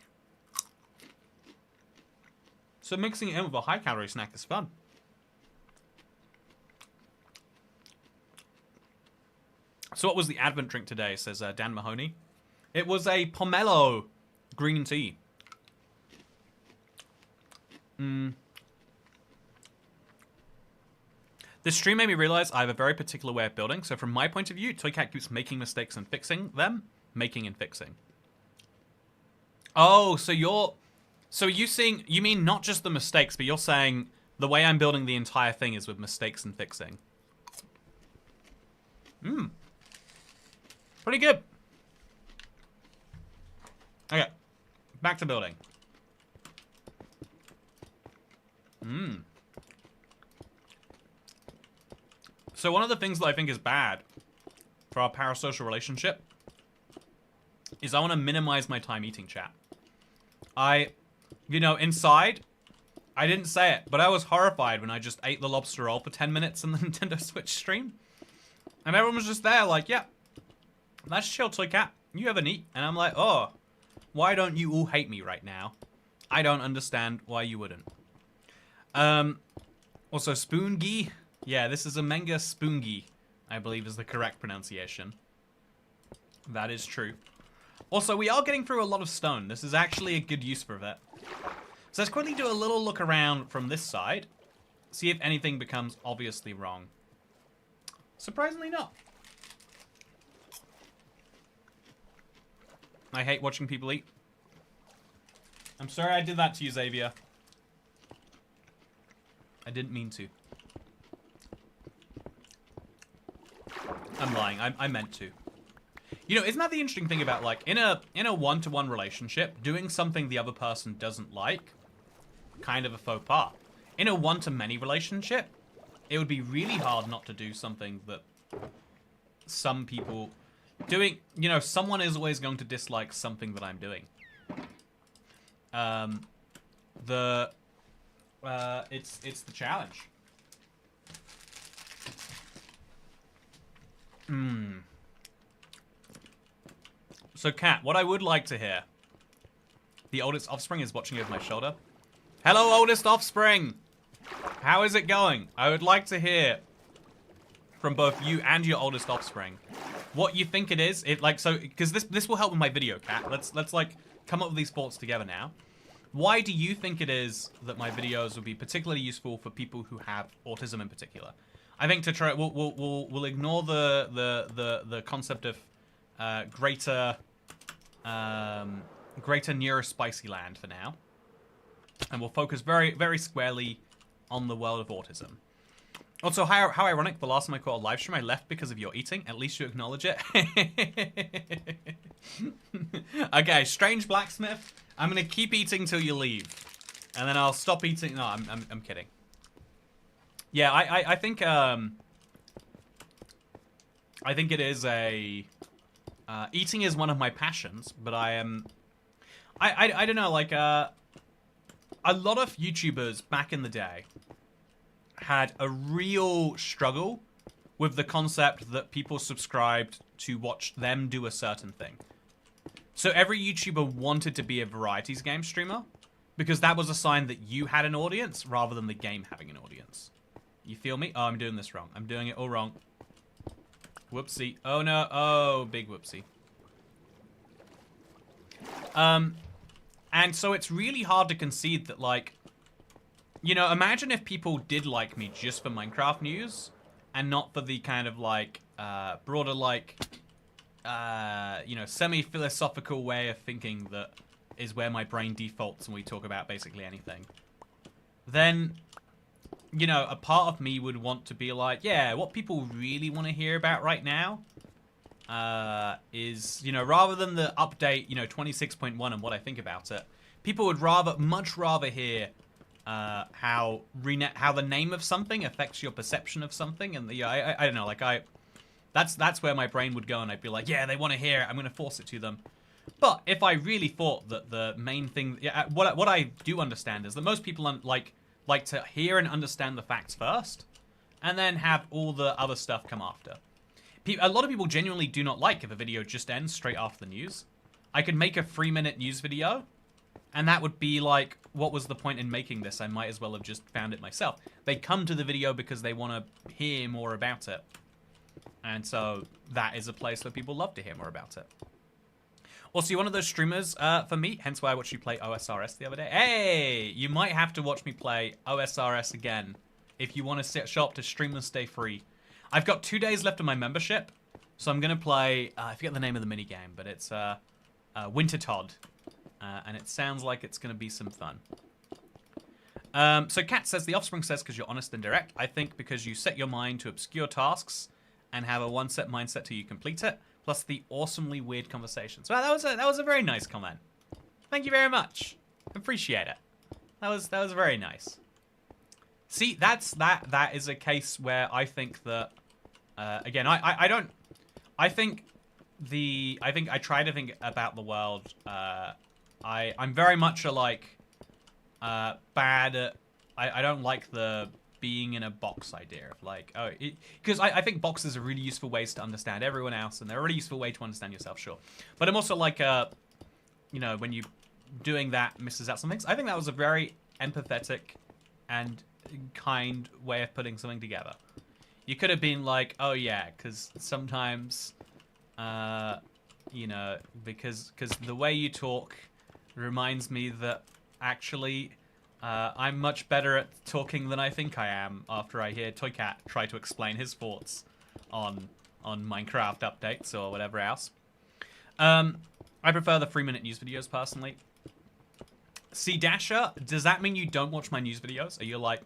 So mixing it in with a high-calorie snack is fun. So what was the Advent drink today, says Dan Mahoney. It was a pomelo green tea. This stream made me realize I have a very particular way of building. So from my point of view, Toycat keeps making mistakes and fixing them. Making and fixing. Oh, so you mean not just the mistakes, but you're saying the way I'm building the entire thing is with mistakes and fixing. Pretty good. Okay. Back to building. So one of the things that I think is bad for our parasocial relationship is I want to minimize my time eating, chat. You know, inside, I didn't say it, but I was horrified when I just ate the lobster roll for 10 minutes on the Nintendo Switch stream. And everyone was just there like, yeah, that's chill, Toy Cat. You have an eat. And I'm like, oh, why don't you all hate me right now? I don't understand why you wouldn't. Also, spoongi. Yeah, this is a Menger spoongi, I believe is the correct pronunciation. That is true. Also, we are getting through a lot of stone. This is actually a good use for it. So let's quickly do a little look around from this side. See if anything becomes obviously wrong. Surprisingly not. I hate watching people eat. I'm sorry I did that to you, Xavier. I didn't mean to. I'm lying. I meant to. You know, isn't that the interesting thing about, like, in a one-to-one relationship, doing something the other person doesn't like, kind of a faux pas. In a one-to-many relationship, it would be really hard not to do something that some people doing. You know, someone is always going to dislike something that I'm doing. It's the challenge. So, Kat, what I would like to hear. The oldest offspring is watching over my shoulder. Hello, oldest offspring! How is it going? I would like to hear from both you and your oldest offspring what you think it is. Because this will help with my video, Kat. Let's like come up with these thoughts together now. Why do you think it is that my videos will be particularly useful for people who have autism in particular? I think to try, we'll ignore the concept of greater neurospicy land for now, and we'll focus very very squarely on the world of autism. Also, how ironic, the last time I caught a live stream, I left because of your eating. At least you acknowledge it. Okay, Strange Blacksmith. I'm going to keep eating till you leave. And then I'll stop eating. No, I'm kidding. Yeah, I think it is a... eating is one of my passions, but I am... I don't know, like, a lot of YouTubers back in the day had a real struggle with the concept that people subscribed to watch them do a certain thing. So every YouTuber wanted to be a varieties game streamer because that was a sign that you had an audience rather than the game having an audience. You feel me? Oh, I'm doing this wrong. I'm doing it all wrong. Whoopsie. Oh, no. Oh, big whoopsie. And so it's really hard to concede that, like, you know, imagine if people did like me just for Minecraft news and not for the kind of, like, broader, like, you know, semi-philosophical way of thinking that is where my brain defaults when we talk about basically anything. Then, you know, a part of me would want to be like, yeah, what people really want to hear about right now is, you know, rather than the update, you know, 26.1 and what I think about it, people would much rather hear how the name of something affects your perception of something, and I don't know, like that's where my brain would go, and I'd be like, yeah, they want to hear it, I'm gonna force it to them. But if I really thought that the main thing, what I do understand is that most people like to hear and understand the facts first, and then have all the other stuff come after. A lot of people genuinely do not like if a video just ends straight after the news. I could make a 3-minute news video, and that would be like, what was the point in making this? I might as well have just found it myself. They come to the video because they want to hear more about it. And so that is a place where people love to hear more about it. Also, you're one of those streamers for me, hence why I watched you play OSRS the other day. Hey, you might have to watch me play OSRS again if you want to show up to stream and stay free. I've got 2 days left of my membership, so I'm going to play, I forget the name of the minigame, but it's Winter Todd. And it sounds like it's going to be some fun. So Kat says, the offspring says because you're honest and direct. I think because you set your mind to obscure tasks and have a one-set mindset till you complete it, plus the awesomely weird conversations. Well, that was a very nice comment. Thank you very much. Appreciate it. That was very nice. See, that is a case where I think that again, I try to think about the world. I'm very much a like bad at, I don't like the being in a box idea of like, oh, because I think boxes are really useful ways to understand everyone else, and they're a really useful way to understand yourself, sure. But I'm also like, you know, when you doing that misses out some things. I think that was a very empathetic and kind way of putting something together. You could have been like, oh yeah, because sometimes, you know, because the way you talk reminds me that actually I'm much better at talking than I think I am after I hear Toycat try to explain his thoughts on Minecraft updates or whatever else. I prefer the 3-minute news videos personally. See, Dasher, does that mean you don't watch my news videos? Are you like,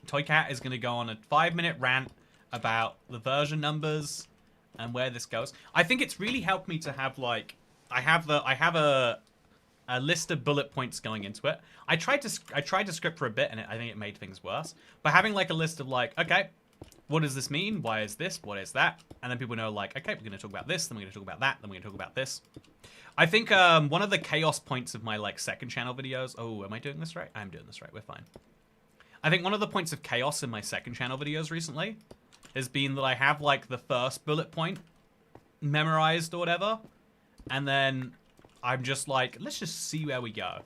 Toycat is going to go on a 5-minute rant about the version numbers and where this goes? I think it's really helped me to have like, I have a list of bullet points going into it. I tried to script for a bit, and I think it made things worse. But having like a list of like, okay, what does this mean? Why is this? What is that? And then people know like, okay, we're going to talk about this, then we're going to talk about that, then we're going to talk about this. I think one of the chaos points of my like second channel videos. Oh, am I doing this right? I'm doing this right. We're fine. I think one of the points of chaos in my second channel videos recently has been that I have like the first bullet point memorized or whatever, and then I'm just like, let's just see where we go.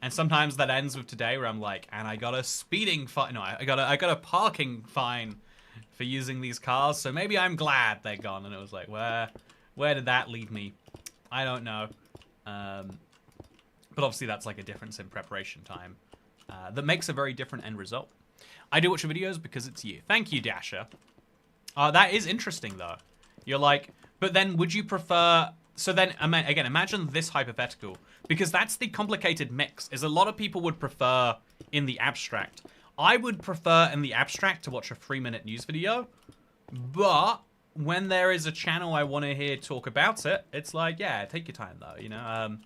And sometimes that ends with today where I'm like, and I got a speeding fine. No, I got a parking fine for using these cars. So maybe I'm glad they're gone. And it was like, where did that lead me? I don't know. But obviously that's like a difference in preparation time that makes a very different end result. I do watch your videos because it's you. Thank you, Dasher. That is interesting though. You're like, but then would you prefer... So then, again, imagine this hypothetical, because that's the complicated mix, is a lot of people would prefer, in the abstract, I would prefer in the abstract to watch a 3-minute news video, but when there is a channel I want to hear talk about it, it's like, yeah, take your time though, you know.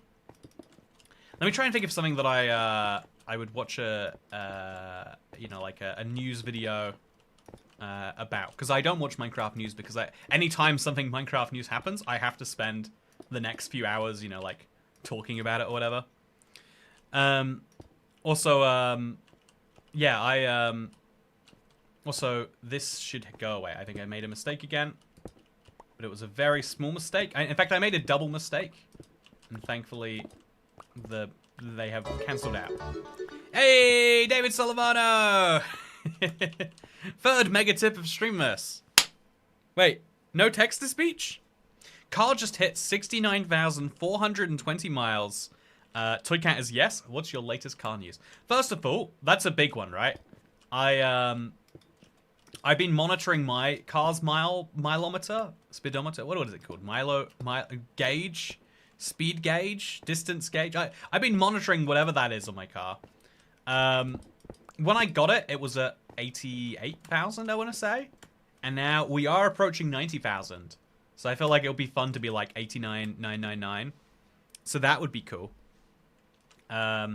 Let me try and think of something that I would watch you know, like a news video about, because I don't watch Minecraft news because anytime something Minecraft news happens, I have to spend the next few hours, you know, like talking about it or whatever. Yeah, also, this should go away. I think I made a mistake again, but it was a very small mistake. In fact, I made a double mistake, and thankfully, they have cancelled out. Hey, David Solovano! Third mega tip of Streamless. Wait, no text-to-speech? Car just hit 69,420 miles. Toycat is yes. What's your latest car news? First of all, that's a big one, right? I've been monitoring my car's mileometer, speedometer. What is it called? Gauge, speed gauge, distance gauge. I've been monitoring whatever that is on my car. When I got it, it was at 88,000, I want to say, and now we are approaching 90,000. So I feel like it'll be fun to be like 89,999. So that would be cool. Yeah,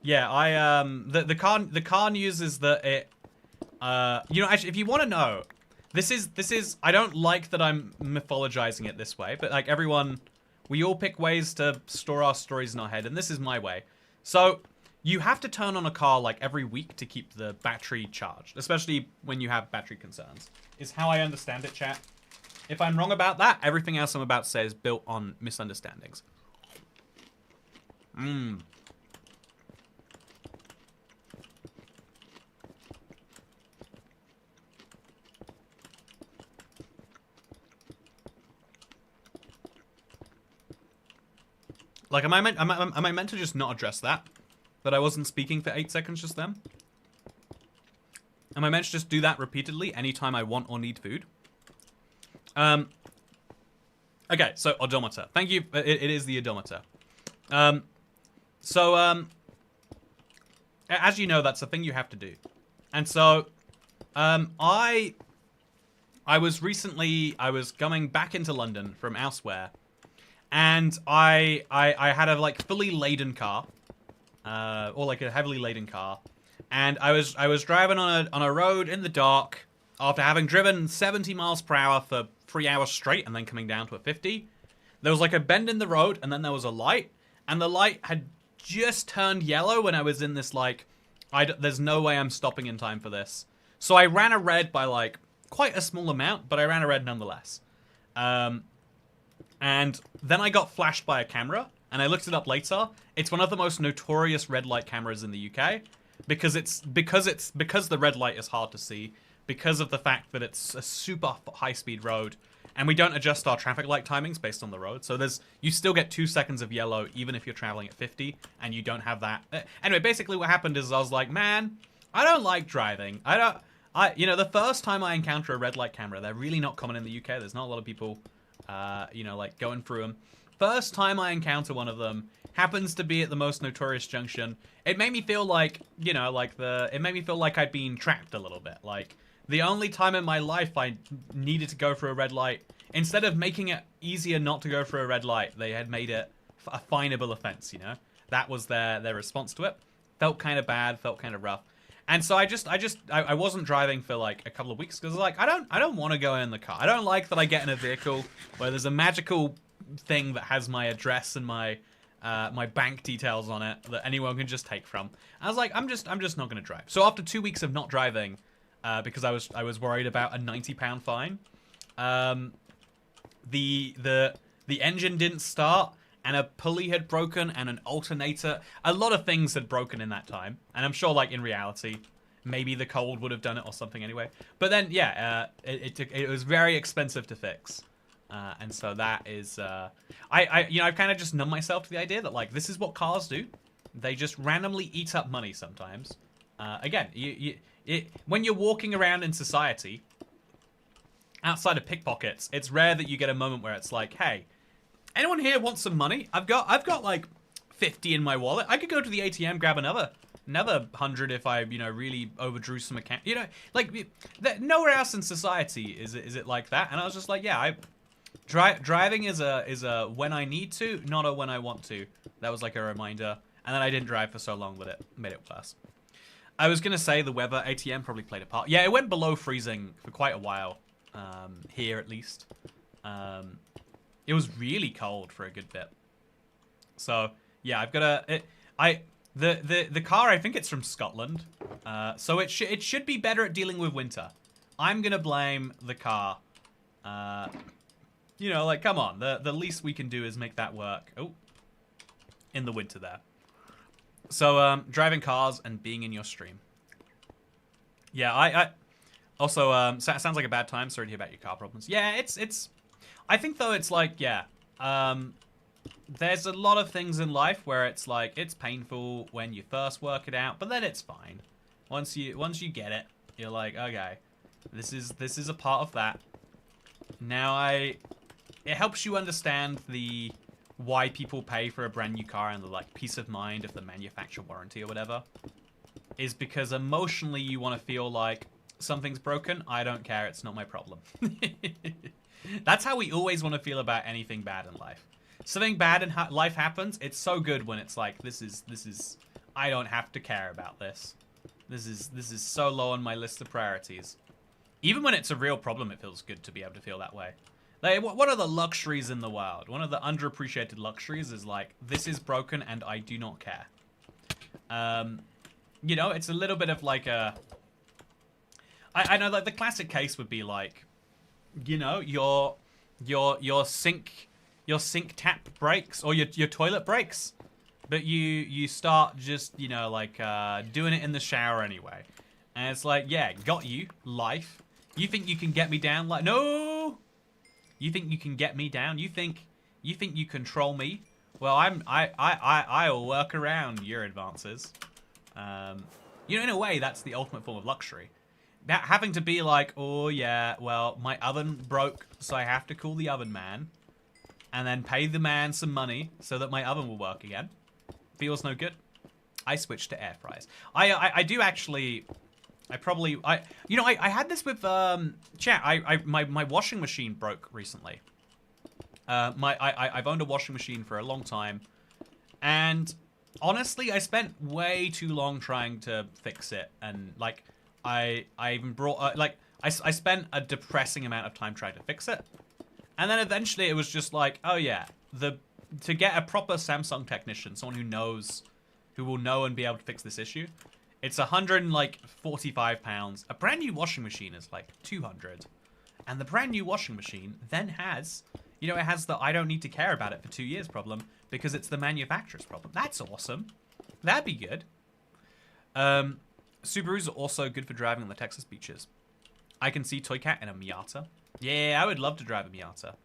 the car news is that it, you know, actually, if you want to know, this is, I don't like that I'm mythologizing it this way, but like everyone, we all pick ways to store our stories in our head, and this is my way. So you have to turn on a car like every week to keep the battery charged, especially when you have battery concerns, is how I understand it, chat. If I'm wrong about that, everything else I'm about to say is built on misunderstandings. Like, am I meant to just not address that? That I wasn't speaking for 8 seconds just then? Am I meant to just do that repeatedly anytime I want or need food? Okay, so odometer. Thank you. It is the odometer. As you know, that's a thing you have to do. And so, I was going back into London from elsewhere, and I had a like fully laden car, or like a heavily laden car, and I was driving on a road in the dark after having driven 70 miles per hour for 3 hours straight and then coming down to a 50. There was like a bend in the road, and then there was a light, and the light had just turned yellow when I was in this like, there's no way I'm stopping in time for this. So I ran a red by like quite a small amount, but I ran a red nonetheless. And then I got flashed by a camera, and I looked it up later. It's one of the most notorious red light cameras in the UK because the red light is hard to see, because of the fact that it's a super high-speed road, and we don't adjust our traffic light timings based on the road. So you still get 2 seconds of yellow even if you're traveling at 50, and you don't have that. Anyway, basically what happened is I was like, man, I don't like driving. You know, the first time I encounter a red light camera, they're really not common in the UK. There's not a lot of people, you know, like going through them. First time I encounter one of them happens to be at the most notorious junction. It made me feel like, you know, like it made me feel like I'd been trapped a little bit. Like, the only time in my life I needed to go through a red light, instead of making it easier not to go through a red light, they had made it a finable offense, you know? That was their response to it. Felt kind of bad, felt kind of rough. And so I wasn't driving for like a couple of weeks because like, I don't want to go in the car. I don't like that I get in a vehicle where there's a magical thing that has my address and my bank details on it that anyone can just take from. I was like, I'm just not going to drive. So after 2 weeks of not driving, because I was worried about a £90 fine, the engine didn't start, and a pulley had broken, and an alternator. A lot of things had broken in that time, and I'm sure, like, in reality, maybe the cold would have done it or something anyway. But then, yeah, it was very expensive to fix. And so that is, I've kind of just numbed myself to the idea that, like, this is what cars do. They just randomly eat up money sometimes. Again, when you're walking around in society, outside of pickpockets, it's rare that you get a moment where it's like, hey, anyone here want some money? I've got like 50 in my wallet. I could go to the ATM, grab another. Another 100 if I, really overdrew some account. Like, nowhere else in society is it like that. And I was just like, yeah, driving is a when I need to, not a when I want to. That was like a reminder. And then I didn't drive for so long that it made it worse. I was going to say the weather, ATM probably played a part. Yeah, it went below freezing for quite a while, here at least. It was really cold for a good bit. So, yeah, I've got the car, I think it's from Scotland. So it should be better at dealing with winter. I'm going to blame the car. Like, come on. The least we can do is make that work. Oh, in the winter there. So, driving cars and being in your stream. Yeah, I also, sounds like a bad time. Sorry to hear about your car problems. Yeah, it's, I think though it's like, yeah, there's a lot of things in life where it's like, it's painful when you first work it out, but then it's fine. Once you get it, you're like, okay, this is a part of that. Now it helps you understand why people pay for a brand new car and the like peace of mind of the manufacturer warranty or whatever is because emotionally you want to feel like something's broken. I don't care. It's not my problem. That's how we always want to feel about anything bad in life. Something bad in life happens. It's so good when it's like, this is, I don't have to care about this. This is so low on my list of priorities. Even when it's a real problem, it feels good to be able to feel that way. Like, what are the luxuries in the world? One of the underappreciated luxuries is like, this is broken and I do not care. It's a little bit of like a... I know like the classic case would be like, your sink tap breaks or your toilet breaks, but you start just, doing it in the shower anyway. And it's like, yeah, got you, life. You think you can get me down? Like, no! You think you can get me down? You think you control me? Well, I will work around your advances. In a way, that's the ultimate form of luxury. That having to be like, oh yeah, well, my oven broke, so I have to call the oven man, and then pay the man some money so that my oven will work again. Feels no good. I switched to air fryers. I do actually. I had this with chat. My washing machine broke recently. I've owned a washing machine for a long time, and honestly, I spent way too long trying to fix it, and like I even brought I spent a depressing amount of time trying to fix it, and then eventually it was just like, oh yeah, to get a proper Samsung technician, someone who will know and be able to fix this issue. It's 145 pounds. A brand new washing machine is like 200. And the brand new washing machine then has, it has the I don't need to care about it for 2 years problem because it's the manufacturer's problem. That's awesome. That'd be good. Subarus are also good for driving on the Texas beaches. I can see Toy Cat in a Miata. Yeah, I would love to drive a Miata.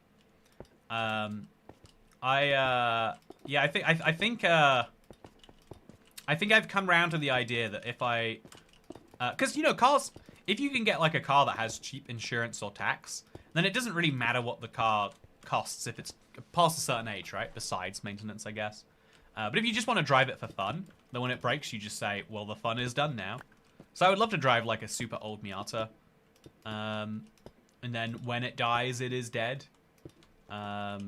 I think I've come around to the idea that if I... Because, cars... If you can get, like, a car that has cheap insurance or tax, then it doesn't really matter what the car costs if it's past a certain age, right? Besides maintenance, I guess. But if you just want to drive it for fun, then when it breaks, you just say, well, the fun is done now. So I would love to drive, like, a super old Miata. And then when it dies, it is dead. I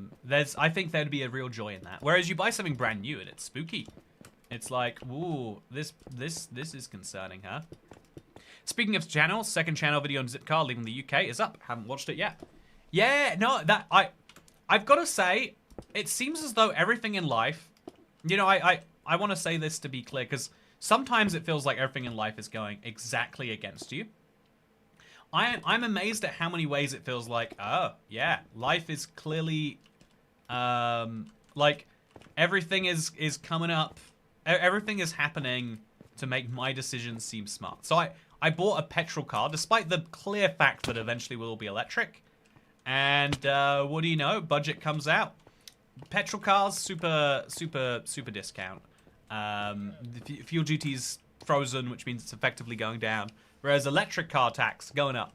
think there'd be a real joy in that. Whereas you buy something brand new and it's spooky. It's like, ooh, this is concerning, huh? Speaking of channels, second channel video on Zipcar leaving the UK is up. Haven't watched it yet. Yeah, no, I've got to say, it seems as though everything in life, I want to say this to be clear, because sometimes it feels like everything in life is going exactly against you. I'm amazed at how many ways it feels like, oh, yeah, life is clearly, like, everything is coming up. Everything is happening to make my decisions seem smart. So I bought a petrol car, despite the clear fact that eventually we'll all be electric. And what do you know? Budget comes out. Petrol cars, super discount. The fuel duty's frozen, which means it's effectively going down. Whereas electric car tax going up,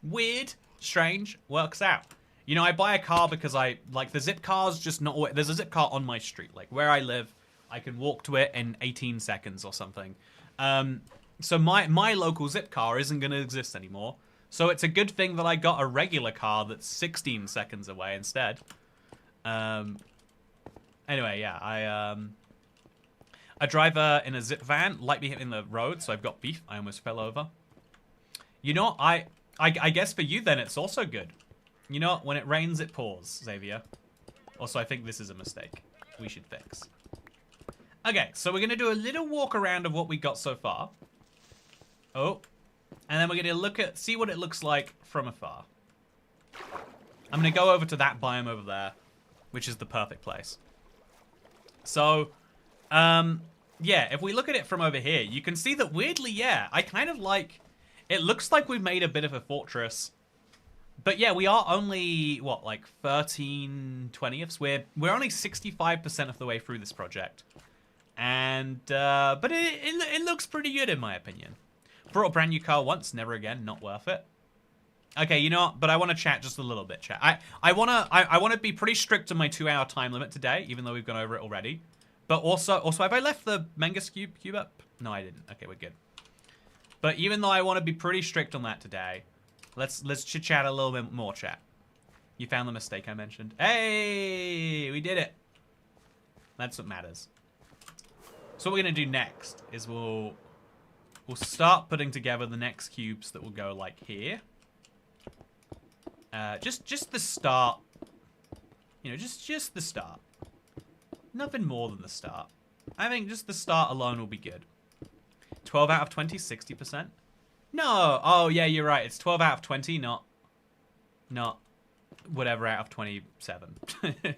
Weird, strange, works out. I buy a car because I, like, the zip car's just not, there's a zip car on my street. Like, where I live, I can walk to it in 18 seconds or something. So my local zip car isn't going to exist anymore. So it's a good thing that I got a regular car that's 16 seconds away instead. Anyway, yeah, a driver in a zip van light me hitting the road, so I've got beef. I almost fell over. You know, I guess for you then it's also good. You know, when it rains it pours, Xavier. Also, I think this is a mistake we should fix. Okay, so we're going to do a little walk around of what we got so far. Oh. And then we're going to see what it looks like from afar. I'm going to go over to that biome over there, which is the perfect place. So, yeah, if we look at it from over here, you can see that weirdly, yeah, I kind of like... It looks like we've made a bit of a fortress. But yeah, we are only, what, like 13/20ths? We're only 65% of the way through this project. And, but it looks pretty good in my opinion. Brought a brand new car once, never again, not worth it. Okay, you know what? But I want to chat just a little bit, chat. I want to be pretty strict on my 2-hour time limit today, even though we've gone over it already. But also, have I left the Menger cube up? No, I didn't. Okay, we're good. But even though I want to be pretty strict on that today, let's chit-chat a little bit more, chat. You found the mistake I mentioned. Hey, we did it. That's what matters. So what we're going to do next is we'll start putting together the next cubes that will go like here. Just the start. You know, just the start. Nothing more than the start. I think just the start alone will be good. 12 out of 20, 60%. No. Oh, yeah, you're right. It's 12 out of 20, not whatever out of 27. Okay,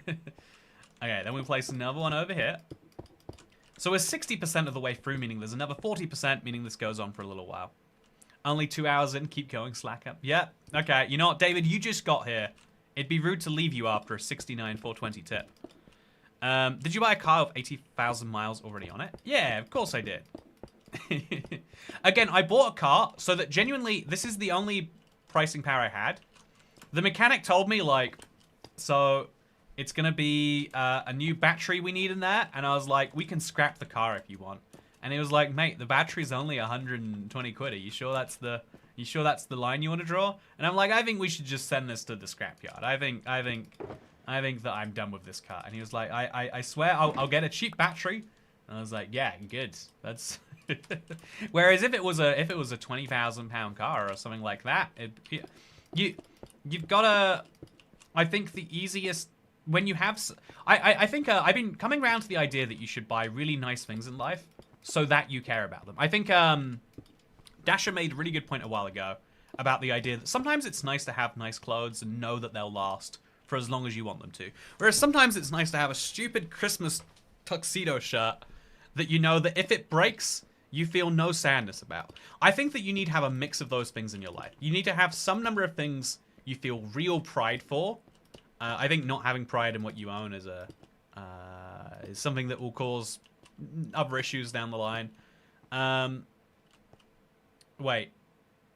then we place another one over here. So we're 60% of the way through, meaning there's another 40%, meaning this goes on for a little while. Only 2 hours in, keep going, slack up. Yep. Okay, you know what, David, you just got here. It'd be rude to leave you after a 69 420 tip. Did you buy a car with 80,000 miles already on it? Yeah, of course I did. Again, I bought a car so that genuinely, this is the only pricing power I had. The mechanic told me, like, so it's going to be a new battery we need in there. And I was like, we can scrap the car if you want. And he was like, mate, the battery's only 120 quid. Are you sure that's the line you want to draw? And I'm like, I think we should just send this to the scrapyard. I think that I'm done with this car. And he was like, I swear I'll get a cheap battery. And I was like, yeah, good. That's whereas if it was a £20,000 car or something like that, you've got to. I think the easiest when you have. I think I've been coming around to the idea that you should buy really nice things in life so that you care about them. I think Dasher made a really good point a while ago about the idea that sometimes it's nice to have nice clothes and know that they'll last for as long as you want them to. Whereas sometimes it's nice to have a stupid Christmas tuxedo shirt that you know that if it breaks, you feel no sadness about. I think that you need to have a mix of those things in your life. You need to have some number of things you feel real pride for. I think not having pride in what you own is something that will cause other issues down the line. Wait,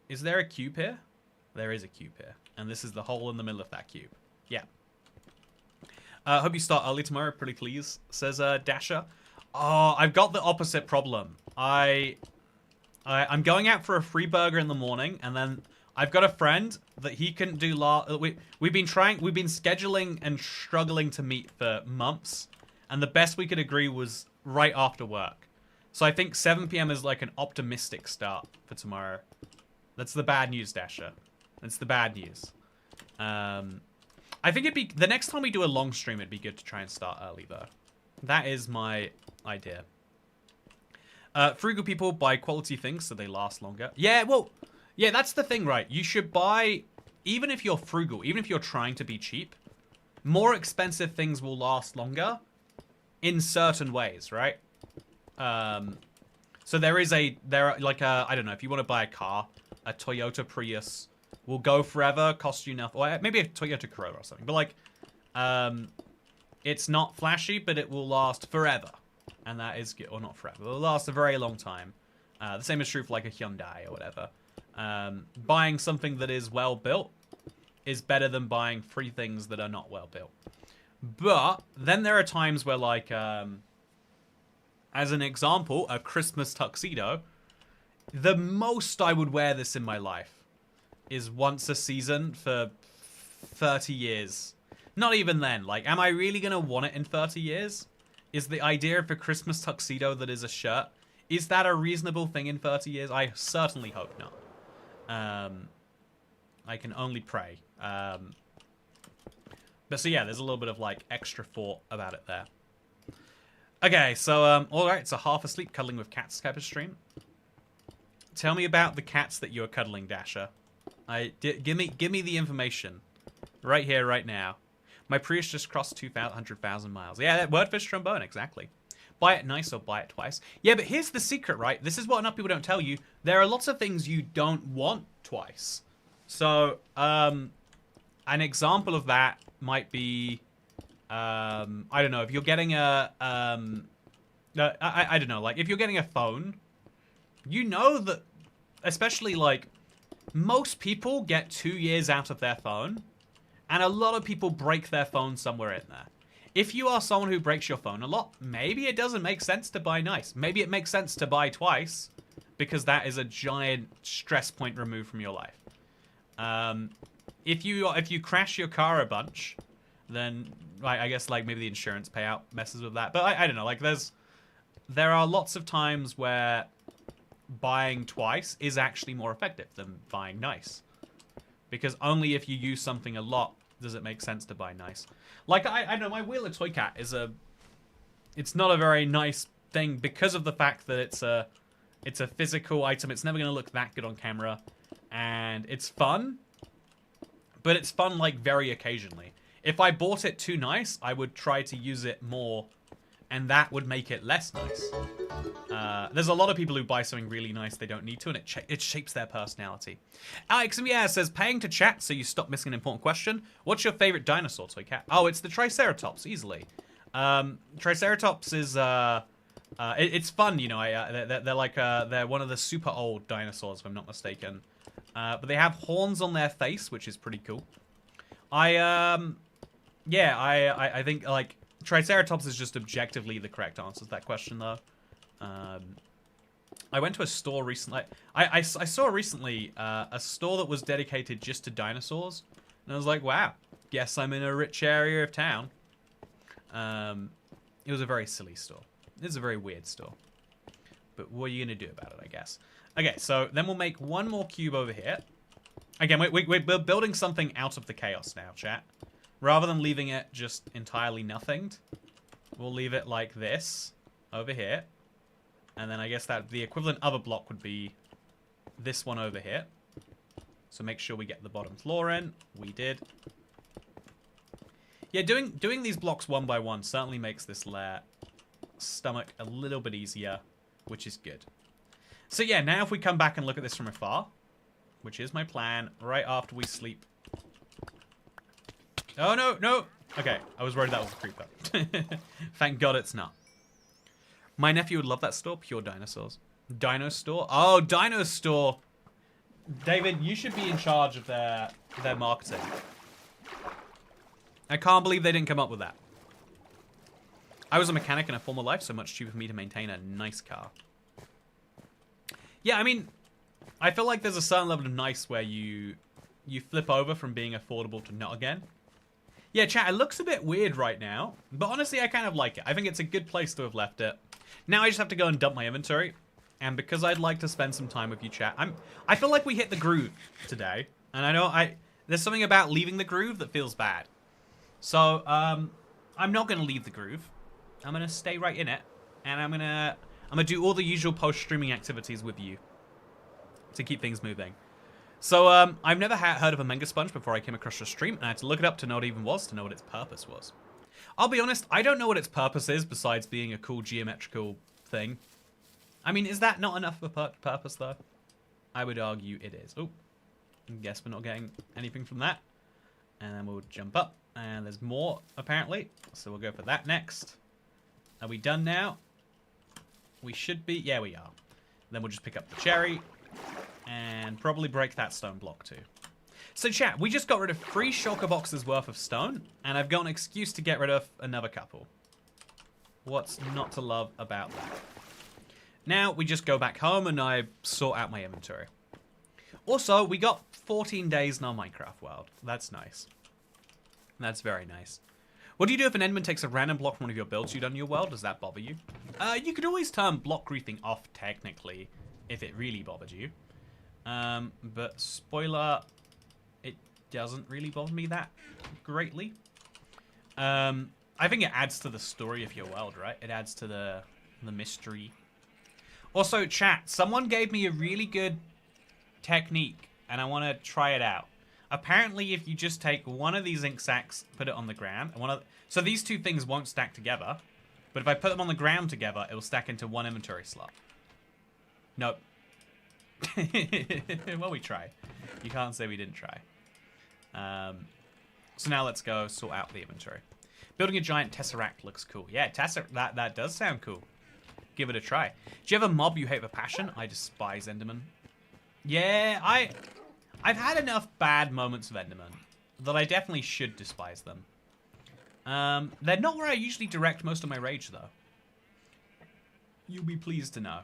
is there a cube here? There is a cube here. And this is the hole in the middle of that cube. Yeah. Hope you start early tomorrow, pretty please, says Dasher. Oh, I've got the opposite problem. I'm going out for a free burger in the morning, and then I've got a friend that he couldn't do we've been scheduling and struggling to meet for months, and the best we could agree was right after work. So I think 7 PM is like an optimistic start for tomorrow. That's the bad news, Dasher. That's the bad news. I think it'd be the next time we do a long stream, it'd be good to try and start early though. That is my idea. Frugal people buy quality things so they last longer. Yeah, well, yeah, that's the thing, right? You should buy, even if you're frugal, even if you're trying to be cheap, more expensive things will last longer in certain ways, right? So there are like I don't know, if you want to buy a car, a Toyota Prius will go forever, cost you enough, or maybe a Toyota Corolla or something, but like, it's not flashy, but it will last forever. And that is good. Or not forever. It will last a very long time. The same is true for like a Hyundai or whatever. Buying something that is well built is better than buying free things that are not well built. But then there are times where like, as an example, a Christmas tuxedo, the most I would wear this in my life is once a season for 30 years. Not even then. Like, am I really going to want it in 30 years? Is the idea of a Christmas tuxedo that is a shirt, is that a reasonable thing in 30 years? I certainly hope not. I can only pray. But so yeah, there's a little bit of like extra thought about it there. Okay, so alright, so half asleep cuddling with cats type of stream. Tell me about the cats that you're cuddling, Dasher. Give me the information. Right here, right now. My Prius just crossed 200,000 miles. Yeah, that wordfish trombone, exactly. Buy it nice or buy it twice. Yeah, but here's the secret, right? This is what enough people don't tell you. There are lots of things you don't want twice. So, an example of that might be, I don't know, if you're getting a, I don't know, like, if you're getting a phone, you know that, especially, like, most people get 2 years out of their phone, and a lot of people break their phone somewhere in there. If you are someone who breaks your phone a lot, maybe it doesn't make sense to buy nice. Maybe it makes sense to buy twice, because that is a giant stress point removed from your life. If you crash your car a bunch, then I guess like maybe the insurance payout messes with that. But I don't know. Like there are lots of times where buying twice is actually more effective than buying nice, because only if you use something a lot does it make sense to buy nice. Like I know my Wheeler Toy Cat is it's not a very nice thing because of the fact that it's a physical item. It's never gonna look that good on camera, and it's fun. But it's fun, like, very occasionally. If I bought it too nice, I would try to use it more, and that would make it less nice. There's a lot of people who buy something really nice they don't need to, and it shapes their personality. Alex says, paying to chat so you stop missing an important question. What's your favorite dinosaur, Toy Cat? Oh, it's the Triceratops, easily. Triceratops is, it's fun, you know. They're like, they're one of the super old dinosaurs, if I'm not mistaken. But they have horns on their face, which is pretty cool. I think, like, Triceratops is just objectively the correct answer to that question, though. I went to a store recently. I saw recently a store that was dedicated just to dinosaurs. And I was like, wow, guess I'm in a rich area of town. It was a very silly store. It was a very weird store. But what are you going to do about it, I guess? Okay, so then we'll make one more cube over here. Again, we're building something out of the chaos now, chat. Rather than leaving it just entirely nothinged, we'll leave it like this over here. And then I guess that the equivalent of a block would be this one over here. So make sure we get the bottom floor in. We did. Yeah, doing these blocks one by one certainly makes this layer stomach a little bit easier, which is good. So yeah, now if we come back and look at this from afar, which is my plan, right after we sleep. Oh, no, no. Okay, I was worried that was a creeper. Thank God it's not. My nephew would love that store, Pure Dinosaurs. Dino Store? Oh, Dino Store. David, you should be in charge of their marketing. I can't believe they didn't come up with that. I was a mechanic in a former life, so much cheaper for me to maintain a nice car. Yeah, I mean, I feel like there's a certain level of nice where you flip over from being affordable to not again. Yeah, chat, it looks a bit weird right now, but honestly, I kind of like it. I think it's a good place to have left it. Now I just have to go and dump my inventory, and because I'd like to spend some time with you, chat, I feel like we hit the groove today, and I know there's something about leaving the groove that feels bad. So, I'm not going to leave the groove. I'm going to stay right in it, and I'm going to do all the usual post-streaming activities with you to keep things moving. So, I've never heard of a Menger sponge before I came across your stream, and I had to look it up to know what it even was, to know what its purpose was. I'll be honest, I don't know what its purpose is, besides being a cool geometrical thing. I mean, is that not enough of a purpose, though? I would argue it is. Oh, I guess we're not getting anything from that. And then we'll jump up, and there's more, apparently. So we'll go for that next. Are we done now? We should be. Yeah, we are. Then we'll just pick up the cherry. And probably break that stone block too. So chat, we just got rid of 3 shulker boxes worth of stone. And I've got an excuse to get rid of another couple. What's not to love about that? Now we just go back home and I sort out my inventory. Also, we got 14 days in our Minecraft world. That's nice. That's very nice. What do you do if an enderman takes a random block from one of your builds you've done in your world? Does that bother you? You could always turn block griefing off, technically, if it really bothered you. But spoiler, it doesn't really bother me that greatly. I think it adds to the story of your world, right? It adds to the mystery. Also, chat, someone gave me a really good technique, and I want to try it out. Apparently, if you just take one of these ink sacs, put it on the ground, and so these two things won't stack together, but if I put them on the ground together, it will stack into one inventory slot. Nope. Well, we tried. You can't say we didn't try. So now let's go sort out the inventory. Building a giant tesseract looks cool. Yeah, that does sound cool. Give it a try. Do you have a mob you hate with passion? I despise Enderman. Yeah, I've had enough bad moments of Enderman that I definitely should despise them. They're not where I usually direct most of my rage, though. You'll be pleased to know.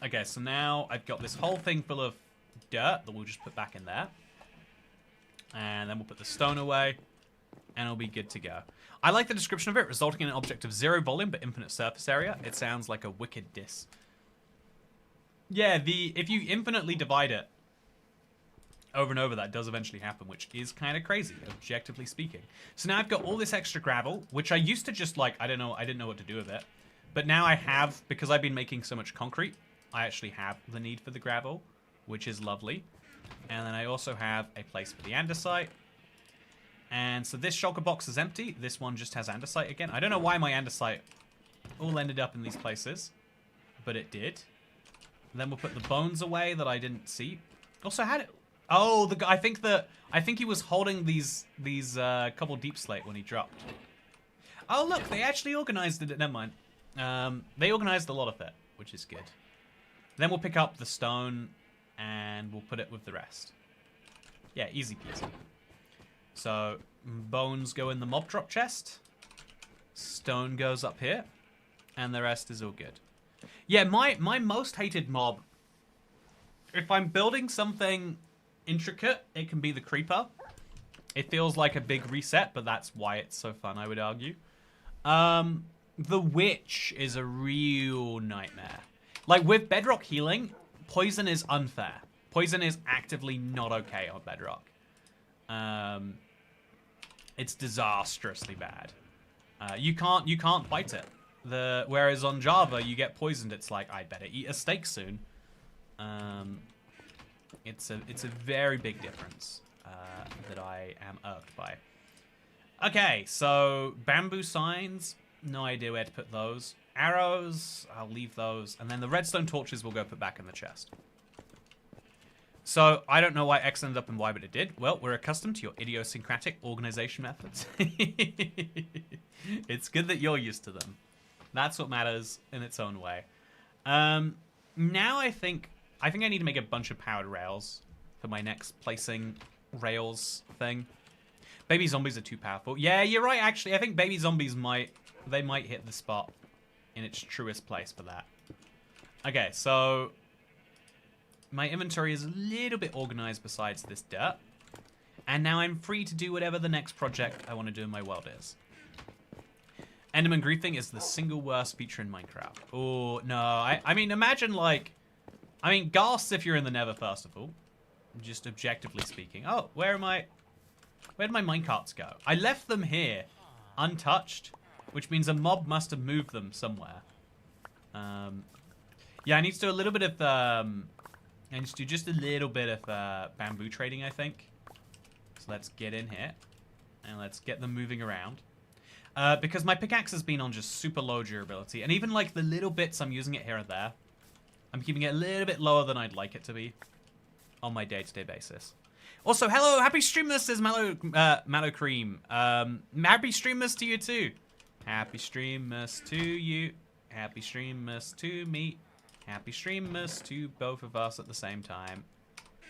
Okay, so now I've got this whole thing full of dirt that we'll just put back in there. And then we'll put the stone away, and it'll be good to go. I like the description of it, resulting in an object of 0 volume but infinite surface area. It sounds like a wicked diss. Yeah, if you infinitely divide it over and over, that does eventually happen, which is kind of crazy, objectively speaking. So now I've got all this extra gravel, which I used to just like, I didn't know what to do with it. But now I have, because I've been making so much concrete, I actually have the need for the gravel, which is lovely. And then I also have a place for the andesite. And so this shulker box is empty. This one just has andesite again. I don't know why my andesite all ended up in these places, but it did. And then we'll put the bones away that I didn't see. Also had it. Oh, the guy. I think he was holding these couple deep slate when he dropped. Oh look, they actually organized it. Never mind. They organized a lot of it, which is good. Then we'll pick up the stone and we'll put it with the rest. Yeah, easy peasy. So bones go in the mob drop chest. Stone goes up here, and the rest is all good. Yeah, my most hated mob. If I'm building something intricate, it can be the creeper. It feels like a big reset, but that's why it's so fun, I would argue. The witch is a real nightmare. Like with Bedrock healing, poison is unfair. Poison is actively not okay on Bedrock. It's disastrously bad. You can't fight it. Whereas on Java, you get poisoned. It's like, I better eat a steak soon. It's a very big difference that I am irked by. Okay, so bamboo signs. No idea where to put those. Arrows, I'll leave those. And then the redstone torches we'll go put back in the chest. So, I don't know why X ended up in Y, but it did. Well, we're accustomed to your idiosyncratic organization methods. It's good that you're used to them. That's what matters in its own way. Now I think I need to make a bunch of powered rails for my next placing rails thing. Baby zombies are too powerful. Yeah, you're right, actually. I think baby zombies might hit the spot in its truest place for that. Okay, so my inventory is a little bit organized besides this dirt. And now I'm free to do whatever the next project I want to do in my world is. Enderman griefing is the single worst feature in Minecraft. Oh, no. I mean, imagine like... I mean, ghasts if you're in the nether, first of all. Just objectively speaking. Oh, where'd my minecarts go? I left them here, untouched, which means a mob must have moved them somewhere. Yeah, I need to do a little bit of... I need to do just a little bit of bamboo trading, I think. So let's get in here. And let's get them moving around. Because my pickaxe has been on just super low durability. And even like the little bits I'm using it here and there, I'm keeping it a little bit lower than I'd like it to be on my day-to-day basis. Also, hello, happy Streammas, says Mallow Cream. Happy Streammas to you too. Happy Streammas to you. Happy Streammas to me. Happy Streammas to both of us at the same time.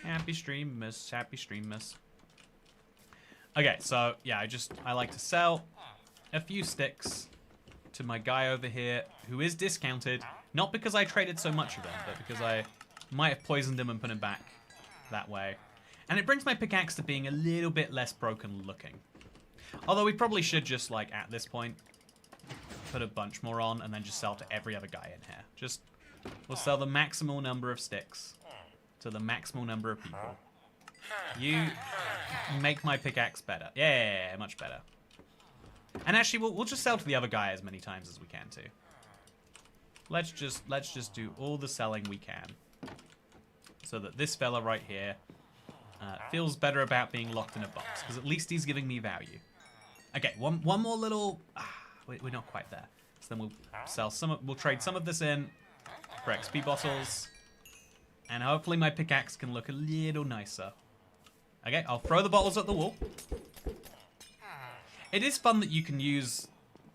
Happy Streammas, happy Streammas. Okay, so yeah, I like to sell a few sticks to my guy over here, who is discounted. Not because I traded so much of him, but because I might have poisoned him and put him back that way. And it brings my pickaxe to being a little bit less broken looking. Although we probably should just, like, at this point, put a bunch more on and then just sell to every other guy in here. Just, we'll sell the maximal number of sticks to the maximal number of people. You make my pickaxe better. Yeah, much better. And actually, we'll just sell to the other guy as many times as we can too. Let's just do all the selling we can, so that this fella right here feels better about being locked in a box, because at least he's giving me value. Okay, one more little. We're not quite there. So then we'll sell some. We'll trade some of this in for XP bottles, and hopefully my pickaxe can look a little nicer. Okay, I'll throw the bottles at the wall. It is fun that you can use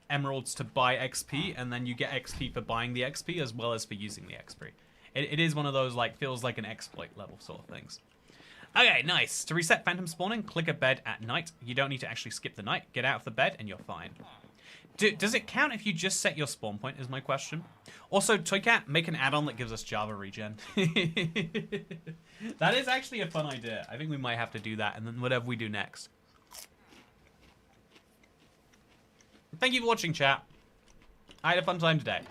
emeralds to buy XP, and then you get XP for buying the XP as well as for using the XP. It is one of those, like, feels like an exploit level sort of things. Okay, nice. To reset phantom spawning, click a bed at night. You don't need to actually skip the night. Get out of the bed and you're fine. Does it count if you just set your spawn point, is my question. Also, Toycat, make an add-on that gives us Java regen. That is actually a fun idea. I think we might have to do that, and then whatever we do next. Thank you for watching, chat. I had a fun time today.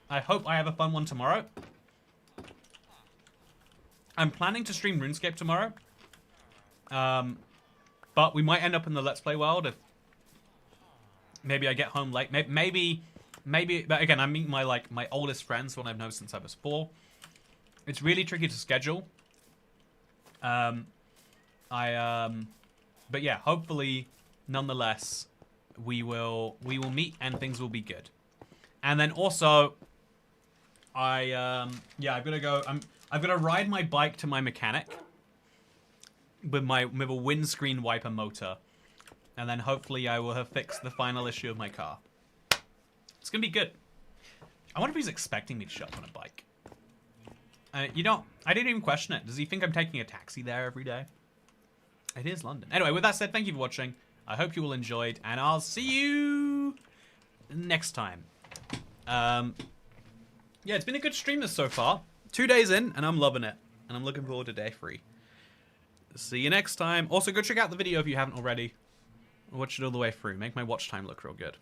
I hope I have a fun one tomorrow. I'm planning to stream RuneScape tomorrow. But we might end up in the Let's Play world if maybe I get home late. Maybe, but again, I meet my oldest friends, one I've known since I was 4. It's really tricky to schedule. But yeah, hopefully, nonetheless, we will meet and things will be good. And then also, I'm gonna ride my bike to my mechanic with a windscreen wiper motor, and then hopefully I will have fixed the final issue of my car. It's gonna be good. I wonder if he's expecting me to show up on a bike. You know, I didn't even question it. Does he think I'm taking a taxi there every day? It is London. Anyway, with that said, thank you for watching. I hope you all enjoyed, and I'll see you next time. Yeah, it's been a good stream so far. 2 days in, and I'm loving it. And I'm looking forward to day 3. See you next time. Also, go check out the video if you haven't already. Watch it all the way through. Make my watch time look real good.